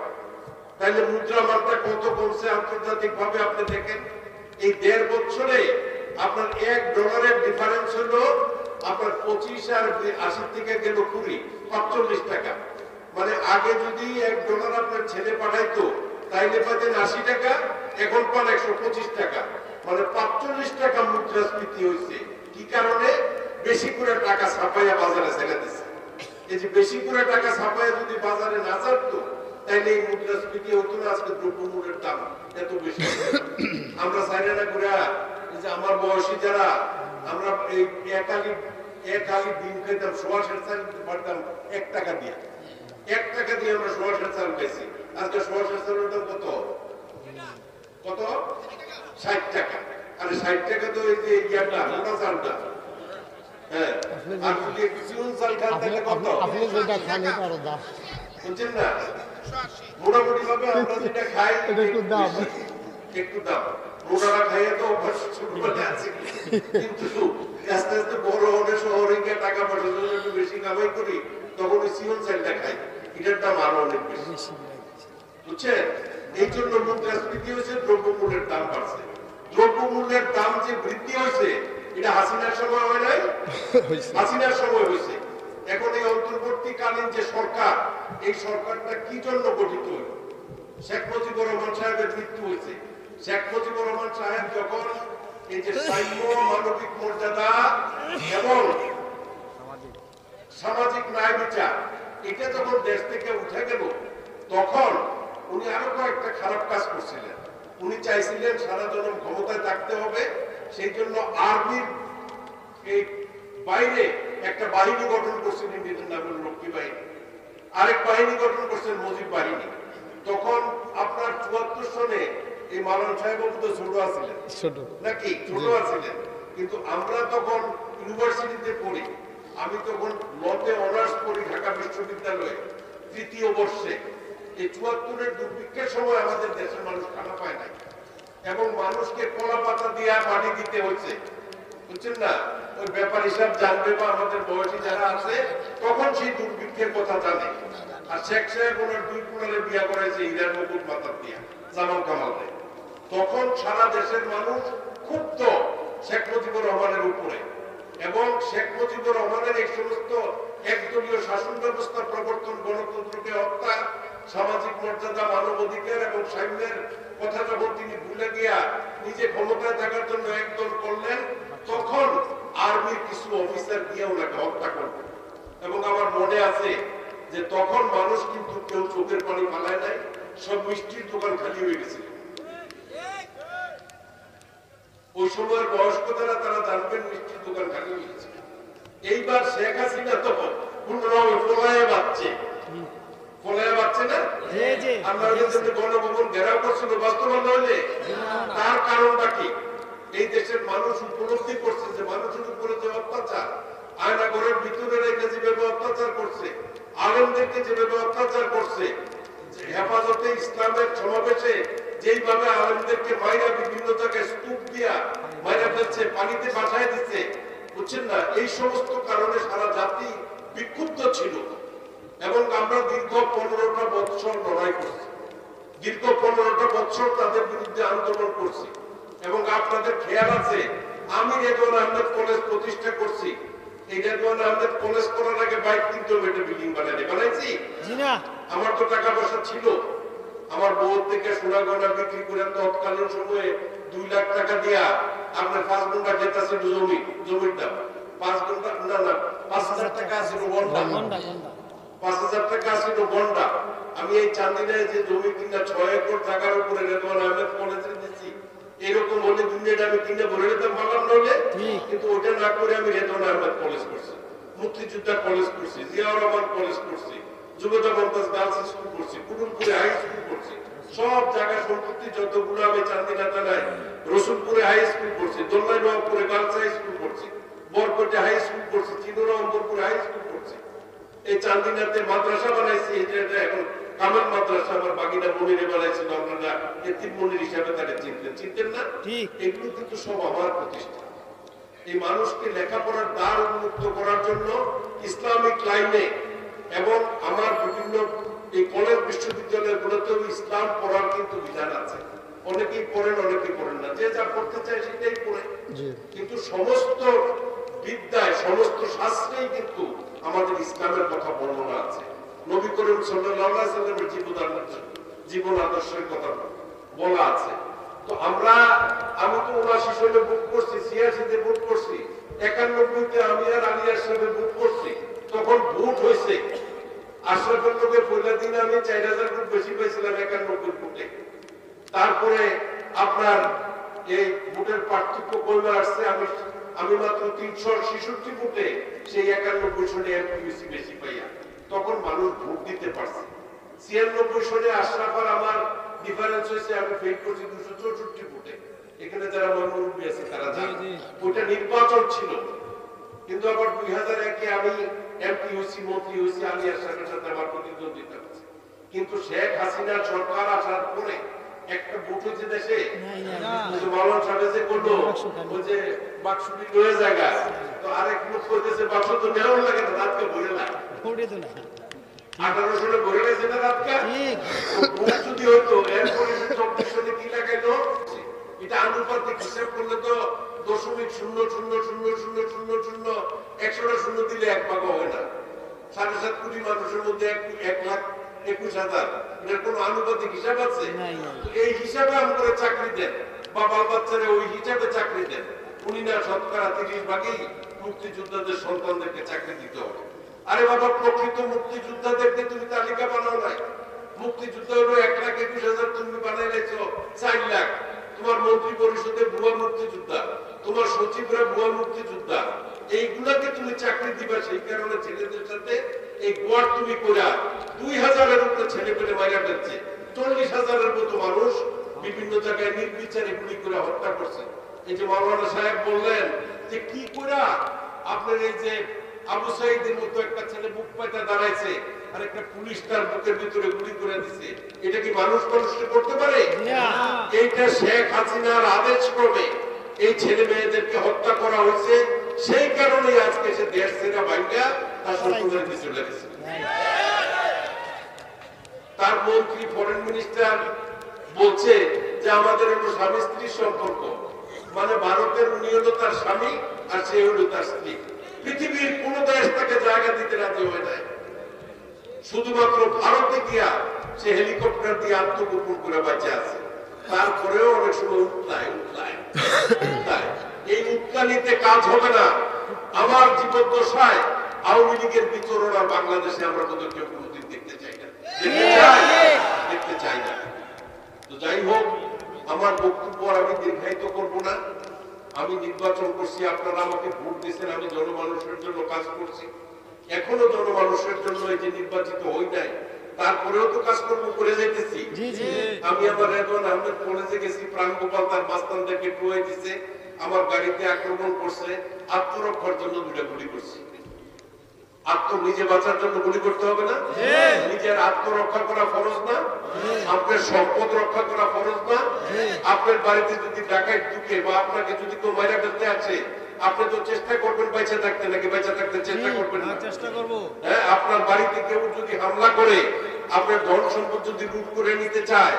তাহলে মুদ্রা মানটা কত কমছে আন্তর্জাতিক ভাবে আপনি দেখেন। এই 1.5 বছরে আপনার $1 ডিফারেন্স হলো আপনার 25 আর 80 থেকে গেল 45 টাকা। মানে আগে যদি $1 আপনার ছেলে পাঠাইতো তাইলে পাইতেন 80 টাকা, এখন পান 125 টাকা। মানে 45 টাকা মুদ্রাস্ফীতি হয়েছে। কি কারণে? বেশি করে টাকা ছাপাইয়া বাজারে ছেড়ে দিচ্ছে। এই যে বেশি করে টাকা ছাপায় যদি বাজারে না ছাড়তো তাইলে এই মুদ্রাস্ফীতি হতো না, আজকে দ্রব্যমূল্যের দাম এত বেশি। আমরা চাই না করে যে আমার বয়সী যারা আমরা এই এক আলি ডিম খেতাম, সোয়াশের চাল পারতাম 1 টাকা দিয়ে, 1 টাকা দিয়ে আমরা সোয়াশের চাল পেয়েছি। আজকে সোয়াশের চালের দাম কত? 60 টাকা। আরে 60 টাকা তো এই যে ইয়াটা মোটা চালটা, হ্যাঁ, আর যদি সিউন চাল খান তাহলে কত? আপনি যেটা খান এটা আরো দাম, বুঝছেন না? মোটামুটি ভাবে আমরা যেটা খাই একটু দাম, একটু দাম। মোটারা খাইয়ে তো অভ্যাস ছোটবেলায় আছে, কিন্তু আস্তে আস্তে বড় হলে শহরে গিয়ে টাকা পয়সা জন্য একটু বেশি কামাই করি, তখন ওই সিউন চালটা খাই, এটার দাম আরো অনেক বেশি। বুঝছেন? এই জন্য মুদ্রাস্ফীতি হয়েছে, দ্রব্যমূল্যের দাম বাড়ছে। দ্রব্যমূল্যের দাম যে বৃদ্ধি হয়েছে এটা হাসিনার সময় হয় নাই, হাসিনার সময় হয়েছে। এখন এই অন্তর্বর্তীকালীন যে সরকার, এই সরকারটা কি জন্য গঠিত হল? শেখ মুজিবুর রহমান সাহেবের মৃত্যু হয়েছে। শেখ মুজিবুর রহমান সাহেব যখন এই যে সাম্য, মানবিক মর্যাদা এবং সামাজিক ন্যায় বিচার এটা যখন দেশ থেকে উঠে গেল, তখন উনি আরো কয়েকটা খারাপ কাজ করছিলেন। উনি চাইছিলেন সারা জনম ক্ষমতায় থাকতে হবে, সেই জন্য আর্মির এই বাইরে একটা বাহিনী গঠন করছিলেন, যেটার নাম হল রক্ষী বাহিনী। আরেক বাহিনী গঠন করছেন মুজিব বাহিনী। তখন আপনার ৭৪ সনে এই মালান সাহেব তো ছোট আছিলেন, নাকি ছোট আছিলেন, কিন্তু আমরা তখন ইউনিভার্সিটিতে পড়ি। আমি তখন লতে অনার্স পড়ি ঢাকা বিশ্ববিদ্যালয়ে ৩য় বর্ষে। এই ৭৪-এর দুর্ভিক্ষের সময় আমাদের দেশের মানুষ খানা পায় নাই এবং মানুষকে কলা পাতা দিয়ে পানি দিতে হচ্ছে, বুঝছেন না? ওই ব্যাপার হিসাব জানবে বা আমাদের বয়সী যারা আছে তখন সেই দুর্ভিক্ষের কথা জানে। আর শেখ সাহেব ওনার 2 পুনারে বিয়া করাইছে হীরার মুকুট মাথার দিয়া, জামাল কামাল দেয়। তখন সারা দেশের মানুষ ক্ষুব্ধ শেখ মুজিবুর রহমানের উপরে, এবং শেখ মুজিবুর রহমানের এই সমস্ত একদলীয় শাসন ব্যবস্থার প্রবর্তন, গণতন্ত্রকে হত্যা, সামাজিক মর্যাদা, মানবাধিকার এবং সাম্যের কথা যখন তিনি ভুলে গিয়া নিজে ক্ষমতায় থাকার জন্য একদল করলেন, তখন আর্মির কিছু অফিসার গিয়ে ওনাকে হত্যা করলেন। এবং আমার মনে আছে যে তখন মানুষ কিন্তু কেউ চোখের পানি ফালায় নাই, সব মিষ্টির দোকান খালি হয়ে গেছিল। ওই সময়ের বয়স্ক যারা তারা জানবেন মিষ্টির দোকান খালি হয়ে গেছে। এইবার শেখ হাসিনা তো পুনরায় ফলায় বাঁচছে, ফলায় বাঁচছে না? আমরা গণভবন ঘেরাও করছিল, বাস্তবায়ন হইলে তার কারণটা কি? এই দেশের মানুষ উপলব্ধি করছে যে মানুষের উপরে যে অত্যাচার, আয়না ঘরের ভিতরে রেখে যেভাবে অত্যাচার করছে, আলেমদেরকে যেভাবে অত্যাচার করছে, হেফাজতে ইসলামের সমাবেশে যেইভাবে আলেমদেরকে মাইরা বিভিন্ন জায়গায় স্তূপ দিয়া মাইরা ফেলছে, পানিতে বাসায় দিচ্ছে, বুঝছেন না? এই সমস্ত কারণে সারা জাতি বিক্ষুব্ধ ছিল এবং আমরা দীর্ঘ 15টা বৎসর লড়াই করছি, দীর্ঘ 15টা বৎসর তাদের বিরুদ্ধে আন্দোলন করছি। এবং আপনাদের খেয়াল আছে, আমি রেদওয়ান আহমেদ কলেজ প্রতিষ্ঠা করছি। এই রেদওয়ান আহমেদ কলেজ করার আগে 22-3 মিটার বিল্ডিং বানাইছি। আমার তো টাকা পয়সা ছিল, আমার বউ থেকে সোনা গয়না বিক্রি করে তৎকালীন সময়ে 2 লাখ টাকা দিয়া আপনার 5 ঘন্টা খেতে ছিল জমির দাম 5 ঘন্টা না 5,000 টাকা ছিল ঘন্টা, 5,000 টাকা ছিল ঘন্টা। আমি এই চান্দিনায় যে জমি কিনা 6 একর জায়গার উপরে রেদওয়ান আহমেদ কলেজে দিচ্ছি, এরকম হলে দুনিয়াটা আমি কিনে ভরে নিতাম ভাবলাম নইলে, কিন্তু ওটা না করে আমি রেদওয়ান আহমেদ কলেজ করছি, মুক্তিযোদ্ধা কলেজ করছি, জিয়াউর রহমান কলেজ করছি, যুবতা মমতাজ গার্লস স্কুল করছি, কুটুমপুরে হাই স্কুল করছি, সব জায়গায় সম্পত্তি যতগুলো আমি চান্দিনা থানায় রসুলপুরে হাই স্কুল করছি, দোল্লাই নবাবপুরে গার্লস হাই স্কুল করছি, বরকটে হাই স্কুল করছি, চিনুরা অম্বরপুরে হাই স্কুল করছি, এই চান্দিনাতে মাদ্রাসা বানাইছি। এটা এখন কামাল মাদ্রাসা আমার বাগিনা মনিরে বানাইছিল, আপনারা এতিম মনির হিসাবে তাকে চিনতেন না? এগুলো কিন্তু সব আমার প্রতিষ্ঠা। এই মানুষকে লেখাপড়ার দ্বার উন্মুক্ত করার জন্য ইসলামিক লাইনে এবং আমার বিভিন্ন এই কলেজ বিশ্ববিদ্যালয়গুলোতেও ইসলাম পড়ার কিন্তু বিধান আছে। অনেকেই পড়েন, অনেকেই পড়েন না, যে যা পড়তে চায় সেটাই পড়ে। কিন্তু সমস্ত বিদ্যায়, সমস্ত শাস্ত্রেই কিন্তু আমাদের ইসলামের কথা বর্ণনা আছে। নবী করিম সাল্লাল্লাহু আলাইহি সাল্লামের জীবন আদর্শের কথা বলা আছে। তো আমি তো 79 সালে বুক করছি, 86-তে বুক করছি, 91-তে আমি আর আলিয়ার সাহেব বুক করছি। তখন ভোট হয়েছে, আশরাফের লোকে পয়লা দিন আমি 4000 ফুট বেশি পাইছিলাম 91 ফুটে। তারপরে আপনার এই ফুটের পার্থক্য কমে আসছে, আমি মাত্র 366 ফুটে সেই 91 সনে এমপিসি বেশি পাইয়া, তখন মানুষ ভোট দিতে পারছে। 96 সনে আশরাফ আর আমার ডিফারেন্স হয়েছে, আমি ফেল করছি 264 ফুটে। এখানে যারা মুরব্বী আছে তারা জানে ওইটা নির্বাচন ছিল। কিন্তু আবার 2001-এ আমি এমপি হয়েছি, মন্ত্রী হয়েছি, আমি আশরাফের সাথে আমার প্রতিদ্বন্দ্বিতা করছি। কিন্তু শেখ হাসিনার সরকার আসার পরে একটা ভোট হয়েছে দেশে, মাওলানা সাহেব যে করলো ওই যে বাক্সটি লয়ে জায়গা, তো আরেক লোক কইতেছে বাক্স তো নেওয়ার লাগে না, রাতকে ভরে না, 18 সনে ভরে গেছে না রাতকে, ভোট যদি হইতো এরপরে 24 সনে কি লাগাইলো, এটা আনুপাতিক হিসাব করলে তো 0.000000 100টা শূন্য দিলে 1 ভাগ হয় না। 7.5 কোটি মানুষের মধ্যে 1,21,000, এটার কোনো আনুপাতিক হিসাব আছে? এই হিসাবে আমরা চাকরি দেন বা বাল বাচ্চারা ওই হিসাবে চাকরি দেন। উনি না শতকরা 30 ভাগই মুক্তিযোদ্ধাদের সন্তানদেরকে চাকরি দিতে হবে। আরে বাবা, প্রকৃত মুক্তিযোদ্ধাদেরকে তুমি তালিকা বানাও নাই। মুক্তিযোদ্ধা হলো 1,21,000, তুমি বানাই লাইছো 4 লাখ। তোমার মন্ত্রী পরিষদে ভুয়া মুক্তিযোদ্ধা, তোমার সচিবরা ভুয়া মুক্তিযোদ্ধা, এইগুলাকে তুমি চাকরি দিবা। সেই কারণে ছেলেদের সাথে এই গোয়ার তুমি কইরা 2000-এর উপরে ছেলে পেলে মাইরা যাচ্ছে। 40,000-এর মতো মানুষ বিভিন্ন জায়গায় নির্বিচারে গুলি করে হত্যা করছে। এই যে মাওলানা সাহেব বললেন যে কি কইরা আপনার এই যে আবু সাইদের মতো একটা ছেলে বুক পাইটা দাঁড়াইছে আর একটা পুলিশ তার বুকের ভিতরে গুলি করে দিছে, এটা কি মানুষ মানুষকে করতে পারে? এইটা শেখ হাসিনার আদেশ ক্রমে এই ছেলে মেয়েদেরকে হত্যা করা হয়েছে। সেই কারণে আজকে সে দেশ ছেড়ে বাইঙ্গা তার শ্বশুরের পিছনে লেগেছে। তার মন্ত্রী ফরেন মিনিস্টার বলছে যে আমাদের হলো স্বামী স্ত্রীর সম্পর্ক, মানে ভারতের উনি হলো তার স্বামী আর সে হলো তার স্ত্রী। পৃথিবীর কোন দেশ তাকে জায়গা দিতে রাজি হয় নাই, শুধুমাত্র ভারতে গিয়া সে হেলিকপ্টার দিয়ে আত্মগোপন করে বাঁচে আছে। তারপরেও অনেক সময় উৎলায় এই উৎকানিতে কাজ হবে না। আমার জীবদ্দশায় আওয়ামী লীগের বিচরণ আর বাংলাদেশে আমরা তো কেউ কোনোদিন দেখতে চাই না, দেখতে চাই না। তো যাই হোক, আমার বক্তব্য আমি দীর্ঘায়িত করবো না। আমি নির্বাচন করছি, আপনারা আমাকে ভোট দিয়েছেন, আমি জনমানুষের জন্য কাজ করছি, এখনো জনমানুষের জন্য এই যে নির্বাচিত হই নাই, তারপরেও তো কাজকর্ম করে যাইতেছি। আমি আমার রেদওয়ান আহমেদ কলেজে গেছি, প্রাণগোপাল তার মাস্তানদেরকে টুয়ে দিছে, আমার গাড়িতে আক্রমণ করছে, আত্মরক্ষার জন্য 2টা গুলি করছি। নিজে বাঁচার জন্য গুলি করতে হবে না? নিজের আত্মরক্ষা করা ফরজ না? আপনার সম্পদ রক্ষা করা ফরজ না? আপনার বাড়িতে যদি ডাকাত ঢুকে বা আপনাকে যদি কেউ মাইরা ফেলতে আছে, আপনি তো চেষ্টা করবেন বেঁচে থাকতে, নাকি বেঁচে থাকতে চেষ্টা করবেন না? চেষ্টা করব। হ্যাঁ, আপনার বাড়িতে কেউ যদি হামলা করে, আপনার ধন সম্পদ যদি লুট করে নিতে চায়,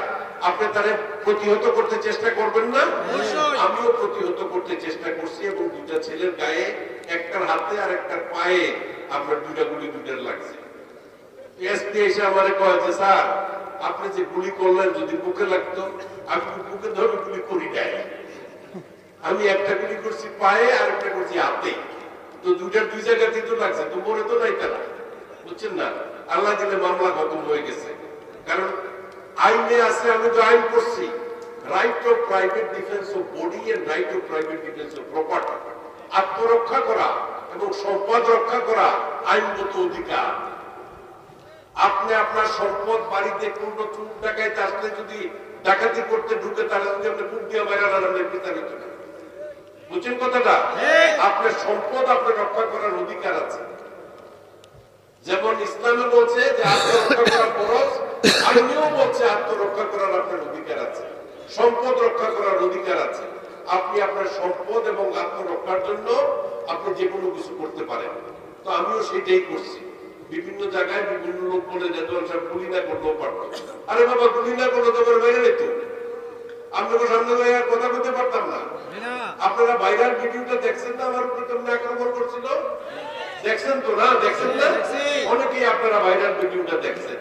আপনি তারে প্রতিহত করতে চেষ্টা করবেন না? আমিও প্রতিহত করতে চেষ্টা করছি এবং 2টা ছেলের গায়ে, একটার হাতে আর একটার পায়ে আপনার 2টা গুলি 2টার লাগছে। এসপি এসে আমারে কয় যে স্যার, আপনি যে গুলি করলেন যদি বুকে লাগতো, আমি বুকে ধরে গুলি করি নাই, আমি একটা গুলি করছি পায়ে আর একটা করছি হাতে, তো 2টার 2 জায়গাতেই তো লাগছে, তো মরে তো নাই তারা, বুঝছেন না? আল্লাহ দিলে মামলা খতম হয়ে গেছে। কারণ আইনে আছে, আমি তো আইন করছি, right of private defence of body and right of private defence of property. আত্মরক্ষা করা এবং সম্পদ রক্ষা করা আইনগত অধিকার। আপনি আপনার সম্পদ বাড়িতে কোন চুর ডাকাইতে আসলে যদি ডাকাতি করতে ঢুকে, তারা যদি আপনি বুক দিয়ে মারা রান্নার বিস্তারিত না, বুঝছেন কথাটা? আপনার সম্পদ আপনার রক্ষা করার অধিকার আছে। যেমন ইসলামে বলছে যে আত্মরক্ষা করা ফরজ, আইনেও বলছে আত্মরক্ষা করার আপনার অধিকার আছে, সম্পদ রক্ষা করার অধিকার আছে। আপনি আপনার সম্পদ এবং আত্মরক্ষার জন্য আপনি যে কোনো কিছু করতে পারেন। তো আমিও সেটাই করছি। বিভিন্ন জায়গায় বিভিন্ন লোক বলে যে গুলি না করলেও পারতো। আরে বাবা, গুলি না করলে তো মেরে নিত, আপনাকে সামনে কথা বলতে পারতাম না। আপনারা ভাইরাল ভিডিওটা দেখছেন না? আমার উপরে কেমন আক্রমণ করছিল, দেখছেন তো? না দেখছেন না? অনেকেই আপনারা ভাইরাল ভিডিওটা দেখছেন।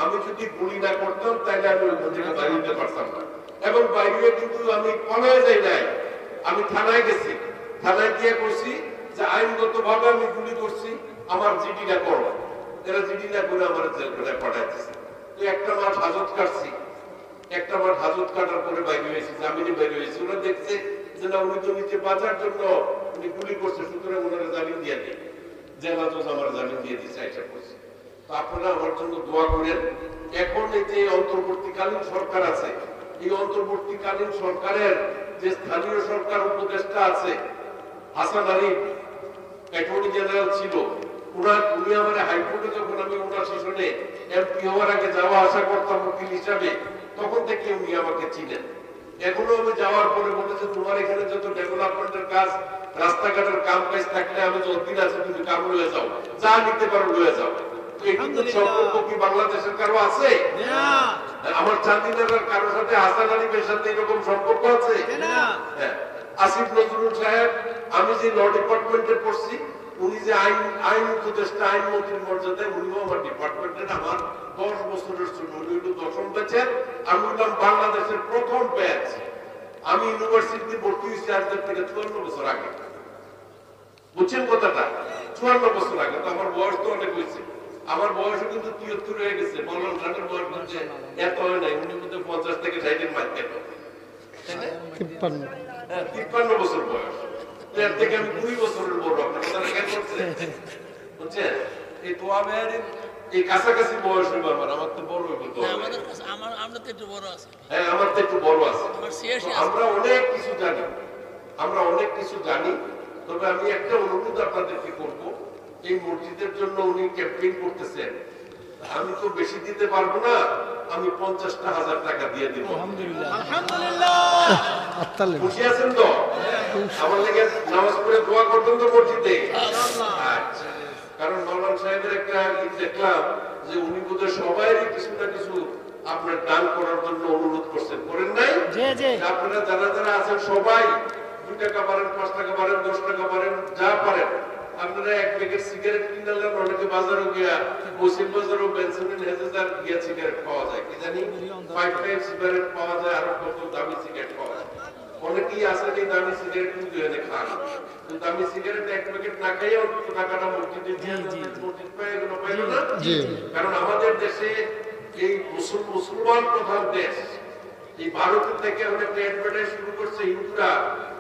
আমি যদি গুলি না করতাম তাহলে আমি ওইখান থেকে বাইরে যেতে পারতাম না। এবং বাইরে কিন্তু আমি পলায় যাই নাই, আমি থানায় গেছি, থানায় গিয়ে করছি যে আইনগত ভাবে আমি গুলি করছি, আমার জিডিটা করো। এরা জিডি না করে আমার জেলখানায় পাঠাইতেছে। তো একটা মাস হাজত কাটছি, একটা মাস হাজত কাটার পরে বাইরে হয়েছি, জামিনে বাইরে হয়েছি। ওরা দেখছে যে না, উনি তো নিচে বাঁচার জন্য উনি গুলি করছে, সুতরাং ওনারা জামিন দিয়ে নেই, জেলা জজ আমার জামিন দিয়ে দিচ্ছে, এটা করছে। তো আপনারা আমার জন্য দোয়া করেন। এখন এই যে অন্তর্বর্তীকালীন সরকার আছে, এই অন্তর্বর্তীকালীন সরকারের যে স্থানীয় সরকার উপদেষ্টা আছে হাসান আরিফ, অ্যাটর্নি জেনারেল ছিল, উনি আমার হাইকোর্টে যখন আমি ওনার সেশনে এমপি হওয়ার আগে যাওয়া আসা করতাম উকিল হিসাবে, তখন থেকে উনি আমাকে চিনেন। এখনো আমি যাওয়ার পরে বলেছে, তোমার এখানে যত ডেভেলপমেন্টের কাজ, রাস্তাঘাটের কাম কাজ থাকলে আমি যতদিন আছে তুমি কাম লয়ে যাও, যা নিতে পারো লয়ে যাও। এইটুকু সম্পর্ক কি বাংলাদেশের কারো আছে? আমার চাঁদিনার কারোর সাথে, হাসান আরিফের সাথে এরকম সম্পর্ক আছে? হ্যাঁ। আসিফ নজরুল সাহেব, আমি যে ল ডিপার্টমেন্টে পড়ছি, উনি যে আইন উপদেষ্টা, আইন মন্ত্রীর মর্যাদায়, উনিও আমার ডিপার্টমেন্টের, আমার 10 বছরের জন্য উনি হলো 10ম ব্যাচের, আমি হলাম বাংলাদেশের প্রথম ব্যাচ। আমি ইউনিভার্সিটিতে ভর্তি হয়েছি আজকের থেকে 54 বছর আগে। বুঝছেন কথাটা? 54 বছর আগে। তো আমার বয়স তো অনেক হয়েছে, আমার বয়সও কিন্তু 73 হয়ে গেছে। মৌলানা খানের বয়স কিন্তু এত হয় নাই, উনি কিন্তু 50 থেকে 60-এর মাঝে, 53 বছর বয়স। এর থেকে আমি 2 বছরের বড়। আপনার কথা কেন করছে? বুঝছেন? এই তো আমার এই কাছাকাছি বয়স হইব আমার, আমার তো বড় হইব তো। আমাদের কাছে আমরা তো একটু বড় আছে। হ্যাঁ, আমার তো একটু বড় আছে। আমরা অনেক কিছু জানি, আমরা অনেক কিছু জানি। তবে আমি একটা অনুরোধ আপনাদেরকে করব, এই মসজিদের জন্য উনি ক্যাম্পেইন করতেছেন, আমি তো বেশি দিতে পারবো না, আমি 50,000 টাকা দিয়ে দিব। আলহামদুলিল্লাহ। খুশি আছেন তো? আমার লেগে নামাজ পড়ে দোয়া করতেন তো মসজিদে? আচ্ছা। কারণ মাওলানা সাহেবের একটা দেখলাম যে উনি বোধহয় সবাইরই কিছু না কিছু আপনার দান করার জন্য অনুরোধ করছেন, করেন নাই? আপনারা যারা যারা আছেন সবাই 2 টাকা পারেন, 5 টাকা পারেন, 10 টাকা পারেন, যা পারেন। আপনারা 1 প্যাকেট সিগারেট কিনে নেন, অনেকে বাজারে গিয়া মসজিদ বাজারও বেনসিন হেজেজার গিয়া সিগারেট পাওয়া যায়, কি জানি 5 টাইপ সিগারেট পাওয়া যায়, আর কত দামি সিগারেট পাওয়া যায়। অনেকেই আছে এই দামি সিগারেট কিন্তু এনে খান, কিন্তু দামি সিগারেট 1 প্যাকেট না খাইয়ে অন্তত টাকাটা মসজিদে দিয়ে মসজিদ পায়, এগুলো পাইল না। কারণ আমাদের দেশে এই মুসলমান প্রধান দেশ, এই ভারতের থেকে অনেকটা অ্যাডভার্টাইজ শুরু করছে হিন্দুরা,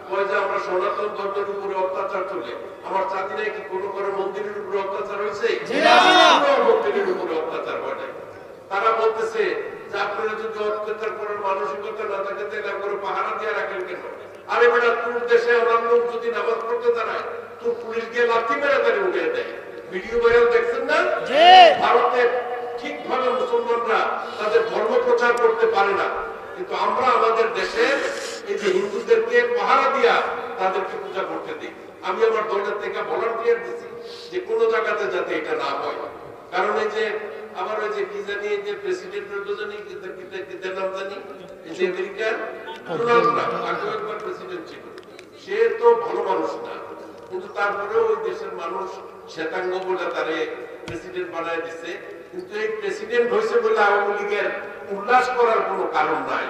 কয় যে আমরা সনাতন ধর্মের উপরে অত্যাচার চলে। আমার চাঁদিনায় কি কোনো করে মন্দিরের উপরে অত্যাচার হয়েছে? মন্দিরের উপরে অত্যাচার হয় নাই। তারা বলতেছে যে আপনারা যদি অত্যাচার করার মানসিকতা না থাকে তাহলে করে পাহারা দিয়ে রাখেন কেন? আরে বেটা, তোর দেশে আমার লোক যদি নামাজ পড়তে দাঁড়ায়, তোর পুলিশ গিয়ে লাথি মেরে তাদের উঠিয়ে দেয়। ভিডিও ভাইরাল দেখছেন না? ভারতে ঠিকভাবে মুসলমানরা তাদের ধর্ম প্রচার করতে পারে না, কিন্তু আমরা আমাদের দেশে এই যে হিন্দুদেরকে পাহারা দিয়া তাদেরকে পূজা করতে দিই। আমি আমার দলের থেকে ভলান্টিয়ার দিচ্ছি যে কোনো জায়গাতে যাতে এটা না হয়। কারণ এই যে আমার ওই যে কি জানি, এই যে প্রেসিডেন্টের জানি নাম জানি, এই যে আমেরিকার ডোনাল্ড ট্রাম্প, আগে একবার প্রেসিডেন্ট ছিল, সে তো ভালো মানুষ না, কিন্তু তারপরেও ওই দেশের মানুষ শ্বেতাঙ্গ বলে তারে প্রেসিডেন্ট বানায় দিচ্ছে। কিন্তু এই প্রেসিডেন্ট হয়েছে বলে আওয়ামী লীগের উল্লাস করার কোনো কারণ নাই।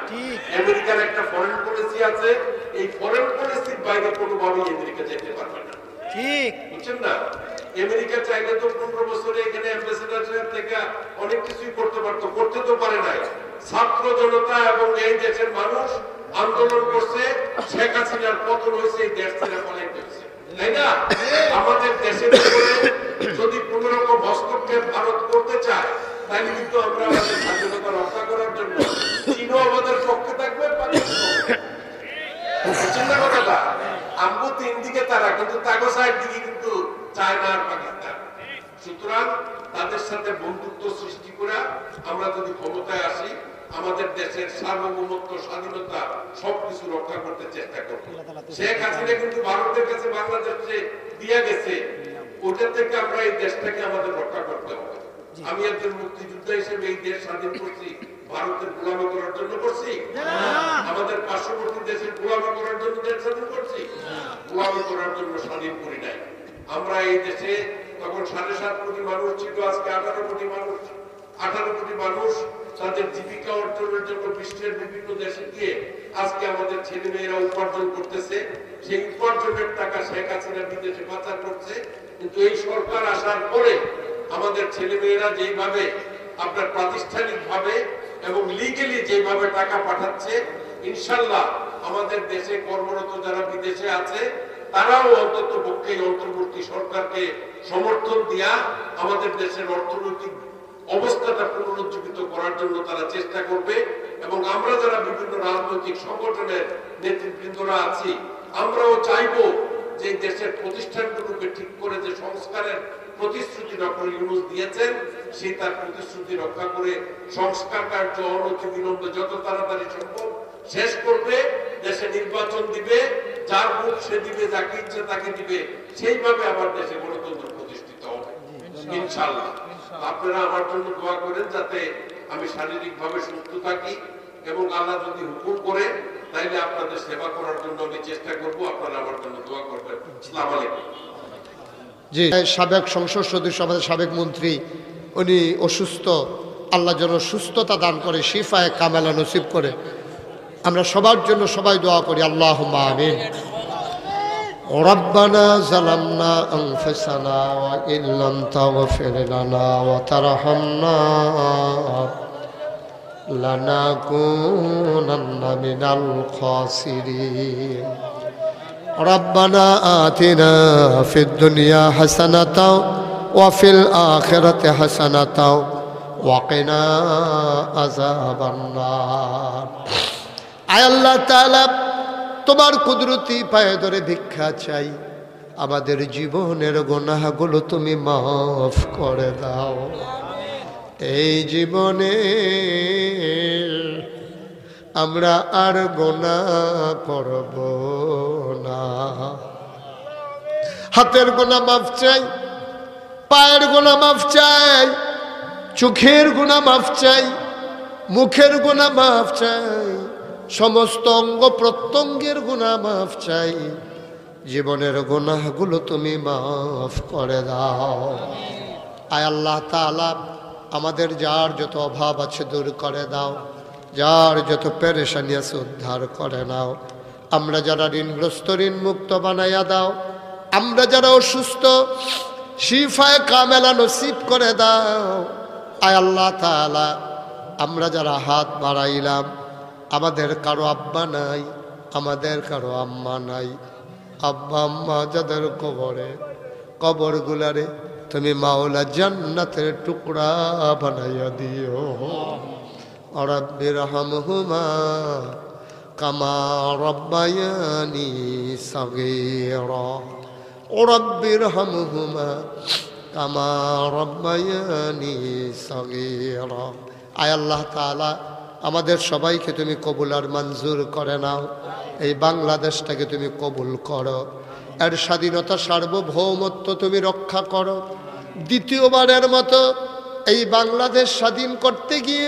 আমেরিকার একটা ফরেন পলিসি আছে, এই ফরেন পলিসির বাইরে কোনোভাবেই আমেরিকা যেতে পারবে না। ঠিক বুঝছেন না? আমেরিকা চাইলে তো 15 বছরে এখানে অ্যাম্বাসেডর থেকে অনেক কিছুই করতে পারতো, করতে তো পারে নাই। ছাত্র জনতা এবং এই দেশের মানুষ আন্দোলন করছে, শেখ হাসিনার পতন হয়েছে, এই দেশ ছেড়ে পলাইতে হয়েছে, তাই না? আমাদের দেশের উপরে যদি কোন রকম হস্তক্ষেপ ভারত করতে চায়, তাহলে কিন্তু আমরা আমাদের স্বাধীনতা রক্ষা করার জন্য চীনও আমাদের পক্ষে থাকবে, চিন্তা কথাটা আমগো 3 দিকে তারা, কিন্তু তাগো সাইড দিকে কিন্তু চায়না আর পাকিস্তান। সুতরাং তাদের সাথে বন্ধুত্ব সৃষ্টি করে আমরা যদি ক্ষমতায় আসি, আমাদের দেশের সার্বভৌমত্ব, স্বাধীনতা সবকিছু রক্ষা করতে চেষ্টা করব। শেখ হাসিনা কিন্তু ভারতের কাছে বাংলাদেশে দিয়ে গেছে, ওটা থেকে আমরা এই দেশটাকে আমাদের রক্ষা করতে হবে। আমি একজন মুক্তিযোদ্ধা হিসেবে এই দেশ স্বাধীন করছি ভারতের গোলামি করার জন্য করছি? আমাদের পার্শ্ববর্তী দেশের গোলামি করার জন্য দেশ স্বাধীন করছি? গোলামি করার জন্য স্বাধীন করি নাই। আমরা এই দেশে তখন 7.5 কোটি মানুষ ছিল, আজকে 18 কোটি মানুষ। 18 কোটি মানুষ তাদের জীবিকা অর্জনের জন্য বিশ্বের বিভিন্ন দেশে গিয়ে আজকে আমাদের ছেলে মেয়েরা উপার্জন করতেছে। সেই উপার্জনের টাকা শেখ হাসিনা বিদেশে পাচার করছে। কিন্তু এই সরকার আসার পরে আমাদের ছেলেমেয়েরা যেভাবে আপনার প্রাতিষ্ঠানিকভাবে এবং লিগেলি যেভাবে টাকা পাঠাচ্ছে, ইনশাল্লাহ আমাদের দেশে কর্মরত যারা বিদেশে আছে তারাও অন্তত পক্ষে অন্তর্বর্তী সরকারকে সমর্থন দিয়া আমাদের দেশের অর্থনৈতিক অবস্থাটা পুনরুজ্জীবিত করার জন্য তারা চেষ্টা করবে। এবং আমরা যারা বিভিন্ন রাজনৈতিক সংগঠনের নেতৃবৃন্দরা আছি, আমরাও চাইবো যে দেশের প্রতিষ্ঠানগুলোকে ঠিক করে যে সংস্কারের প্রতিশ্রুতি ডক্টর ইউনূস দিয়েছেন, সেই তার প্রতিশ্রুতি রক্ষা করে সংস্কার কার্য অনতিবিলম্বে যত তাড়াতাড়ি সম্ভব শেষ করবে, দেশে নির্বাচন দিবে, যার মুখ সে দিবে, যাকে ইচ্ছে তাকে দিবে, সেইভাবে আবার দেশে গণতন্ত্র প্রতিষ্ঠিত হবে ইনশাআল্লাহ। আপনারা আমার জন্য দোয়া করেন যাতে আমি শারীরিকভাবে সুস্থ থাকি, এবং আল্লাহ যদি হুকুম করে তাইলে আপনাদের সেবা করার জন্য আমি চেষ্টা করব। আপনারা আমার জন্য দোয়া করবেন। আসসালামু আলাইকুম। জি, সাবেক সংসদ সদস্য, আমাদের সাবেক মন্ত্রী, উনি অসুস্থ। আল্লাহ যেন সুস্থতা দান করে, শিফায়ে কামেলা নসিব করে। আমরা সবার জন্য সবাই দোয়া করি, আল্লাহুম্মা আমিন। রব্বানা যালামনা আনফুসানা ওয়া ইল্লাম তাগফির লানা ওয়া তারহামনা লানাকুনান্না মিনাল খাসিরিন। রব্বানা আতিনা ফিদ দুনিয়া হাসানাতাও ওয়া ফিল আখিরাতি হাসানাতাও ওয়া কিনা আযাবান নার। আয় আল্লাহ তাআলা, তোমার কুদরতি পায়ে ধরে ভিক্ষা চাই, আমাদের জীবনের গুনাহগুলো তুমি মাফ করে দাও। এই জীবনে আমরা আর গুনাহ করব না। হাতের গুনাহ মাফ চাই, পায়ের গুনাহ মাফ চাই, চোখের গুনাহ মাফ চাই, মুখের গুনাহ মাফ চাই, সমস্ত অঙ্গ প্রত্যঙ্গের গুনাহ মাফ চাই। জীবনের গুনাহগুলো তুমি মাফ করে দাও। আয় আল্লাহ তাআলা, আমাদের যার যত অভাব আছে দূর করে দাও, যার যত পেরেশানি আছে উদ্ধার করে নাও। আমরা যারা ঋণগ্রস্ত ঋণ মুক্ত বানাইয়া দাও। আমরা যারা অসুস্থ শিফায়ে কামেলা নসিব করে দাও। আয় আল্লাহ তাআলা, আমরা যারা হাত বাড়াইলাম, আমাদের কারো আব্বা নাই, আমাদের কারো আম্মা নাই। আব্বা আম্মা যাদের কবরগুলারে তুমি মাওলা জান্নাতের টুকরা বানাইয়া দিও। রব্বিরহামহুমা কামা রব্বায়ানি সাগীরা। রব্বিরহামহুমা কামা রব্বায়ানি সাগীরা। আয় আল্লাহ তাআলা, আমাদের সবাইকে তুমি কবুল আর মঞ্জুর করে নাও। এই বাংলাদেশটাকে তুমি কবুল করো, এর স্বাধীনতা সার্বভৌমত্ব তুমি রক্ষা করো। দ্বিতীয়বারের মতো এই বাংলাদেশ স্বাধীন করতে গিয়ে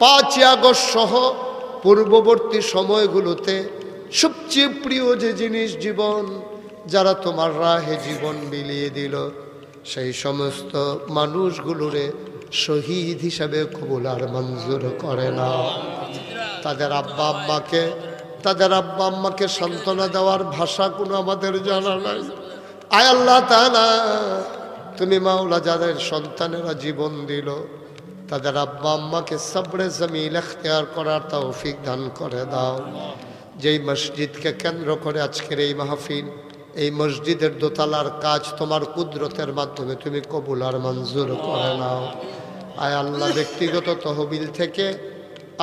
5ই আগস্ট সহ পূর্ববর্তী সময়গুলোতে সবচেয়ে প্রিয় যে জিনিস জীবন, যারা তোমার রাহে জীবন বিলিয়ে দিল, সেই সমস্ত মানুষগুলোরে শহীদ হিসাবে কবুল আর মঞ্জুর করে না। তাদের আব্বা আম্মাকে সান্ত্বনা দেওয়ার ভাষা কোনো আমাদের জানা নাই। আয় আল্লাহ তাআলা, তুমি মাওলা যাদের সন্তানেরা জীবন দিল, তাদের আব্বা আম্মাকে সবরে জমিল ইখতিয়ার করার তৌফিক দান করে দাও। যেই মসজিদকে কেন্দ্র করে আজকের এই মাহফিল, এই মসজিদের দোতলার কাজ তোমার কুদরতের মাধ্যমে তুমি কবুল আর মঞ্জুর করে নাও। আয় আল্লাহ, ব্যক্তিগত তহবিল থেকে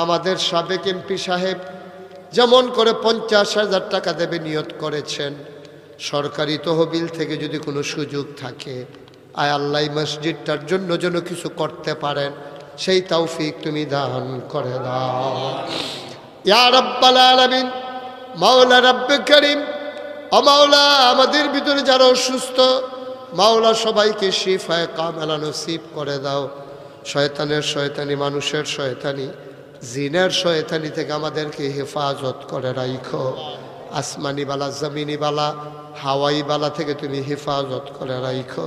আমাদের সাবেক এমপি সাহেব যেমন করে 50,000 টাকা দেবে নিয়ত করেছেন, সরকারি তহবিল থেকে যদি কোনো সুযোগ থাকে, আয় আল্লাহ মসজিদটার জন্য যেন কিছু করতে পারেন, সেই তৌফিক তুমি দান করে দাও। ইয়া রাব্বাল আলামিন, মাওলা রব্বে করিম, ও মাওলা, আমাদের ভিতরে যারা অসুস্থ, মাওলা সবাইকে শিফায়ে কামেলা নসিব করে দাও। শয়তানের শয়তানি, মানুষের শয়তানি, জিনের শয়তানি থেকে আমাদেরকে হেফাজত করে রাখো। আসমানি বালা, জমিনি বালা, হাওয়াই বালা থেকে তুমি হেফাজত করে রাখো।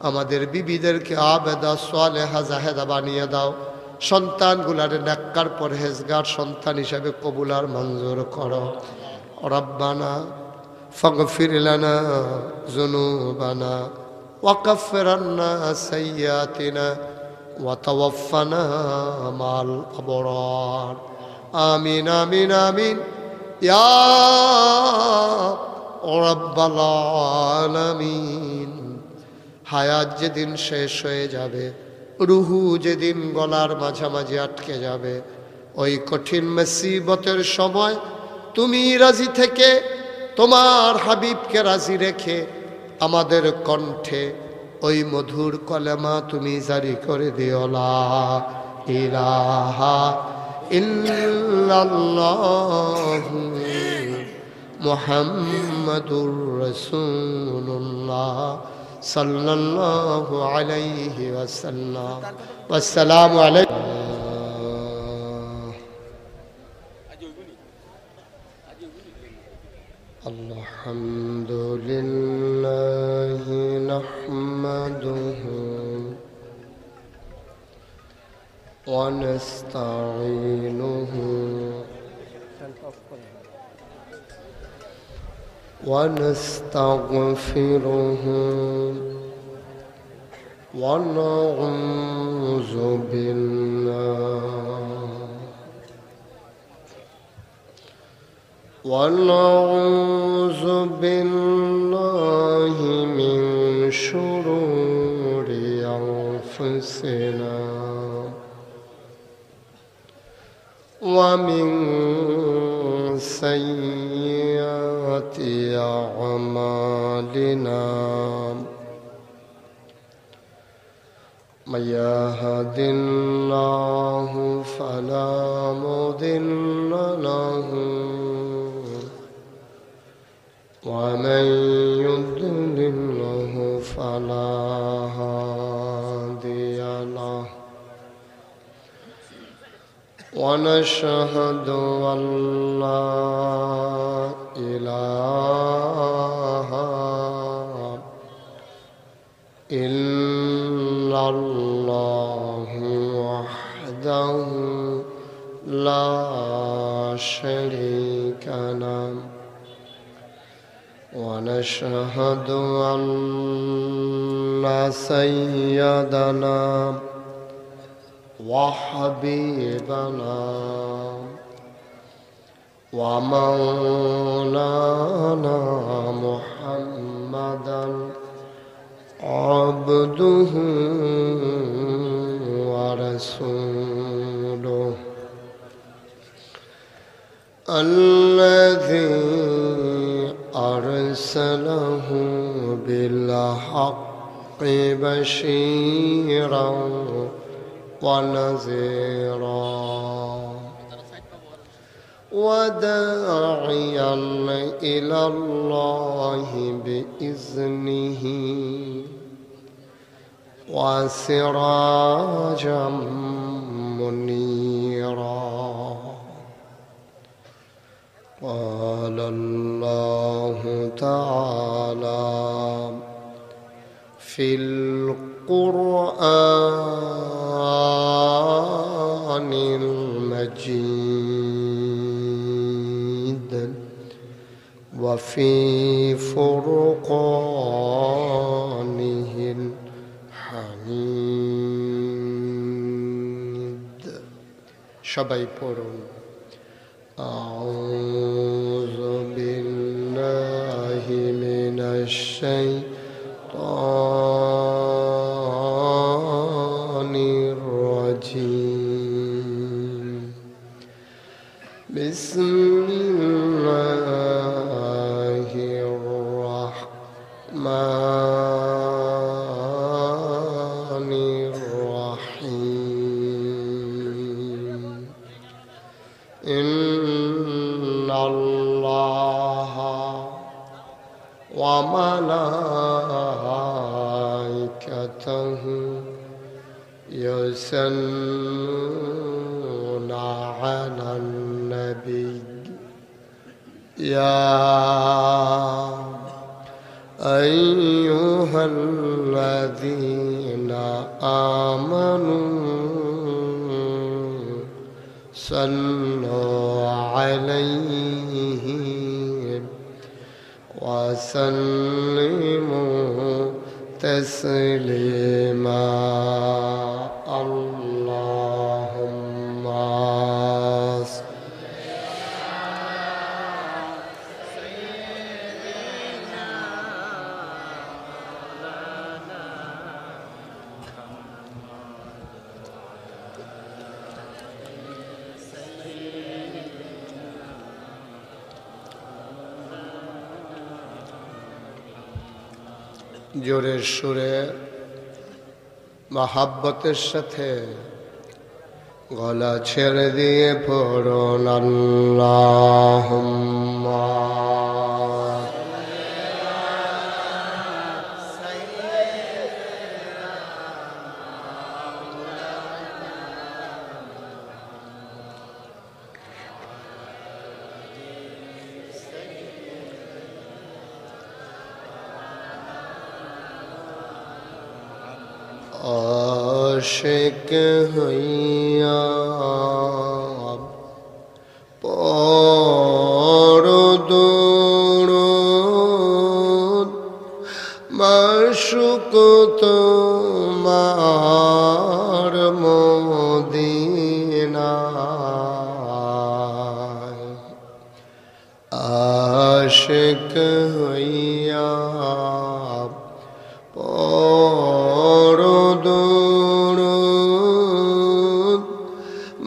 আমাদের বিবিদেরকে আবেদা সালেহা জাহেদা বানিয়ে দাও। সন্তানগুলারে নেককার পরহেজগার সন্তান হিসাবে কবুল আর মঞ্জুর করো। রব্বানা ফাগফির লানা যুনুবানা وكفر عنا سيئاتنا وتوفنا مع الأبرار آمين آمين آمين يا رب العالمين হায়াত যেদিন শেষ হয়ে যাবে, রুহু যেদিন গলার মাঝামাঝি আটকে যাবে, ওই কঠিন মুসিবতের সময় তুমি রাজি থেকে তোমার হাবিবকে রাজি রেখে আমাদের কণ্ঠে ওই মধুর কলেমা তুমি জারি করে দিও লা ইলাহা ইল্লাল্লাহু মুহাম্মাদুর রাসূলুল্লাহ সাল্লাল্লাহু আলাইহি ওয়াসাল্লাম। আসসালামু আলাইকুম। আলহামদুলিল্লাহি নাহমাদুহু ওয়া নাস্তাঈনুহু ونستغفره ونعوذ بالله من شرور أنفسنا ومن سيئات أعمالنا من يهد الله فلا مضل له ومن يضلل فلا هادي له ونشهد أن لا إله إلا الله وحده لا شريك له ونشهد أن سيدنا وحبيبنا ومولانا محمدا عبده ورسوله الذي أرسله بالحق بشيرا ونذيرا وداعيا إلى الله بإذنه وسراجا منيرا قال الله تعالى في القرآن المجيد وفي فرقانه الحميد সবাই পড়ুন أعوذ بالله من الشيطان الرجيم بسم الله الرحمن الرحيم إن الله وملائكته يصلون على النبي يا أيها الذين آمنوا صلوا عليه وسلموا تسليما اللهم জোরের সুরে মহাব্বতের সাথে গলা ছেড়ে দিয়ে পড়ুন আল্লাহুম্মা আশিক হইয়া পড় দুরূদ মাশউক তোমার মদিনায় আশিক হইয়া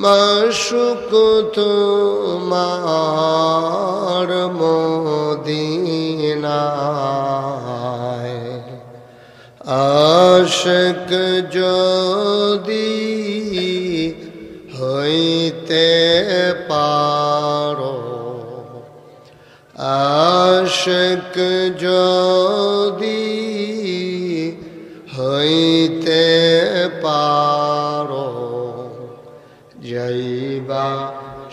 মাশউক তোমার মদিনায় আশিক যদি হইতে পারো আশিক যদি হইতে পারো যাইবা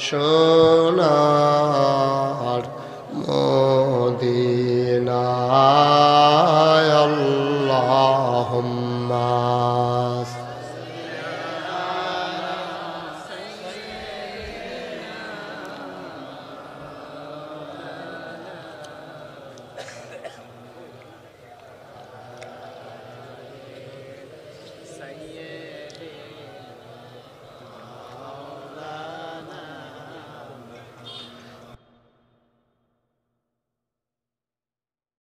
সোনার মদিনায় আল্লাহুম্মা